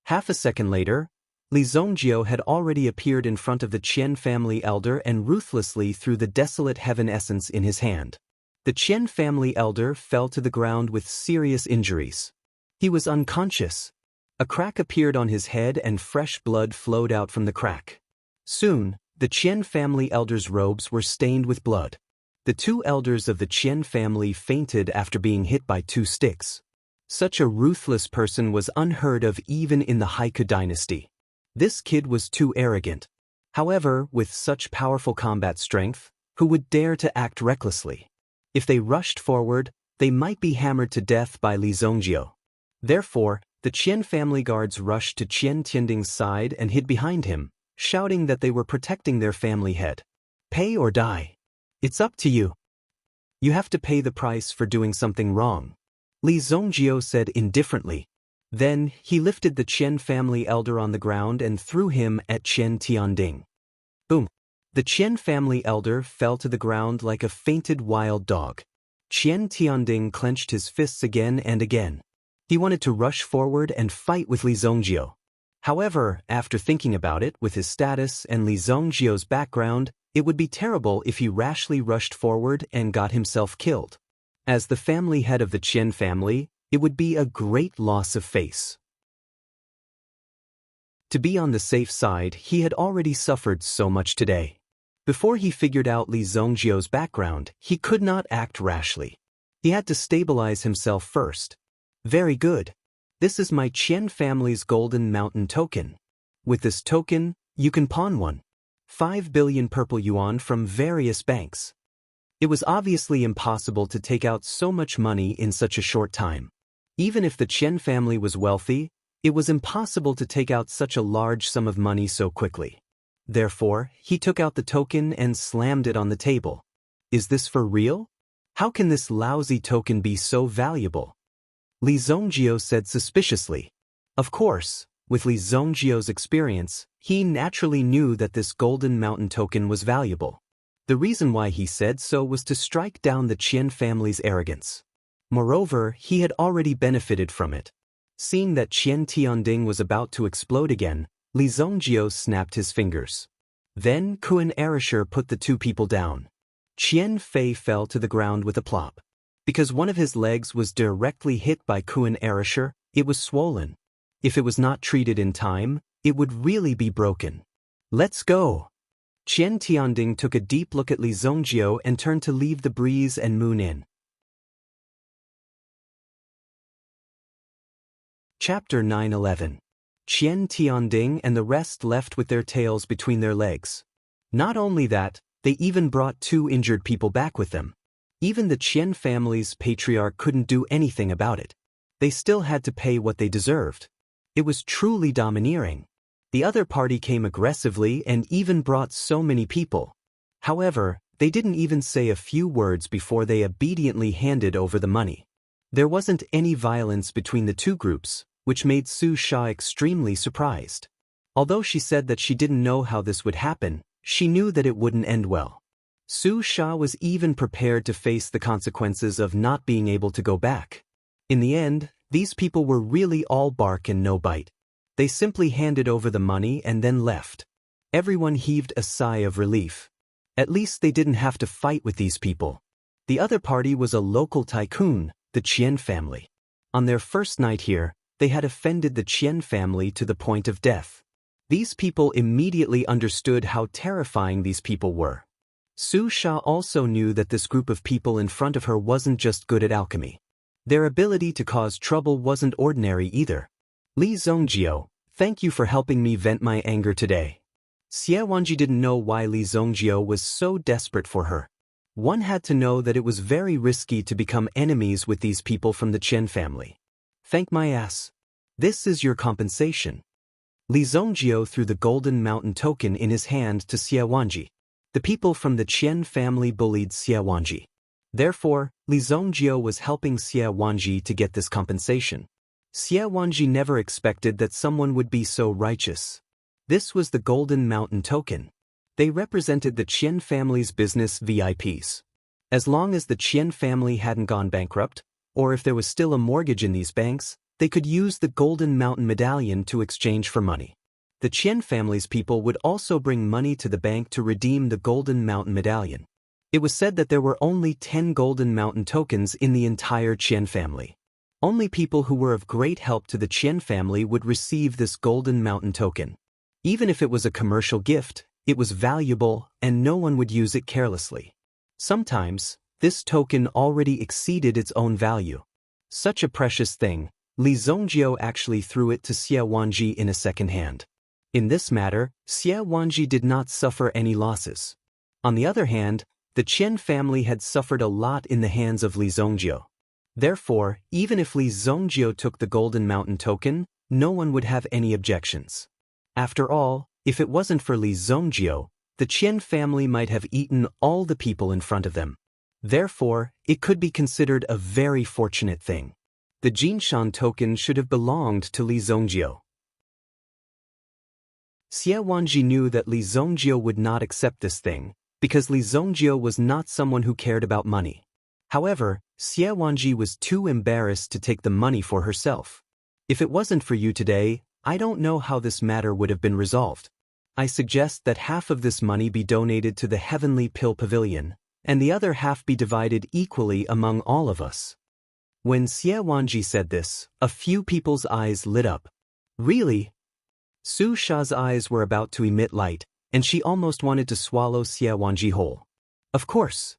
Half a second later, Li Zongjio had already appeared in front of the Qian family elder and ruthlessly threw the desolate heaven essence in his hand. The Qian family elder fell to the ground with serious injuries. He was unconscious. A crack appeared on his head and fresh blood flowed out from the crack. Soon, the Qian family elder's robes were stained with blood. The two elders of the Qian family fainted after being hit by 2 sticks. Such a ruthless person was unheard of even in the Haiku dynasty. This kid was too arrogant. However, with such powerful combat strength, who would dare to act recklessly? If they rushed forward, they might be hammered to death by Li Zongjio. Therefore, the Qian family guards rushed to Qian Tianding's side and hid behind him, shouting that they were protecting their family head. "Pay or die. It's up to you. You have to pay the price for doing something wrong," Li Zongjio said indifferently. Then, he lifted the Qian family elder on the ground and threw him at Qian Tianding. Boom! The Qian family elder fell to the ground like a fainted wild dog. Qian Tianding clenched his fists again and again. He wanted to rush forward and fight with Li Zongjio. However, after thinking about it, with his status and Li Zongjio's background, it would be terrible if he rashly rushed forward and got himself killed. As the family head of the Qian family, it would be a great loss of face. To be on the safe side, he had already suffered so much today. Before he figured out Li Zongjiu's background, he could not act rashly. He had to stabilize himself first. Very good. This is my Qian family's Golden Mountain token. With this token, you can pawn 5 billion purple yuan from various banks. It was obviously impossible to take out so much money in such a short time. Even if the Qian family was wealthy, it was impossible to take out such a large sum of money so quickly. Therefore, he took out the token and slammed it on the table. Is this for real? How can this lousy token be so valuable? Li Zongjiu said suspiciously. Of course, with Li Zongjiu's experience, he naturally knew that this Golden Mountain token was valuable. The reason why he said so was to strike down the Qian family's arrogance. Moreover, he had already benefited from it. Seeing that Qian Tianding was about to explode again, Li Zongjiu snapped his fingers. Then Kuan Erasure put the two people down. Qian Fei fell to the ground with a plop. Because one of his legs was directly hit by Kuan Erasure, it was swollen. If it was not treated in time, it would really be broken. Let's go. Qian Tianding took a deep look at Li Zongjiu and turned to leave the breeze and moon in. Chapter 9:11. Qian Tianding and the rest left with their tails between their legs. Not only that, they even brought 2 injured people back with them. Even the Qian family's patriarch couldn't do anything about it. They still had to pay what they deserved. It was truly domineering. The other party came aggressively and even brought so many people. However, they didn't even say a few words before they obediently handed over the money. There wasn't any violence between the two groups, which made Su Sha extremely surprised. Although she said that she didn't know how this would happen, she knew that it wouldn't end well. Su Sha was even prepared to face the consequences of not being able to go back. In the end, these people were really all bark and no bite. They simply handed over the money and then left. Everyone heaved a sigh of relief. At least they didn't have to fight with these people. The other party was a local tycoon, the Qian family. On their first night here, they had offended the Qian family to the point of death. These people immediately understood how terrifying these people were. Su Sha also knew that this group of people in front of her wasn't just good at alchemy. Their ability to cause trouble wasn't ordinary either. Li Zongjiu, thank you for helping me vent my anger today. Xie Wanji didn't know why Li Zongjiu was so desperate for her. One had to know that it was very risky to become enemies with these people from the Qian family. Thank my ass. This is your compensation. Li Zongjiu threw the Golden Mountain token in his hand to Xie Wanji. The people from the Qian family bullied Xie Wanji. Therefore, Li Zongjiu was helping Xie Wanji to get this compensation. Xie Wanji never expected that someone would be so righteous. This was the Golden Mountain token. They represented the Qian family's business VIPs. As long as the Qian family hadn't gone bankrupt, or if there was still a mortgage in these banks, they could use the Golden Mountain medallion to exchange for money. The Qian family's people would also bring money to the bank to redeem the Golden Mountain medallion. It was said that there were only 10 Golden Mountain tokens in the entire Qian family. Only people who were of great help to the Qian family would receive this Golden Mountain token. Even if it was a commercial gift, it was valuable and no one would use it carelessly. Sometimes, this token already exceeded its own value. Such a precious thing, Li Zongjiu actually threw it to Xie Wanji in a second hand. In this matter, Xie Wanji did not suffer any losses. On the other hand, the Qian family had suffered a lot in the hands of Li Zongjiu. Therefore, even if Li Zongjiu took the Golden Mountain token, no one would have any objections. After all, if it wasn't for Li Zongjiu, the Qian family might have eaten all the people in front of them. Therefore, it could be considered a very fortunate thing. The Jinshan token should have belonged to Li Zongjiu. Xie Wanji knew that Li Zongjiu would not accept this thing, because Li Zongjiu was not someone who cared about money. However, Xie Wanji was too embarrassed to take the money for herself. If it wasn't for you today, I don't know how this matter would have been resolved. I suggest that half of this money be donated to the Heavenly Pill Pavilion, and the other half be divided equally among all of us. When Xie Wanji said this, a few people's eyes lit up. Really? Su Sha's eyes were about to emit light, and she almost wanted to swallow Xie Wanji whole. Of course,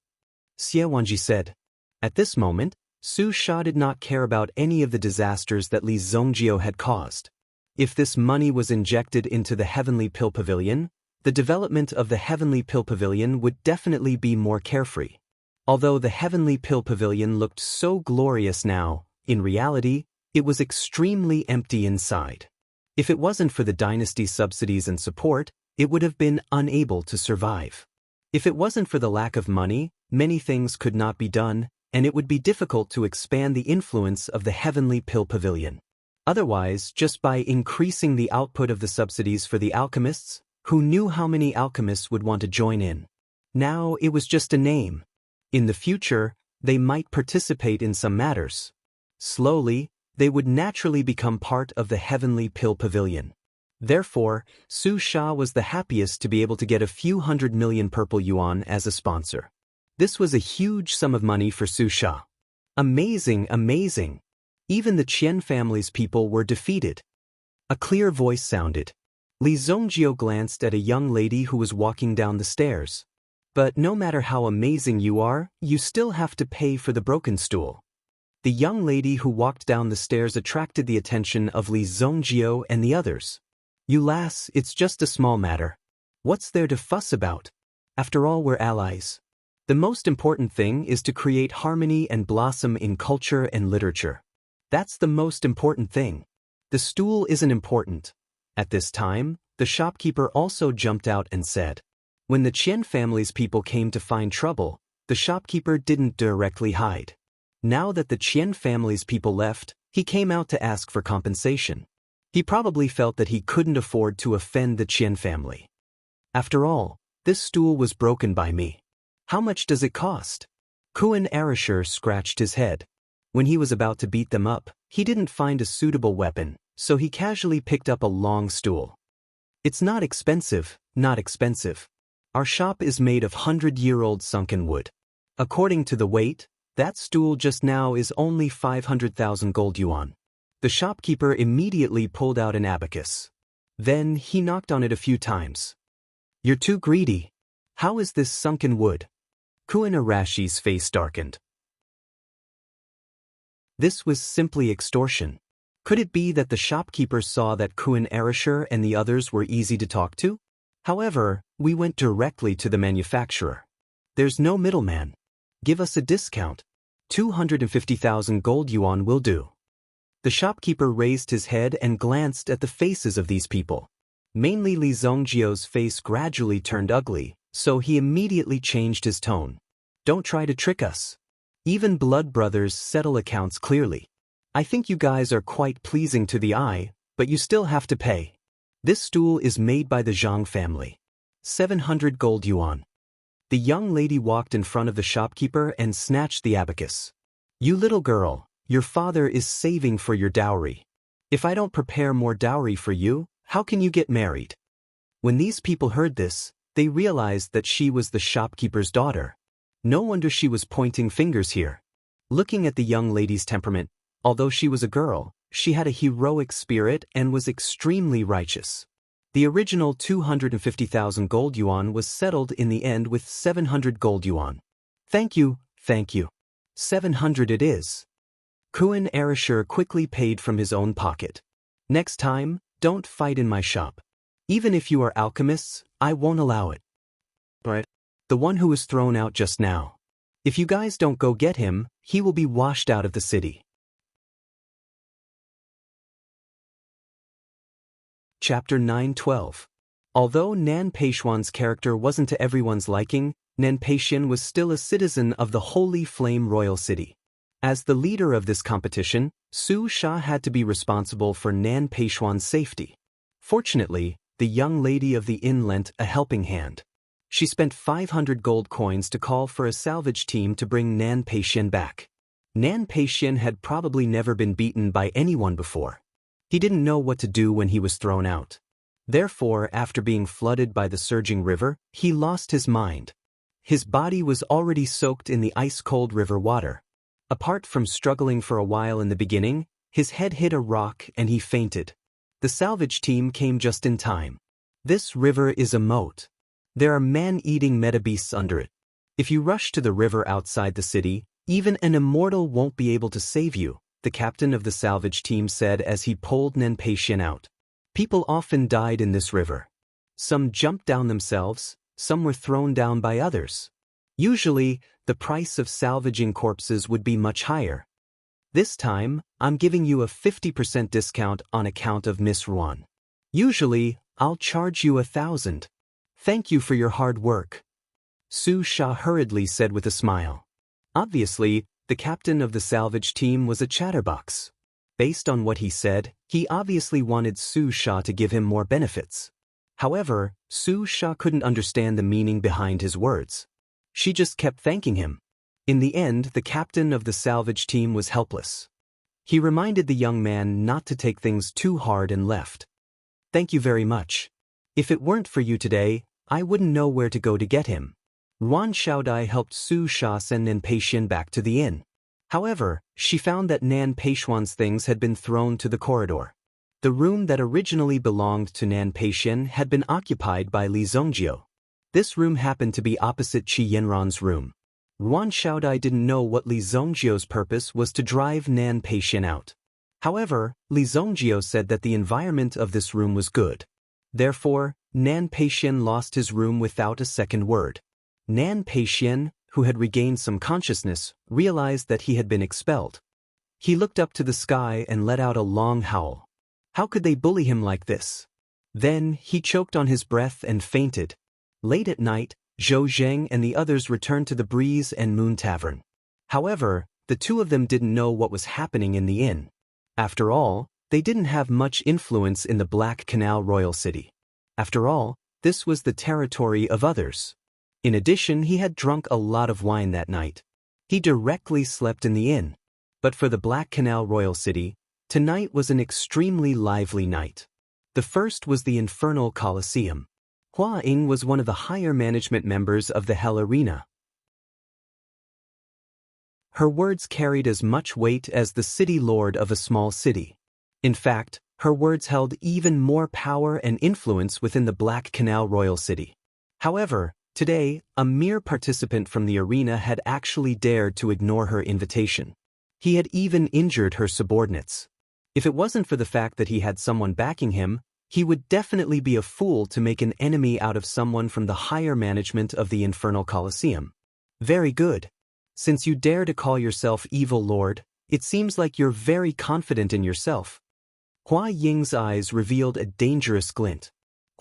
Xie Wanji said. At this moment, Su Sha did not care about any of the disasters that Li Zhongjiu had caused. If this money was injected into the Heavenly Pill Pavilion, the development of the Heavenly Pill Pavilion would definitely be more carefree. Although the Heavenly Pill Pavilion looked so glorious now, in reality, it was extremely empty inside. If it wasn't for the dynasty's subsidies and support, it would have been unable to survive. If it wasn't for the lack of money, many things could not be done, and it would be difficult to expand the influence of the Heavenly Pill Pavilion. Otherwise, just by increasing the output of the subsidies for the alchemists, who knew how many alchemists would want to join in? Now it was just a name. In the future, they might participate in some matters. Slowly, they would naturally become part of the Heavenly Pill Pavilion. Therefore, Su Sha was the happiest to be able to get a few 100 million purple yuan as a sponsor. This was a huge sum of money for Su Sha. Amazing, amazing! Even the Qian family's people were defeated. A clear voice sounded. Li Zhongjiu glanced at a young lady who was walking down the stairs. But no matter how amazing you are, you still have to pay for the broken stool. The young lady who walked down the stairs attracted the attention of Li Zhongjiu and the others. You lass, it's just a small matter. What's there to fuss about? After all, we're allies. The most important thing is to create harmony and blossom in culture and literature. That's the most important thing. The stool isn't important. At this time, the shopkeeper also jumped out and said. When the Qian family's people came to find trouble, the shopkeeper didn't directly hide. Now that the Qian family's people left, he came out to ask for compensation. He probably felt that he couldn't afford to offend the Qian family. After all, this stool was broken by me. How much does it cost? Kuan Arashur scratched his head. When he was about to beat them up, he didn't find a suitable weapon, so he casually picked up a long stool. It's not expensive, not expensive. Our shop is made of 100-year-old sunken wood. According to the weight, that stool just now is only 500,000 gold yuan. The shopkeeper immediately pulled out an abacus. Then he knocked on it a few times. You're too greedy. How is this sunken wood? Kuan Arashi's face darkened. This was simply extortion. Could it be that the shopkeeper saw that Kuan Arashur and the others were easy to talk to? However, we went directly to the manufacturer. There's no middleman. Give us a discount. 250,000 gold yuan will do. The shopkeeper raised his head and glanced at the faces of these people. Mainly Li Zhongjiu's face gradually turned ugly, so he immediately changed his tone. Don't try to trick us. Even blood brothers settle accounts clearly. I think you guys are quite pleasing to the eye, but you still have to pay. This stool is made by the Zhang family. 700 gold yuan. The young lady walked in front of the shopkeeper and snatched the abacus. You little girl, your father is saving for your dowry. If I don't prepare more dowry for you, how can you get married? When these people heard this, they realized that she was the shopkeeper's daughter. No wonder she was pointing fingers here. Looking at the young lady's temperament, although she was a girl, she had a heroic spirit and was extremely righteous. The original 250,000 gold yuan was settled in the end with 700 gold yuan. Thank you, thank you. 700 it is. Kuan Arashur quickly paid from his own pocket. Next time, don't fight in my shop. Even if you are alchemists, I won't allow it. But the one who was thrown out just now. If you guys don't go get him, he will be washed out of the city. Chapter 9:12. Although Nan Peishuan's character wasn't to everyone's liking, Nan Peixian was still a citizen of the Holy Flame Royal City. As the leader of this competition, Su Sha had to be responsible for Nan Peishuan's safety. Fortunately, the young lady of the inn lent a helping hand. She spent 500 gold coins to call for a salvage team to bring Nan Peixian back. Nan Peixian had probably never been beaten by anyone before. He didn't know what to do when he was thrown out. Therefore, after being flooded by the surging river, he lost his mind. His body was already soaked in the ice-cold river water. Apart from struggling for a while in the beginning, his head hit a rock and he fainted. The salvage team came just in time. This river is a moat. There are man-eating metabeasts under it. If you rush to the river outside the city, even an immortal won't be able to save you, the captain of the salvage team said as he pulled Nanpei out. People often died in this river. Some jumped down themselves, some were thrown down by others. Usually, the price of salvaging corpses would be much higher. This time, I'm giving you a 50% discount on account of Miss Ruan. Usually, I'll charge you 1,000. Thank you for your hard work. Su Sha hurriedly said with a smile. Obviously, the captain of the salvage team was a chatterbox. Based on what he said, he obviously wanted Su Sha to give him more benefits. However, Su Sha couldn't understand the meaning behind his words. She just kept thanking him. In the end, the captain of the salvage team was helpless. He reminded the young man not to take things too hard and left. Thank you very much. If it weren't for you today, I wouldn't know where to go to get him. Ruan Xiaodai helped Su Sha send Nanpei back to the inn. However, she found that Nanpei things had been thrown to the corridor. The room that originally belonged to Nanpei had been occupied by Li Zongjio. This room happened to be opposite Qi Yanran's room. Ruan Xiaodai didn't know what Li Zongjio's purpose was to drive Nanpei out. However, Li Zongjio said that the environment of this room was good. Therefore, Nanpei lost his room without a second word. Nanpei, who had regained some consciousness, realized that he had been expelled. He looked up to the sky and let out a long howl. How could they bully him like this? Then, he choked on his breath and fainted. Late at night, Zhou Zheng and the others returned to the Breeze and Moon Tavern. However, the two of them didn't know what was happening in the inn. After all, they didn't have much influence in the Black Canal Royal City. After all, this was the territory of others. In addition, he had drunk a lot of wine that night. He directly slept in the inn. But for the Black Canal Royal City, tonight was an extremely lively night. The first was the Infernal Colosseum. Hua Ying was one of the higher management members of the Hell Arena. Her words carried as much weight as the city lord of a small city. In fact, her words held even more power and influence within the Black Canal Royal City. However, today, a mere participant from the arena had actually dared to ignore her invitation. He had even injured her subordinates. If it wasn't for the fact that he had someone backing him, he would definitely be a fool to make an enemy out of someone from the higher management of the Infernal Colosseum. Very good. Since you dare to call yourself Evil Lord, it seems like you're very confident in yourself. Hua Ying's eyes revealed a dangerous glint.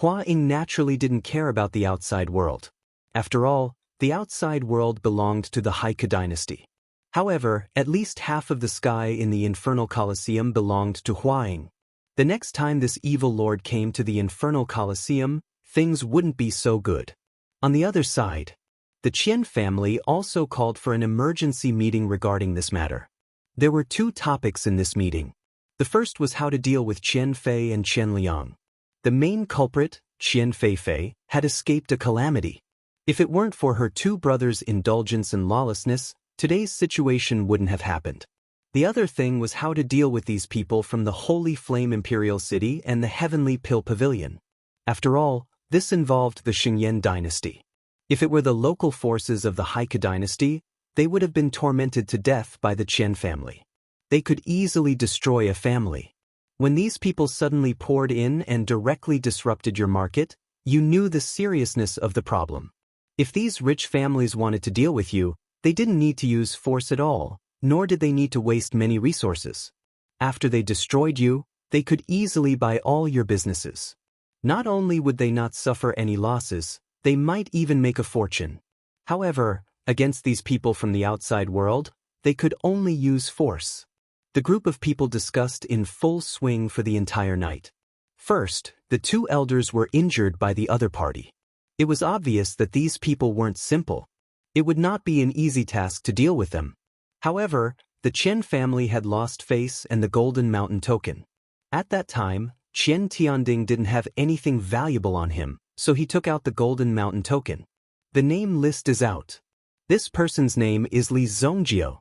Hua Ying naturally didn't care about the outside world. After all, the outside world belonged to the Heike dynasty. However, at least half of the sky in the Infernal Colosseum belonged to Hua Ying. The next time this evil lord came to the Infernal Colosseum, things wouldn't be so good. On the other side, the Qian family also called for an emergency meeting regarding this matter. There were two topics in this meeting. The first was how to deal with Qian Fei and Qian Liang. The main culprit, Qian Fei, had escaped a calamity. If it weren't for her two brothers' indulgence and lawlessness, today's situation wouldn't have happened. The other thing was how to deal with these people from the Holy Flame Imperial City and the Heavenly Pill Pavilion. After all, this involved the Xingyan dynasty. If it were the local forces of the Heike dynasty, they would have been tormented to death by the Qian family. They could easily destroy a family. When these people suddenly poured in and directly disrupted your market, you knew the seriousness of the problem. If these rich families wanted to deal with you, they didn't need to use force at all, nor did they need to waste many resources. After they destroyed you, they could easily buy all your businesses. Not only would they not suffer any losses, they might even make a fortune. However, against these people from the outside world, they could only use force. The group of people discussed in full swing for the entire night. First, the two elders were injured by the other party. It was obvious that these people weren't simple. It would not be an easy task to deal with them. However, the Qian family had lost face and the Golden Mountain token. At that time, Qian Tianding didn't have anything valuable on him, so he took out the Golden Mountain token. The name list is out. This person's name is Li Zongjio.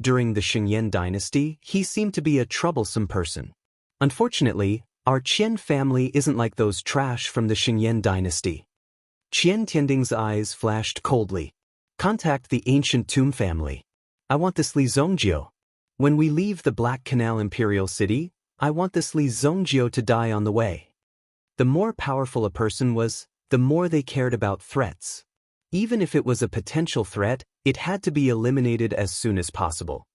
During the Xingyan dynasty, he seemed to be a troublesome person. Unfortunately, Our Qian family isn't like those trash from the Xingyan dynasty. Qian Tianding's eyes flashed coldly. Contact the ancient tomb family. I want this Li Zhongjio. When we leave the Black Canal Imperial City, I want this Li Zhongjio to die on the way. The more powerful a person was, the more they cared about threats. Even if it was a potential threat, it had to be eliminated as soon as possible.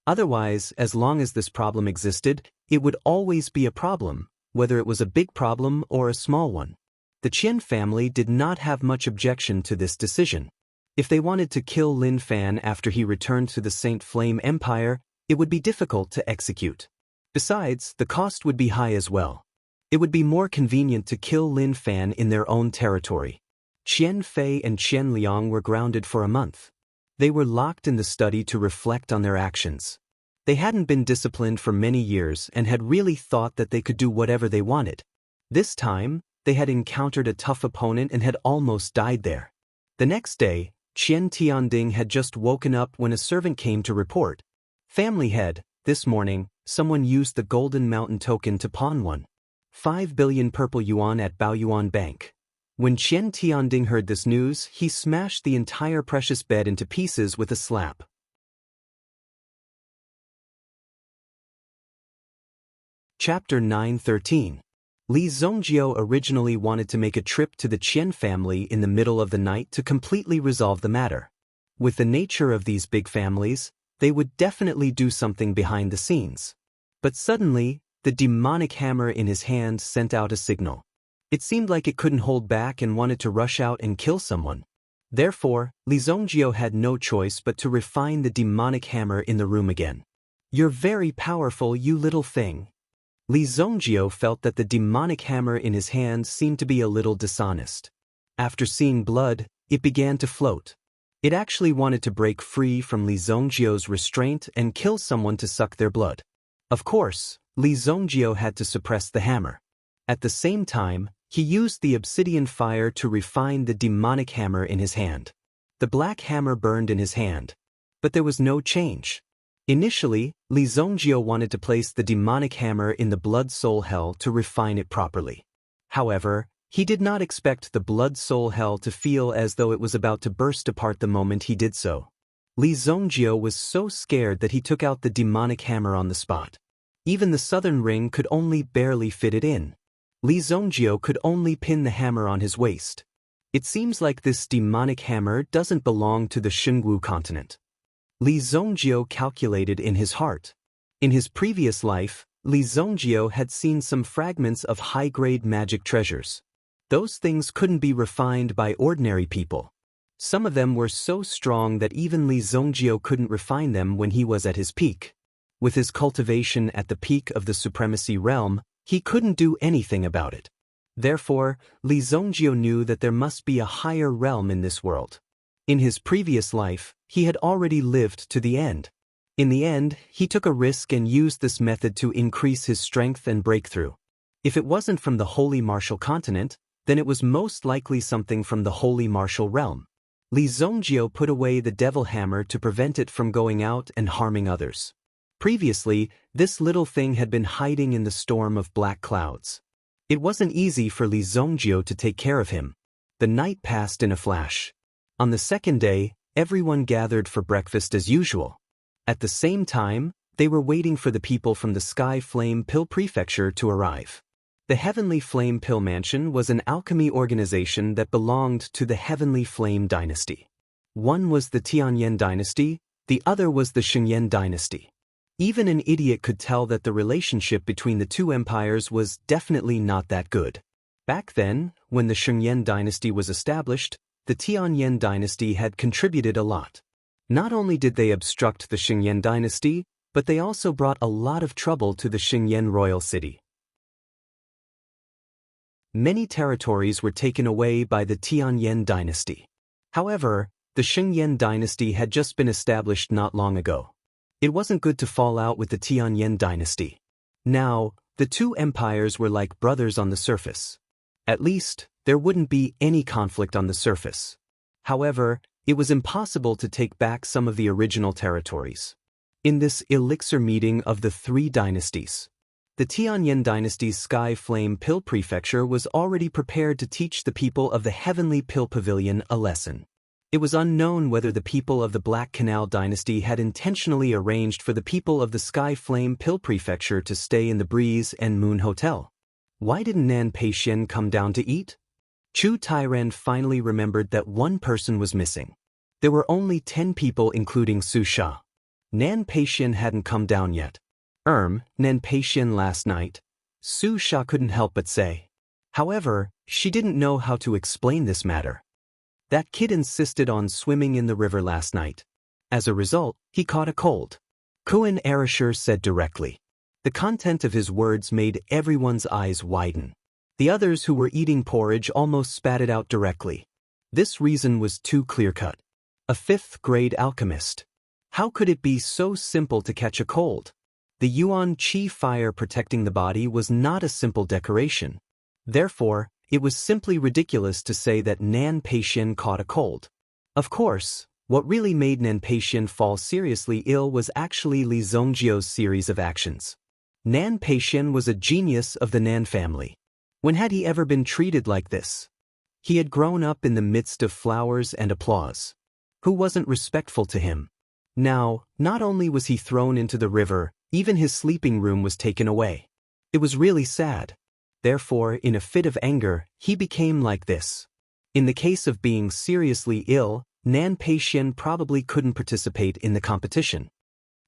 Otherwise, as long as this problem existed, it would always be a problem, whether it was a big problem or a small one. The Qian family did not have much objection to this decision. If they wanted to kill Lin Fan after he returned to the Saint Flame Empire, it would be difficult to execute. Besides, the cost would be high as well. It would be more convenient to kill Lin Fan in their own territory. Qian Fei and Qian Liang were grounded for a month. They were locked in the study to reflect on their actions. They hadn't been disciplined for many years and had really thought that they could do whatever they wanted. This time, they had encountered a tough opponent and had almost died there. The next day, Qian Tianding had just woken up when a servant came to report. Family head, this morning, someone used the Golden Mountain token to pawn 5 billion purple yuan at Baoyuan Bank. When Qian Tianding heard this news, he smashed the entire precious bed into pieces with a slap. Chapter 9:13. Li Zhongjio originally wanted to make a trip to the Qian family in the middle of the night to completely resolve the matter. With the nature of these big families, they would definitely do something behind the scenes. But suddenly, the demonic hammer in his hand sent out a signal. It seemed like it couldn't hold back and wanted to rush out and kill someone. Therefore, Li Zhongjio had no choice but to refine the demonic hammer in the room again. "You're very powerful, you little thing." Li Zhongjio felt that the demonic hammer in his hand seemed to be a little dishonest. After seeing blood, it began to float. It actually wanted to break free from Li Zhongjio's restraint and kill someone to suck their blood. Of course, Li Zhongjio had to suppress the hammer. At the same time, he used the obsidian fire to refine the demonic hammer in his hand. The black hammer burned in his hand. But there was no change. Initially, Li Zhongjio wanted to place the demonic hammer in the blood soul hell to refine it properly. However, he did not expect the blood soul hell to feel as though it was about to burst apart the moment he did so. Li Zhongjio was so scared that he took out the demonic hammer on the spot. Even the southern ring could only barely fit it in. Li Zhongjio could only pin the hammer on his waist. It seems like this demonic hammer doesn't belong to the Xingwu continent. Li Zhongjio calculated in his heart. In his previous life, Li Zhongjio had seen some fragments of high-grade magic treasures. Those things couldn't be refined by ordinary people. Some of them were so strong that even Li Zhongjio couldn't refine them when he was at his peak. With his cultivation at the peak of the supremacy realm, he couldn't do anything about it. Therefore, Li Zhongjio knew that there must be a higher realm in this world. In his previous life, he had already lived to the end. In the end, he took a risk and used this method to increase his strength and breakthrough. If it wasn't from the Holy Martial Continent, then it was most likely something from the Holy Martial Realm. Li Zhongjio put away the devil hammer to prevent it from going out and harming others. Previously, this little thing had been hiding in the storm of black clouds. It wasn't easy for Li Zhongjio to take care of him. The night passed in a flash. On the second day, everyone gathered for breakfast as usual. At the same time, they were waiting for the people from the Sky Flame Pill Prefecture to arrive. The Heavenly Flame Pill Mansion was an alchemy organization that belonged to the Heavenly Flame dynasty. One was the Tianyan dynasty, the other was the Xingyan dynasty. Even an idiot could tell that the relationship between the two empires was definitely not that good. Back then, when the Xingyan dynasty was established, the Tianyan dynasty had contributed a lot. Not only did they obstruct the Xingyan dynasty, but they also brought a lot of trouble to the Xingyan royal city. Many territories were taken away by the Tianyan dynasty. However, the Xingyan dynasty had just been established not long ago. It wasn't good to fall out with the Tianyan dynasty. Now, the two empires were like brothers on the surface. At least, there wouldn't be any conflict on the surface. However, it was impossible to take back some of the original territories. In this elixir meeting of the three dynasties, The Tianyan dynasty's Sky Flame Pill Prefecture was already prepared to teach the people of the Heavenly Pill Pavilion a lesson. It was unknown whether the people of the Black Canal dynasty had intentionally arranged for the people of the Sky Flame Pill Prefecture to stay in the Breeze and Moon Hotel. Why didn't Nan Peixian come down to eat? Chu Tairan finally remembered that one person was missing. There were only 10 people including Su Sha. Nan Peixian hadn't come down yet. Nan Peixian last night, Su Sha couldn't help but say. However, she didn't know how to explain this matter. That kid insisted on swimming in the river last night. As a result, he caught a cold. Kuan Arashir said directly. The content of his words made everyone's eyes widen. The others who were eating porridge almost spat it out directly. This reason was too clear-cut. A 5th-grade alchemist. How could it be so simple to catch a cold? The Yuan Qi fire protecting the body was not a simple decoration. Therefore, it was simply ridiculous to say that Nan Peixian caught a cold. Of course, what really made Nan Peixian fall seriously ill was actually Li Zongjiu's series of actions. Nan Peixian was a genius of the Nan family. When had he ever been treated like this? He had grown up in the midst of flowers and applause. Who wasn't respectful to him? Now, not only was he thrown into the river, even his sleeping room was taken away. It was really sad. Therefore, in a fit of anger, he became like this. In the case of being seriously ill, Nan Peixian probably couldn't participate in the competition.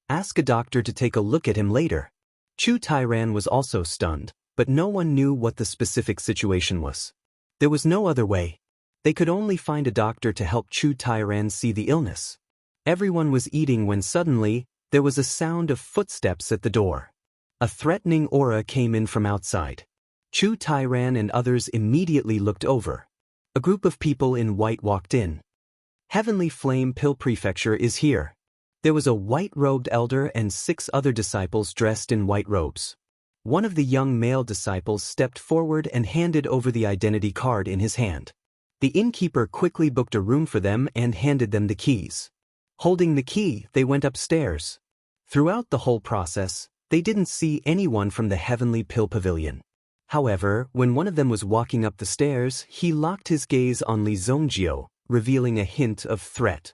Ask a doctor to take a look at him later. Chu Tairan was also stunned, but no one knew what the specific situation was. There was no other way. They could only find a doctor to help Chu Tairan see the illness. Everyone was eating when suddenly, there was a sound of footsteps at the door. A threatening aura came in from outside. Chu Tairan and others immediately looked over. A group of people in white walked in. Heavenly Flame Pill Prefecture is here. There was a white-robed elder and 6 other disciples dressed in white robes. One of the young male disciples stepped forward and handed over the identity card in his hand. The innkeeper quickly booked a room for them and handed them the keys. Holding the key, they went upstairs. Throughout the whole process, they didn't see anyone from the Heavenly Pill Pavilion. However, when one of them was walking up the stairs, he locked his gaze on Li Zongjiu, revealing a hint of threat.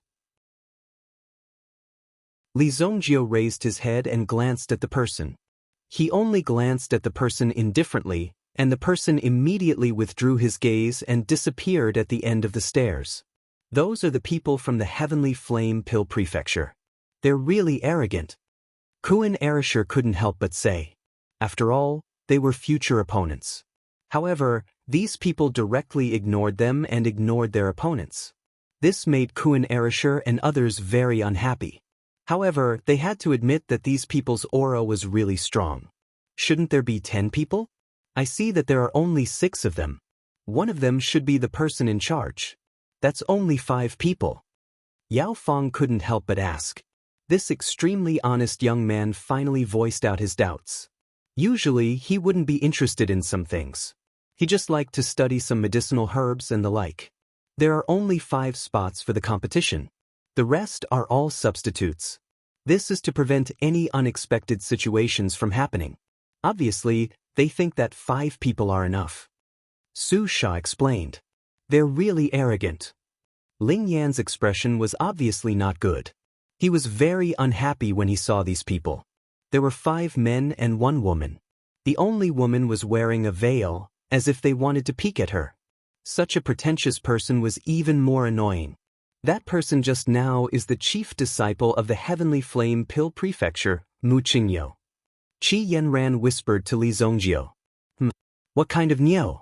Li Zongjiu raised his head and glanced at the person. He only glanced at the person indifferently, and the person immediately withdrew his gaze and disappeared at the end of the stairs. Those are the people from the Heavenly Flame Pill Prefecture. They're really arrogant. Kuan Arashir couldn't help but say. After all, they were future opponents. However, these people directly ignored them and ignored their opponents. This made Kuan Arashir and others very unhappy. However, they had to admit that these people's aura was really strong. Shouldn't there be 10 people? I see that there are only 6 of them. One of them should be the person in charge. That's only 5 people. Yao Feng couldn't help but ask. This extremely honest young man finally voiced out his doubts. Usually, he wouldn't be interested in some things. He just liked to study some medicinal herbs and the like. There are only 5 spots for the competition. The rest are all substitutes. This is to prevent any unexpected situations from happening. Obviously, they think that 5 people are enough. Su Sha explained. They're really arrogant. Ling Yan's expression was obviously not good. He was very unhappy when he saw these people. There were 5 men and 1 woman. The only woman was wearing a veil, as if they wanted to peek at her. Such a pretentious person was even more annoying. That person just now is the chief disciple of the Heavenly Flame Pill Prefecture, Mu Qingyou. Qi Yanran whispered to Li Zongjiu. What kind of Niu?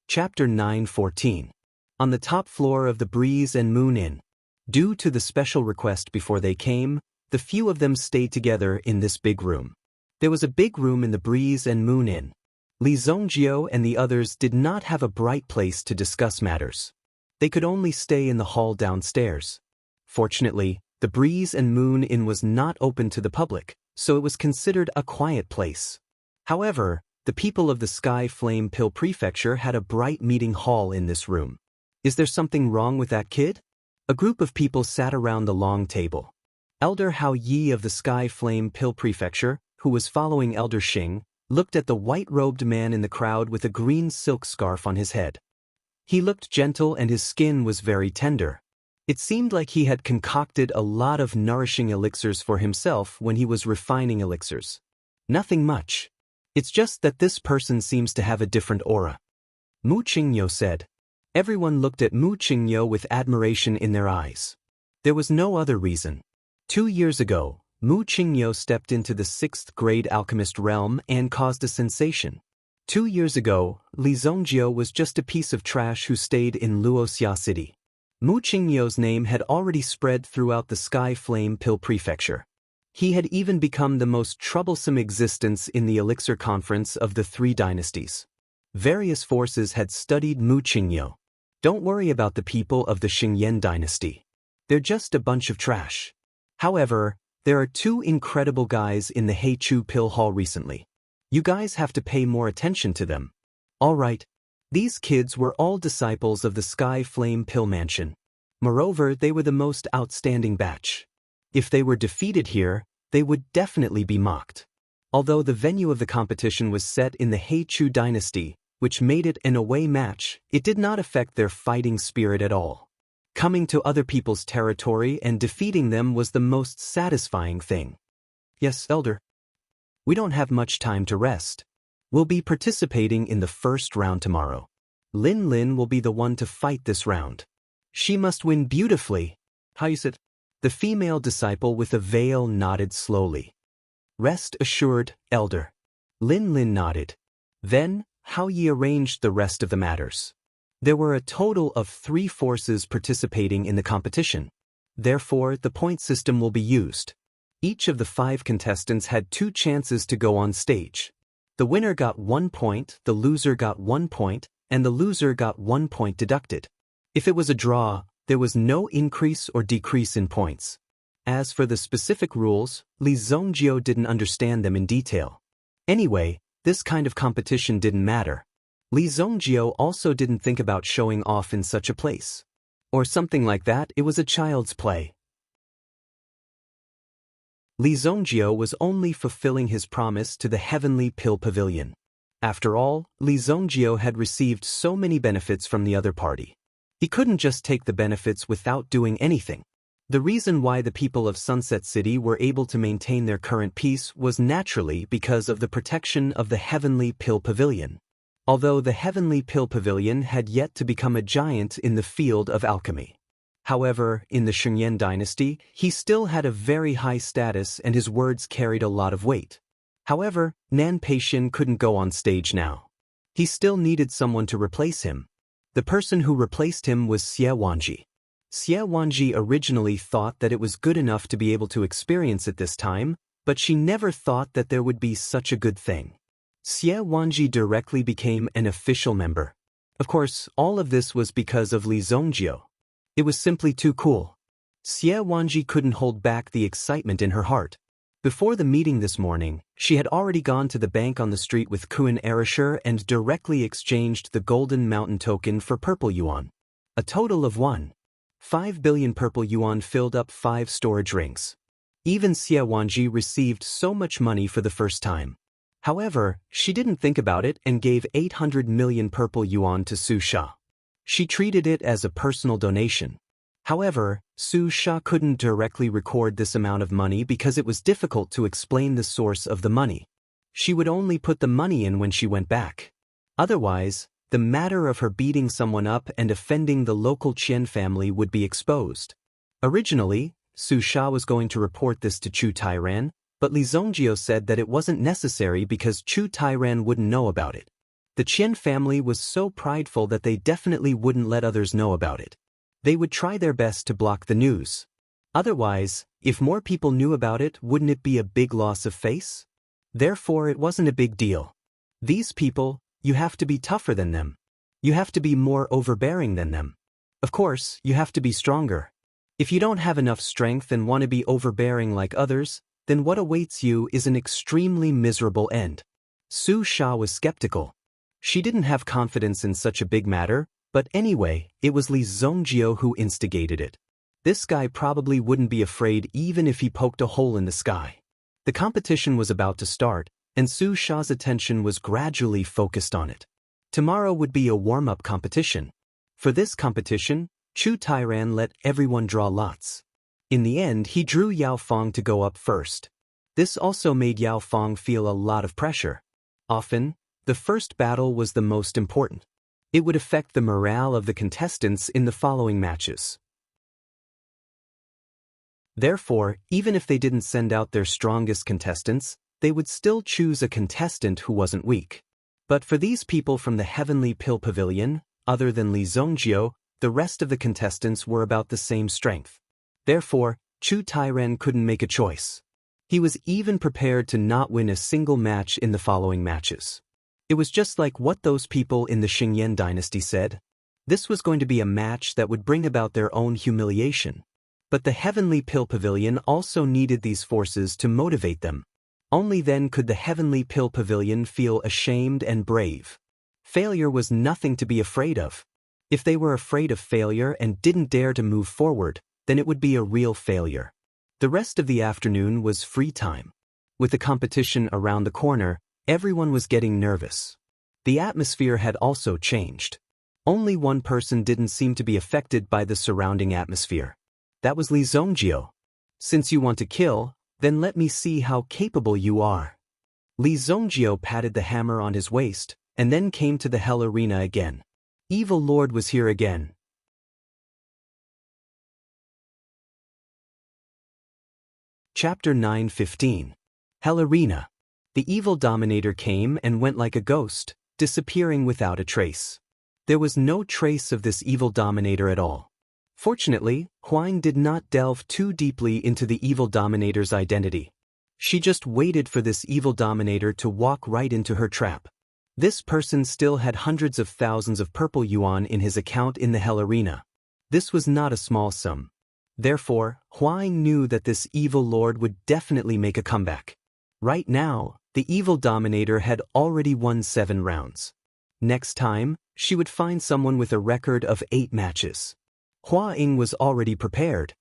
Chapter 9:14. On the top floor of the Breeze and Moon Inn. Due to the special request before they came, the few of them stayed together in this big room. There was a big room in the Breeze and Moon Inn. Li Zongjiu and the others did not have a bright place to discuss matters. They could only stay in the hall downstairs. Fortunately, the Breeze and Moon Inn was not open to the public, so it was considered a quiet place. However, the people of the Sky Flame Pill Prefecture had a bright meeting hall in this room. Is there something wrong with that kid? A group of people sat around the long table. Elder Hao Yi of the Sky Flame Pill Prefecture, who was following Elder Xing, looked at the white-robed man in the crowd with a green silk scarf on his head. He looked gentle and his skin was very tender. It seemed like he had concocted a lot of nourishing elixirs for himself when he was refining elixirs. Nothing much. It's just that this person seems to have a different aura. Mu Qingyo said. Everyone looked at Mu Qingyo with admiration in their eyes. There was no other reason. 2 years ago, Mu Qingyo stepped into the 6th grade alchemist realm and caused a sensation. 2 years ago, Li Zongjio was just a piece of trash who stayed in Luoxia City. Mu Qingyo's name had already spread throughout the Sky Flame Pill Prefecture. He had even become the most troublesome existence in the Elixir Conference of the 3 dynasties. Various forces had studied Mu Qingyo. Don't worry about the people of the Xingyan dynasty. They're just a bunch of trash. However, there are 2 incredible guys in the Heichu Pill Hall recently. You guys have to pay more attention to them. Alright. These kids were all disciples of the Sky Flame Pill Mansion. Moreover, they were the most outstanding batch. If they were defeated here, they would definitely be mocked. Although the venue of the competition was set in the Heichu dynasty, which made it an away match, it did not affect their fighting spirit at all. Coming to other people's territory and defeating them was the most satisfying thing. Yes, Elder. We don't have much time to rest. We'll be participating in the first round tomorrow. Lin Lin will be the one to fight this round. She must win beautifully. How is it? The female disciple with a veil nodded slowly. Rest assured, Elder. Lin Lin nodded. Then, Hao Yi arranged the rest of the matters. There were a total of 3 forces participating in the competition. Therefore, the point system will be used. Each of the 5 contestants had 2 chances to go on stage. The winner got 1 point, the loser got 1 point, and the loser got 1 point deducted. If it was a draw, there was no increase or decrease in points. As for the specific rules, Li Zongjio didn't understand them in detail. Anyway, this kind of competition didn't matter. Li Zongjio also didn't think about showing off in such a place. Or something like that, it was a child's play. Li Zongjio was only fulfilling his promise to the Heavenly Pill Pavilion. After all, Li Zongjio had received so many benefits from the other party. He couldn't just take the benefits without doing anything. The reason why the people of Sunset City were able to maintain their current peace was naturally because of the protection of the Heavenly Pill Pavilion. Although the Heavenly Pill Pavilion had yet to become a giant in the field of alchemy. However, in the Xingyan dynasty, he still had a very high status and his words carried a lot of weight. However, Nan Peixin couldn't go on stage now. He still needed someone to replace him. The person who replaced him was Xie Wanji. Xie Wanji originally thought that it was good enough to be able to experience it this time, but she never thought that there would be such a good thing. Xie Wanji directly became an official member. Of course, all of this was because of Li Zongjio. It was simply too cool. Xie Wanji couldn't hold back the excitement in her heart. Before the meeting this morning, she had already gone to the bank on the street with Kuan Erisher and directly exchanged the Golden Mountain token for purple yuan. A total of 1.5 billion purple yuan filled up 5 storage rings. Even Xie Wanji received so much money for the first time. However, she didn't think about it and gave 800 million purple yuan to Su Sha. She treated it as a personal donation. However, Su Sha couldn't directly record this amount of money because it was difficult to explain the source of the money. She would only put the money in when she went back. Otherwise, the matter of her beating someone up and offending the local Qian family would be exposed. Originally, Su Sha was going to report this to Chu Tairan, but Li Zongjio said that it wasn't necessary because Chu Tairan wouldn't know about it. The Qian family was so prideful that they definitely wouldn't let others know about it. They would try their best to block the news. Otherwise, if more people knew about it, wouldn't it be a big loss of face? Therefore, it wasn't a big deal. These people, you have to be tougher than them. You have to be more overbearing than them. Of course, you have to be stronger. If you don't have enough strength and want to be overbearing like others, then what awaits you is an extremely miserable end. Su Sha was skeptical. She didn't have confidence in such a big matter, but anyway, it was Li Zongjio who instigated it. This guy probably wouldn't be afraid even if he poked a hole in the sky. The competition was about to start, and Su Sha's attention was gradually focused on it. Tomorrow would be a warm-up competition. For this competition, Chu Tairan let everyone draw lots. In the end, he drew Yao Fong to go up first. This also made Yao Fong feel a lot of pressure. Often, the first battle was the most important. It would affect the morale of the contestants in the following matches. Therefore, even if they didn't send out their strongest contestants, they would still choose a contestant who wasn't weak. But for these people from the Heavenly Pill Pavilion, other than Li Zongjio, the rest of the contestants were about the same strength. Therefore, Chu Tairen couldn't make a choice. He was even prepared to not win a single match in the following matches. It was just like what those people in the Xingyan dynasty said. This was going to be a match that would bring about their own humiliation. But the Heavenly Pill Pavilion also needed these forces to motivate them. Only then could the Heavenly Pill Pavilion feel ashamed and brave. Failure was nothing to be afraid of. If they were afraid of failure and didn't dare to move forward, then it would be a real failure. The rest of the afternoon was free time. With the competition around the corner, everyone was getting nervous. The atmosphere had also changed. Only one person didn't seem to be affected by the surrounding atmosphere. That was Li Zongjio. Since you want to kill, then let me see how capable you are. Li Zongjio patted the hammer on his waist, and then came to the Hell Arena again. Evil Lord was here again. Chapter 9:15. Hell Arena. The evil dominator came and went like a ghost, disappearing without a trace. There was no trace of this evil dominator at all. Fortunately, Huang did not delve too deeply into the evil dominator's identity. She just waited for this evil dominator to walk right into her trap. This person still had hundreds of thousands of purple yuan in his account in the Hell Arena. This was not a small sum. Therefore, Huang knew that this evil lord would definitely make a comeback. Right now, the evil dominator had already won 7 rounds. Next time, she would find someone with a record of 8 matches. Hua Ying was already prepared.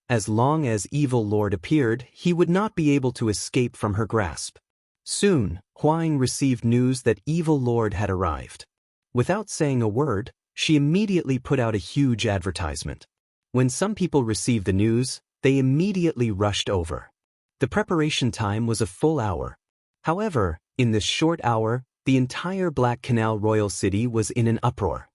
As long as Evil Lord appeared, he would not be able to escape from her grasp. Soon, Hua Ying received news that Evil Lord had arrived. Without saying a word, she immediately put out a huge advertisement. When some people received the news, they immediately rushed over. The preparation time was a full hour. However, in this short hour, the entire Black Canal Royal City was in an uproar.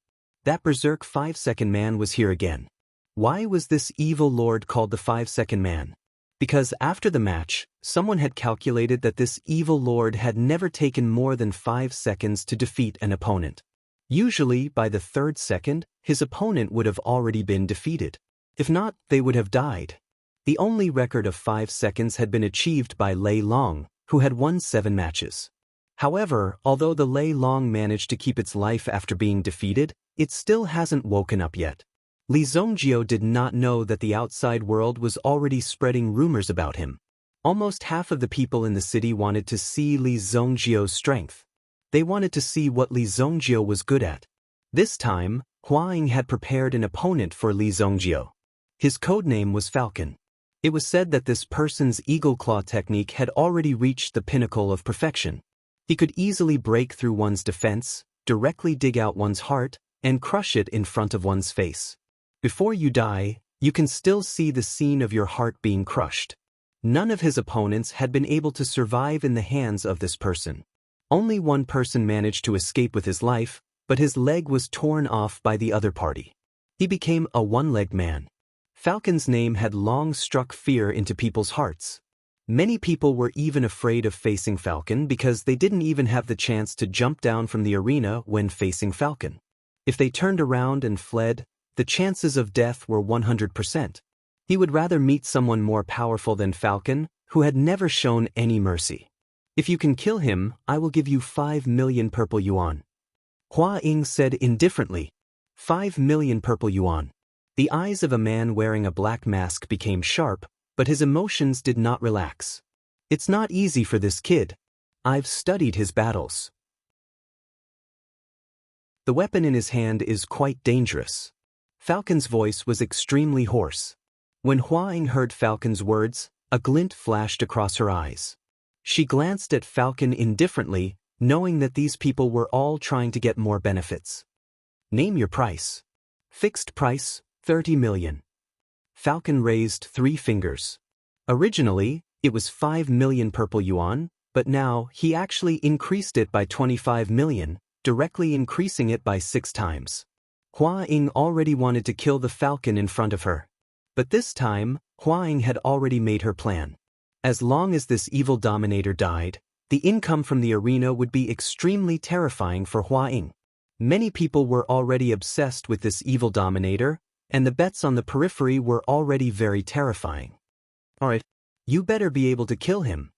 That berserk 5-second man was here again. Why was this evil lord called the 5-second man? Because after the match, someone had calculated that this evil lord had never taken more than 5 seconds to defeat an opponent. Usually, by the 3rd second, his opponent would have already been defeated. If not, they would have died. The only record of 5 seconds had been achieved by Lei Long, who had won 7 matches. However, although the Lei Long managed to keep its life after being defeated, it still hasn't woken up yet. Li Zongjio did not know that the outside world was already spreading rumors about him. Almost half of the people in the city wanted to see Li Zongjio's strength. They wanted to see what Li Zongjio was good at. This time, Hua Ying had prepared an opponent for Li Zongjio. His codename was Falcon. It was said that this person's eagle claw technique had already reached the pinnacle of perfection. He could easily break through one's defense, directly dig out one's heart, and crush it in front of one's face. Before you die, you can still see the scene of your heart being crushed. None of his opponents had been able to survive in the hands of this person. Only one person managed to escape with his life, but his leg was torn off by the other party. He became a one-legged man. Falcon's name had long struck fear into people's hearts. Many people were even afraid of facing Falcon because they didn't even have the chance to jump down from the arena when facing Falcon. If they turned around and fled, the chances of death were 100%. He would rather meet someone more powerful than Falcon, who had never shown any mercy. If you can kill him, I will give you 5 million purple yuan. Hua Ying said indifferently. 5 million purple yuan. The eyes of a man wearing a black mask became sharp, but his emotions did not relax. It's not easy for this kid. I've studied his battles. The weapon in his hand is quite dangerous. Falcon's voice was extremely hoarse. When Hua Ying heard Falcon's words, a glint flashed across her eyes. She glanced at Falcon indifferently, knowing that these people were all trying to get more benefits. Name your price. Fixed price, 30 million. Falcon raised 3 fingers. Originally, it was 5 million purple yuan, but now he actually increased it by 25 million, directly increasing it by 6 times. Hua Ying already wanted to kill the Falcon in front of her. But this time, Hua Ying had already made her plan. As long as this evil dominator died, the income from the arena would be extremely terrifying for Hua Ying. Many people were already obsessed with this evil dominator, and the bets on the periphery were already very terrifying. Alright, you better be able to kill him,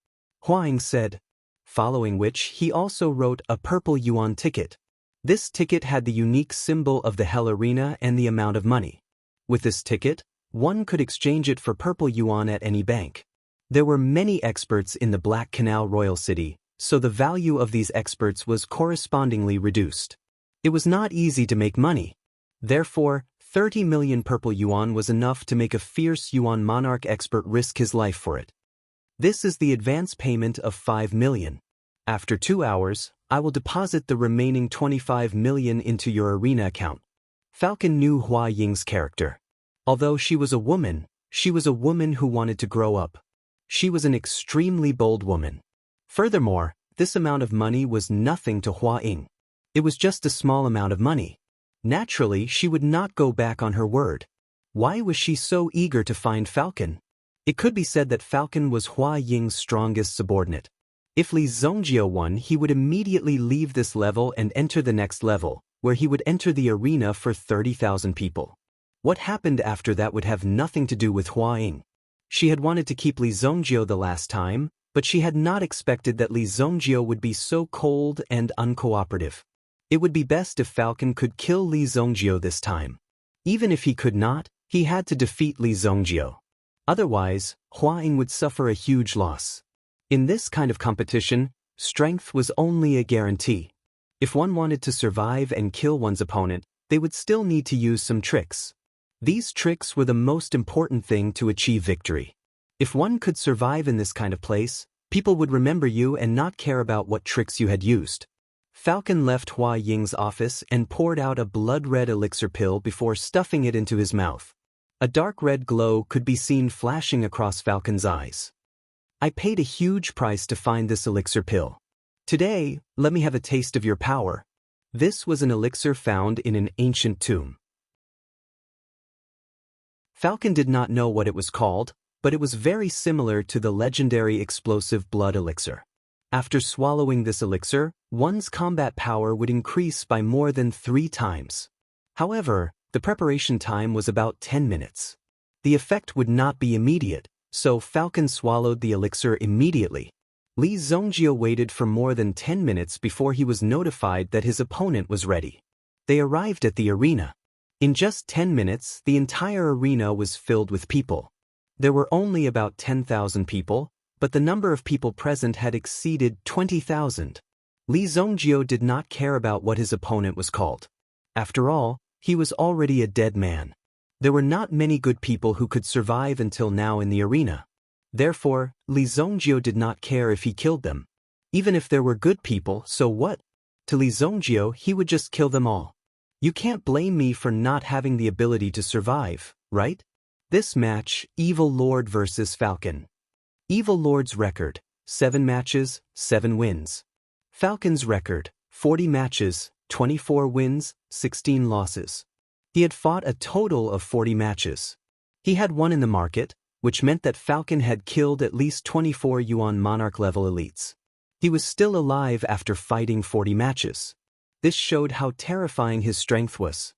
Hua Ying said, following which he also wrote a purple yuan ticket. This ticket had the unique symbol of the Hell Arena and the amount of money. With this ticket, one could exchange it for purple yuan at any bank. There were many experts in the Black Canal Royal City, so the value of these experts was correspondingly reduced. It was not easy to make money. Therefore, 30 million purple yuan was enough to make a fierce yuan monarch expert risk his life for it. This is the advance payment of 5 million. After 2 hours, I will deposit the remaining 25 million into your arena account. Falcon knew Hua Ying's character. Although she was a woman who wanted to grow up. She was an extremely bold woman. Furthermore, this amount of money was nothing to Hua Ying. It was just a small amount of money. Naturally, she would not go back on her word. Why was she so eager to find Falcon? It could be said that Falcon was Hua Ying's strongest subordinate. If Li Zongjio won, he would immediately leave this level and enter the next level, where he would enter the arena for 30,000 people. What happened after that would have nothing to do with Hua Ying. She had wanted to keep Li Zongjio the last time, but she had not expected that Li Zongjio would be so cold and uncooperative. It would be best if Falcon could kill Li Zongjio this time. Even if he could not, he had to defeat Li Zongjio. Otherwise, Hua Ying would suffer a huge loss. In this kind of competition, strength was only a guarantee. If one wanted to survive and kill one's opponent, they would still need to use some tricks. These tricks were the most important thing to achieve victory. If one could survive in this kind of place, people would remember you and not care about what tricks you had used. Falcon left Hua Ying's office and poured out a blood-red elixir pill before stuffing it into his mouth. A dark red glow could be seen flashing across Falcon's eyes. I paid a huge price to find this elixir pill. Today, let me have a taste of your power. This was an elixir found in an ancient tomb. Falcon did not know what it was called, but it was very similar to the legendary explosive blood elixir. After swallowing this elixir, one's combat power would increase by more than 3 times. However, the preparation time was about 10 minutes. The effect would not be immediate, so Falcon swallowed the elixir immediately. Li Zongjio waited for more than 10 minutes before he was notified that his opponent was ready. They arrived at the arena. In just 10 minutes, the entire arena was filled with people. There were only about 10,000 people, but the number of people present had exceeded 20,000. Li Zongjio did not care about what his opponent was called. After all, he was already a dead man. There were not many good people who could survive until now in the arena. Therefore, Li Zongjio did not care if he killed them. Even if there were good people, so what? To Li Zongjio, he would just kill them all. You can't blame me for not having the ability to survive, right? This match, Evil Lord vs. Falcon. Evil Lord's record, 7 matches, 7 wins. Falcon's record, 40 matches, 24 wins, 16 losses. He had fought a total of 40 matches. He had won in the market, which meant that Falcon had killed at least 24 Yuan Monarch level elites. He was still alive after fighting 40 matches. This showed how terrifying his strength was.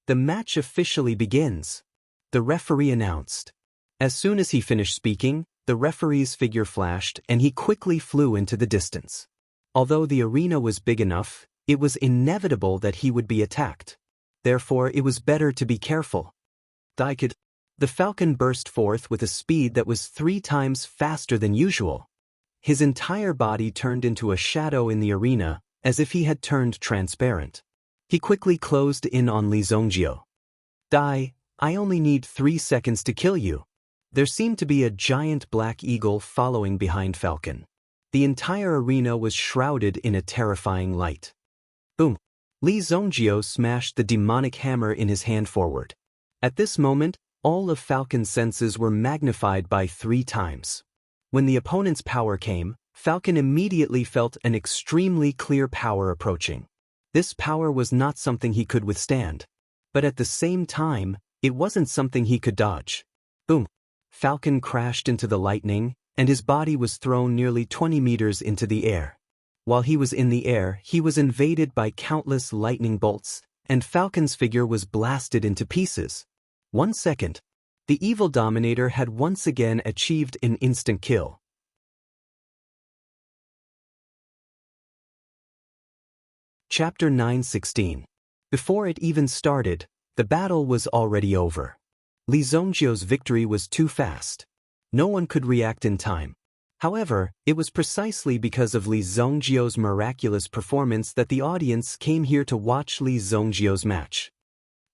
The match officially begins. The referee announced. As soon as he finished speaking, the referee's figure flashed and he quickly flew into the distance. Although the arena was big enough, it was inevitable that he would be attacked. Therefore, it was better to be careful. The Falcon burst forth with a speed that was 3 times faster than usual. His entire body turned into a shadow in the arena, as if he had turned transparent. He quickly closed in on Li Zongjio. Die, I only need 3 seconds to kill you. There seemed to be a giant black eagle following behind Falcon. The entire arena was shrouded in a terrifying light. Boom! Li Zongjio smashed the demonic hammer in his hand forward. At this moment, all of Falcon's senses were magnified by 3 times. When the opponent's power came, Falcon immediately felt an extremely clear power approaching. This power was not something he could withstand. But at the same time, it wasn't something he could dodge. Boom! Falcon crashed into the lightning, and his body was thrown nearly 20 meters into the air. While he was in the air, he was invaded by countless lightning bolts, and Falcon's figure was blasted into pieces. 1 second. The evil dominator had once again achieved an instant kill. Chapter 9:16. Before it even started, the battle was already over. Li Zongjio's victory was too fast. No one could react in time. However, it was precisely because of Li Zongjio's miraculous performance that the audience came here to watch Li Zongjio's match.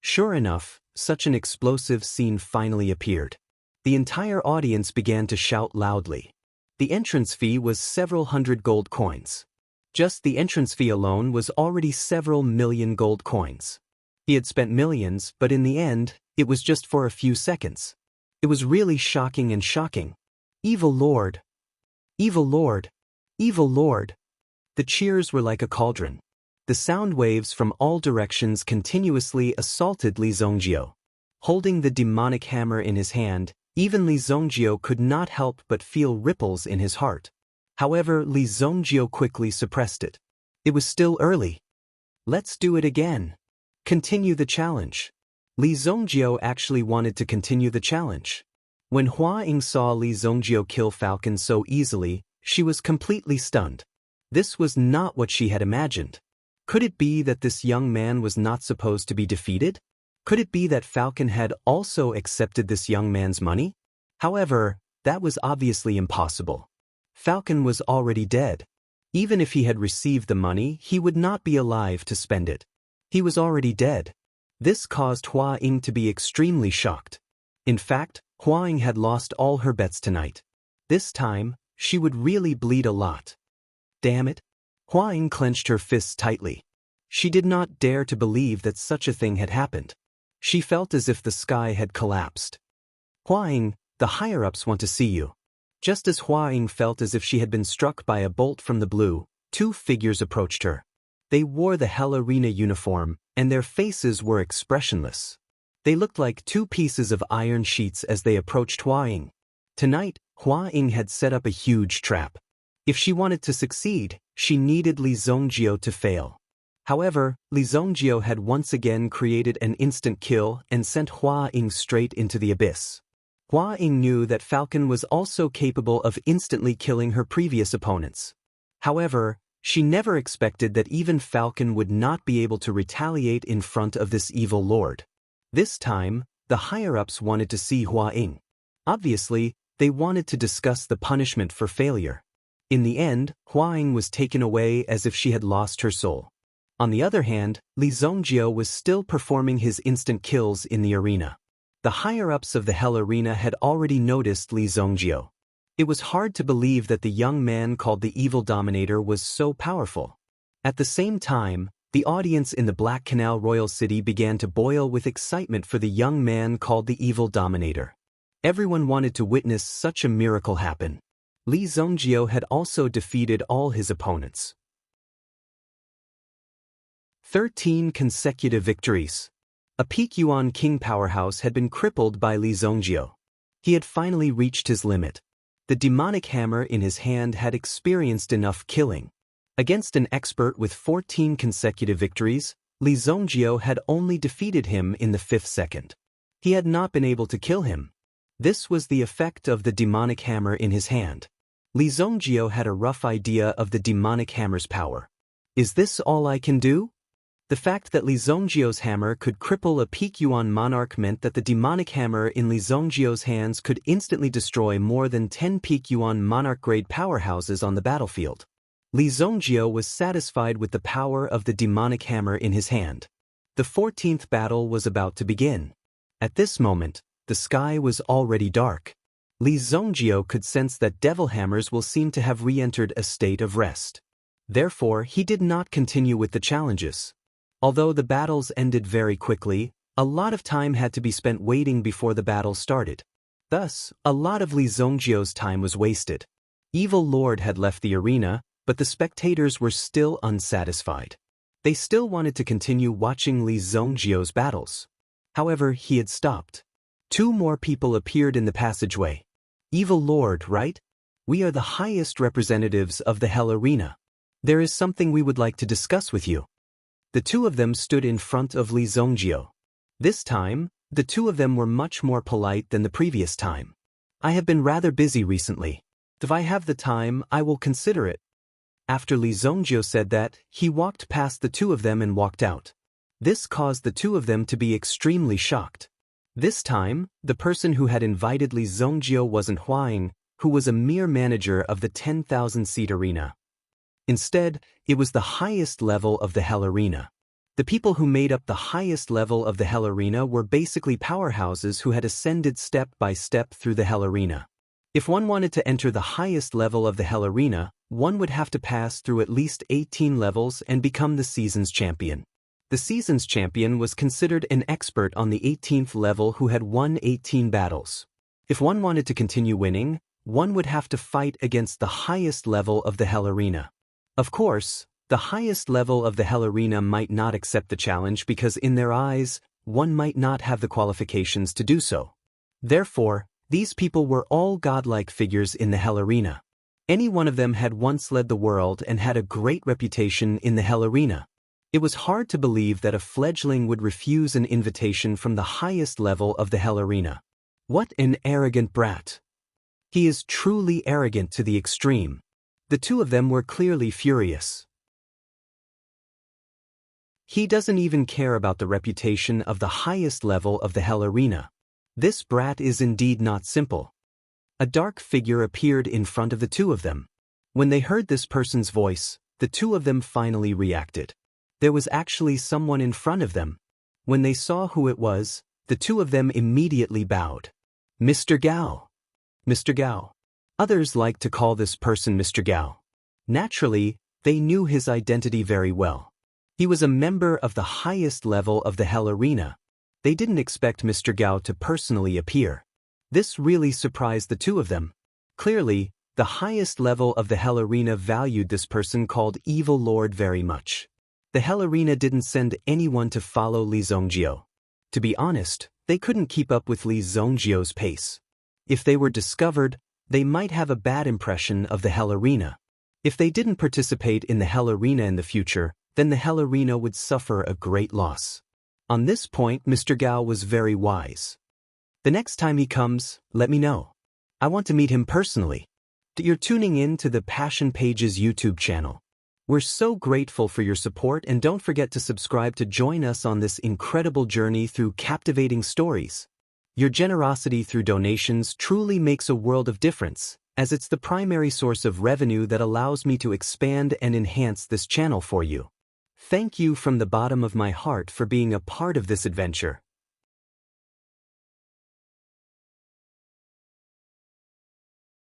Sure enough, such an explosive scene finally appeared. The entire audience began to shout loudly. The entrance fee was several hundred gold coins. Just the entrance fee alone was already several million gold coins. He had spent millions, but in the end, it was just for a few seconds. It was really shocking and shocking. Evil Lord! Evil Lord! Evil Lord! The cheers were like a cauldron. The sound waves from all directions continuously assaulted Li Zongjio. Holding the demonic hammer in his hand, even Li Zongjio could not help but feel ripples in his heart. However, Li Zongjio quickly suppressed it. It was still early. Let's do it again. Continue the challenge. Li Zongjio actually wanted to continue the challenge. When Hua Ying saw Li Zongjio kill Falcon so easily, she was completely stunned. This was not what she had imagined. Could it be that this young man was not supposed to be defeated? Could it be that Falcon had also accepted this young man's money? However, that was obviously impossible. Falcon was already dead. Even if he had received the money, he would not be alive to spend it. He was already dead. This caused Hua Ying to be extremely shocked. In fact, Hua Ying had lost all her bets tonight. This time, she would really bleed a lot. Damn it! Hua Ying clenched her fists tightly. She did not dare to believe that such a thing had happened. She felt as if the sky had collapsed. Hua Ying, the higher-ups want to see you. Just as Hua Ying felt as if she had been struck by a bolt from the blue, 2 figures approached her. They wore the Hell Arena uniform, and their faces were expressionless. They looked like 2 pieces of iron sheets as they approached Hua Ying. Tonight, Hua Ying had set up a huge trap. If she wanted to succeed, she needed Li Zongjio to fail. However, Li Zongjio had once again created an instant kill and sent Hua Ying straight into the abyss. Hua Ying knew that Falcon was also capable of instantly killing her previous opponents. However, she never expected that even Falcon would not be able to retaliate in front of this evil lord. This time, the higher-ups wanted to see Hua Ying. Obviously, they wanted to discuss the punishment for failure. In the end, Hua Ying was taken away as if she had lost her soul. On the other hand, Li Zongjio was still performing his instant kills in the arena. The higher-ups of the Hell Arena had already noticed Li Zongjio. It was hard to believe that the young man called the Evil Dominator was so powerful. At the same time, the audience in the Black Canal Royal City began to boil with excitement for the young man called the Evil Dominator. Everyone wanted to witness such a miracle happen. Li Zongjio had also defeated all his opponents. 13 consecutive victories. A Peak Yuan King powerhouse had been crippled by Li Zongjio. He had finally reached his limit. The demonic hammer in his hand had experienced enough killing. Against an expert with 14 consecutive victories, Li Zongjio had only defeated him in the 5th second. He had not been able to kill him. This was the effect of the demonic hammer in his hand. Li Zongjio had a rough idea of the demonic hammer's power. Is this all I can do? The fact that Li Zongjio's hammer could cripple a Peak Yuan monarch meant that the demonic hammer in Li Zongjio's hands could instantly destroy more than 10 Peak Yuan monarch-grade powerhouses on the battlefield. Li Zongjio was satisfied with the power of the demonic hammer in his hand. The 14th battle was about to begin. At this moment, the sky was already dark. Li Zongjio could sense that devil hammers will seem to have re-entered a state of rest. Therefore, he did not continue with the challenges. Although the battles ended very quickly, a lot of time had to be spent waiting before the battle started. Thus, a lot of Li Zongjio's time was wasted. Evil Lord had left the arena, but the spectators were still unsatisfied. They still wanted to continue watching Li Zongjio's battles. However, he had stopped. 2 more people appeared in the passageway. Evil Lord, right? We are the highest representatives of the Hell Arena. There is something we would like to discuss with you. The 2 of them stood in front of Li Zongjio. This time, the 2 of them were much more polite than the previous time. I have been rather busy recently. If I have the time, I will consider it. After Li Zongjio said that, he walked past the 2 of them and walked out. This caused the 2 of them to be extremely shocked. This time, the person who had invited Li Zongjio wasn't Huang, who was a mere manager of the 10,000-seat arena. Instead, it was the highest level of the Hell Arena. The people who made up the highest level of the Hell Arena were basically powerhouses who had ascended step by step through the Hell Arena. If one wanted to enter the highest level of the Hell Arena, one would have to pass through at least 18 levels and become the season's champion. The season's champion was considered an expert on the 18th level who had won 18 battles. If one wanted to continue winning, one would have to fight against the highest level of the Hell Arena. Of course, the highest level of the Hell Arena might not accept the challenge because in their eyes, one might not have the qualifications to do so. Therefore, these people were all godlike figures in the Hell Arena. Any one of them had once led the world and had a great reputation in the Hell Arena. It was hard to believe that a fledgling would refuse an invitation from the highest level of the Hell Arena. What an arrogant brat! He is truly arrogant to the extreme. The 2 of them were clearly furious. He doesn't even care about the reputation of the highest level of the Hell Arena. This brat is indeed not simple. A dark figure appeared in front of the 2 of them. When they heard this person's voice, the 2 of them finally reacted. There was actually someone in front of them. When they saw who it was, the 2 of them immediately bowed. Mr. Gao. Mr. Gao. Others liked to call this person Mr. Gao. Naturally, they knew his identity very well. He was a member of the highest level of the Hell Arena. They didn't expect Mr. Gao to personally appear. This really surprised the 2 of them. Clearly, the highest level of the Hell Arena valued this person called Evil Lord very much. The Hell Arena didn't send anyone to follow Li Zongjio. To be honest, they couldn't keep up with Li Zongjio's pace. If they were discovered, they might have a bad impression of the Hell Arena. If they didn't participate in the Hell Arena in the future, then the Hell Arena would suffer a great loss. On this point, Mr. Gao was very wise. The next time he comes, let me know. I want to meet him personally. You're tuning in to the Passion Pages YouTube channel. We're so grateful for your support and don't forget to subscribe to join us on this incredible journey through captivating stories. Your generosity through donations truly makes a world of difference, as it's the primary source of revenue that allows me to expand and enhance this channel for you. Thank you from the bottom of my heart for being a part of this adventure.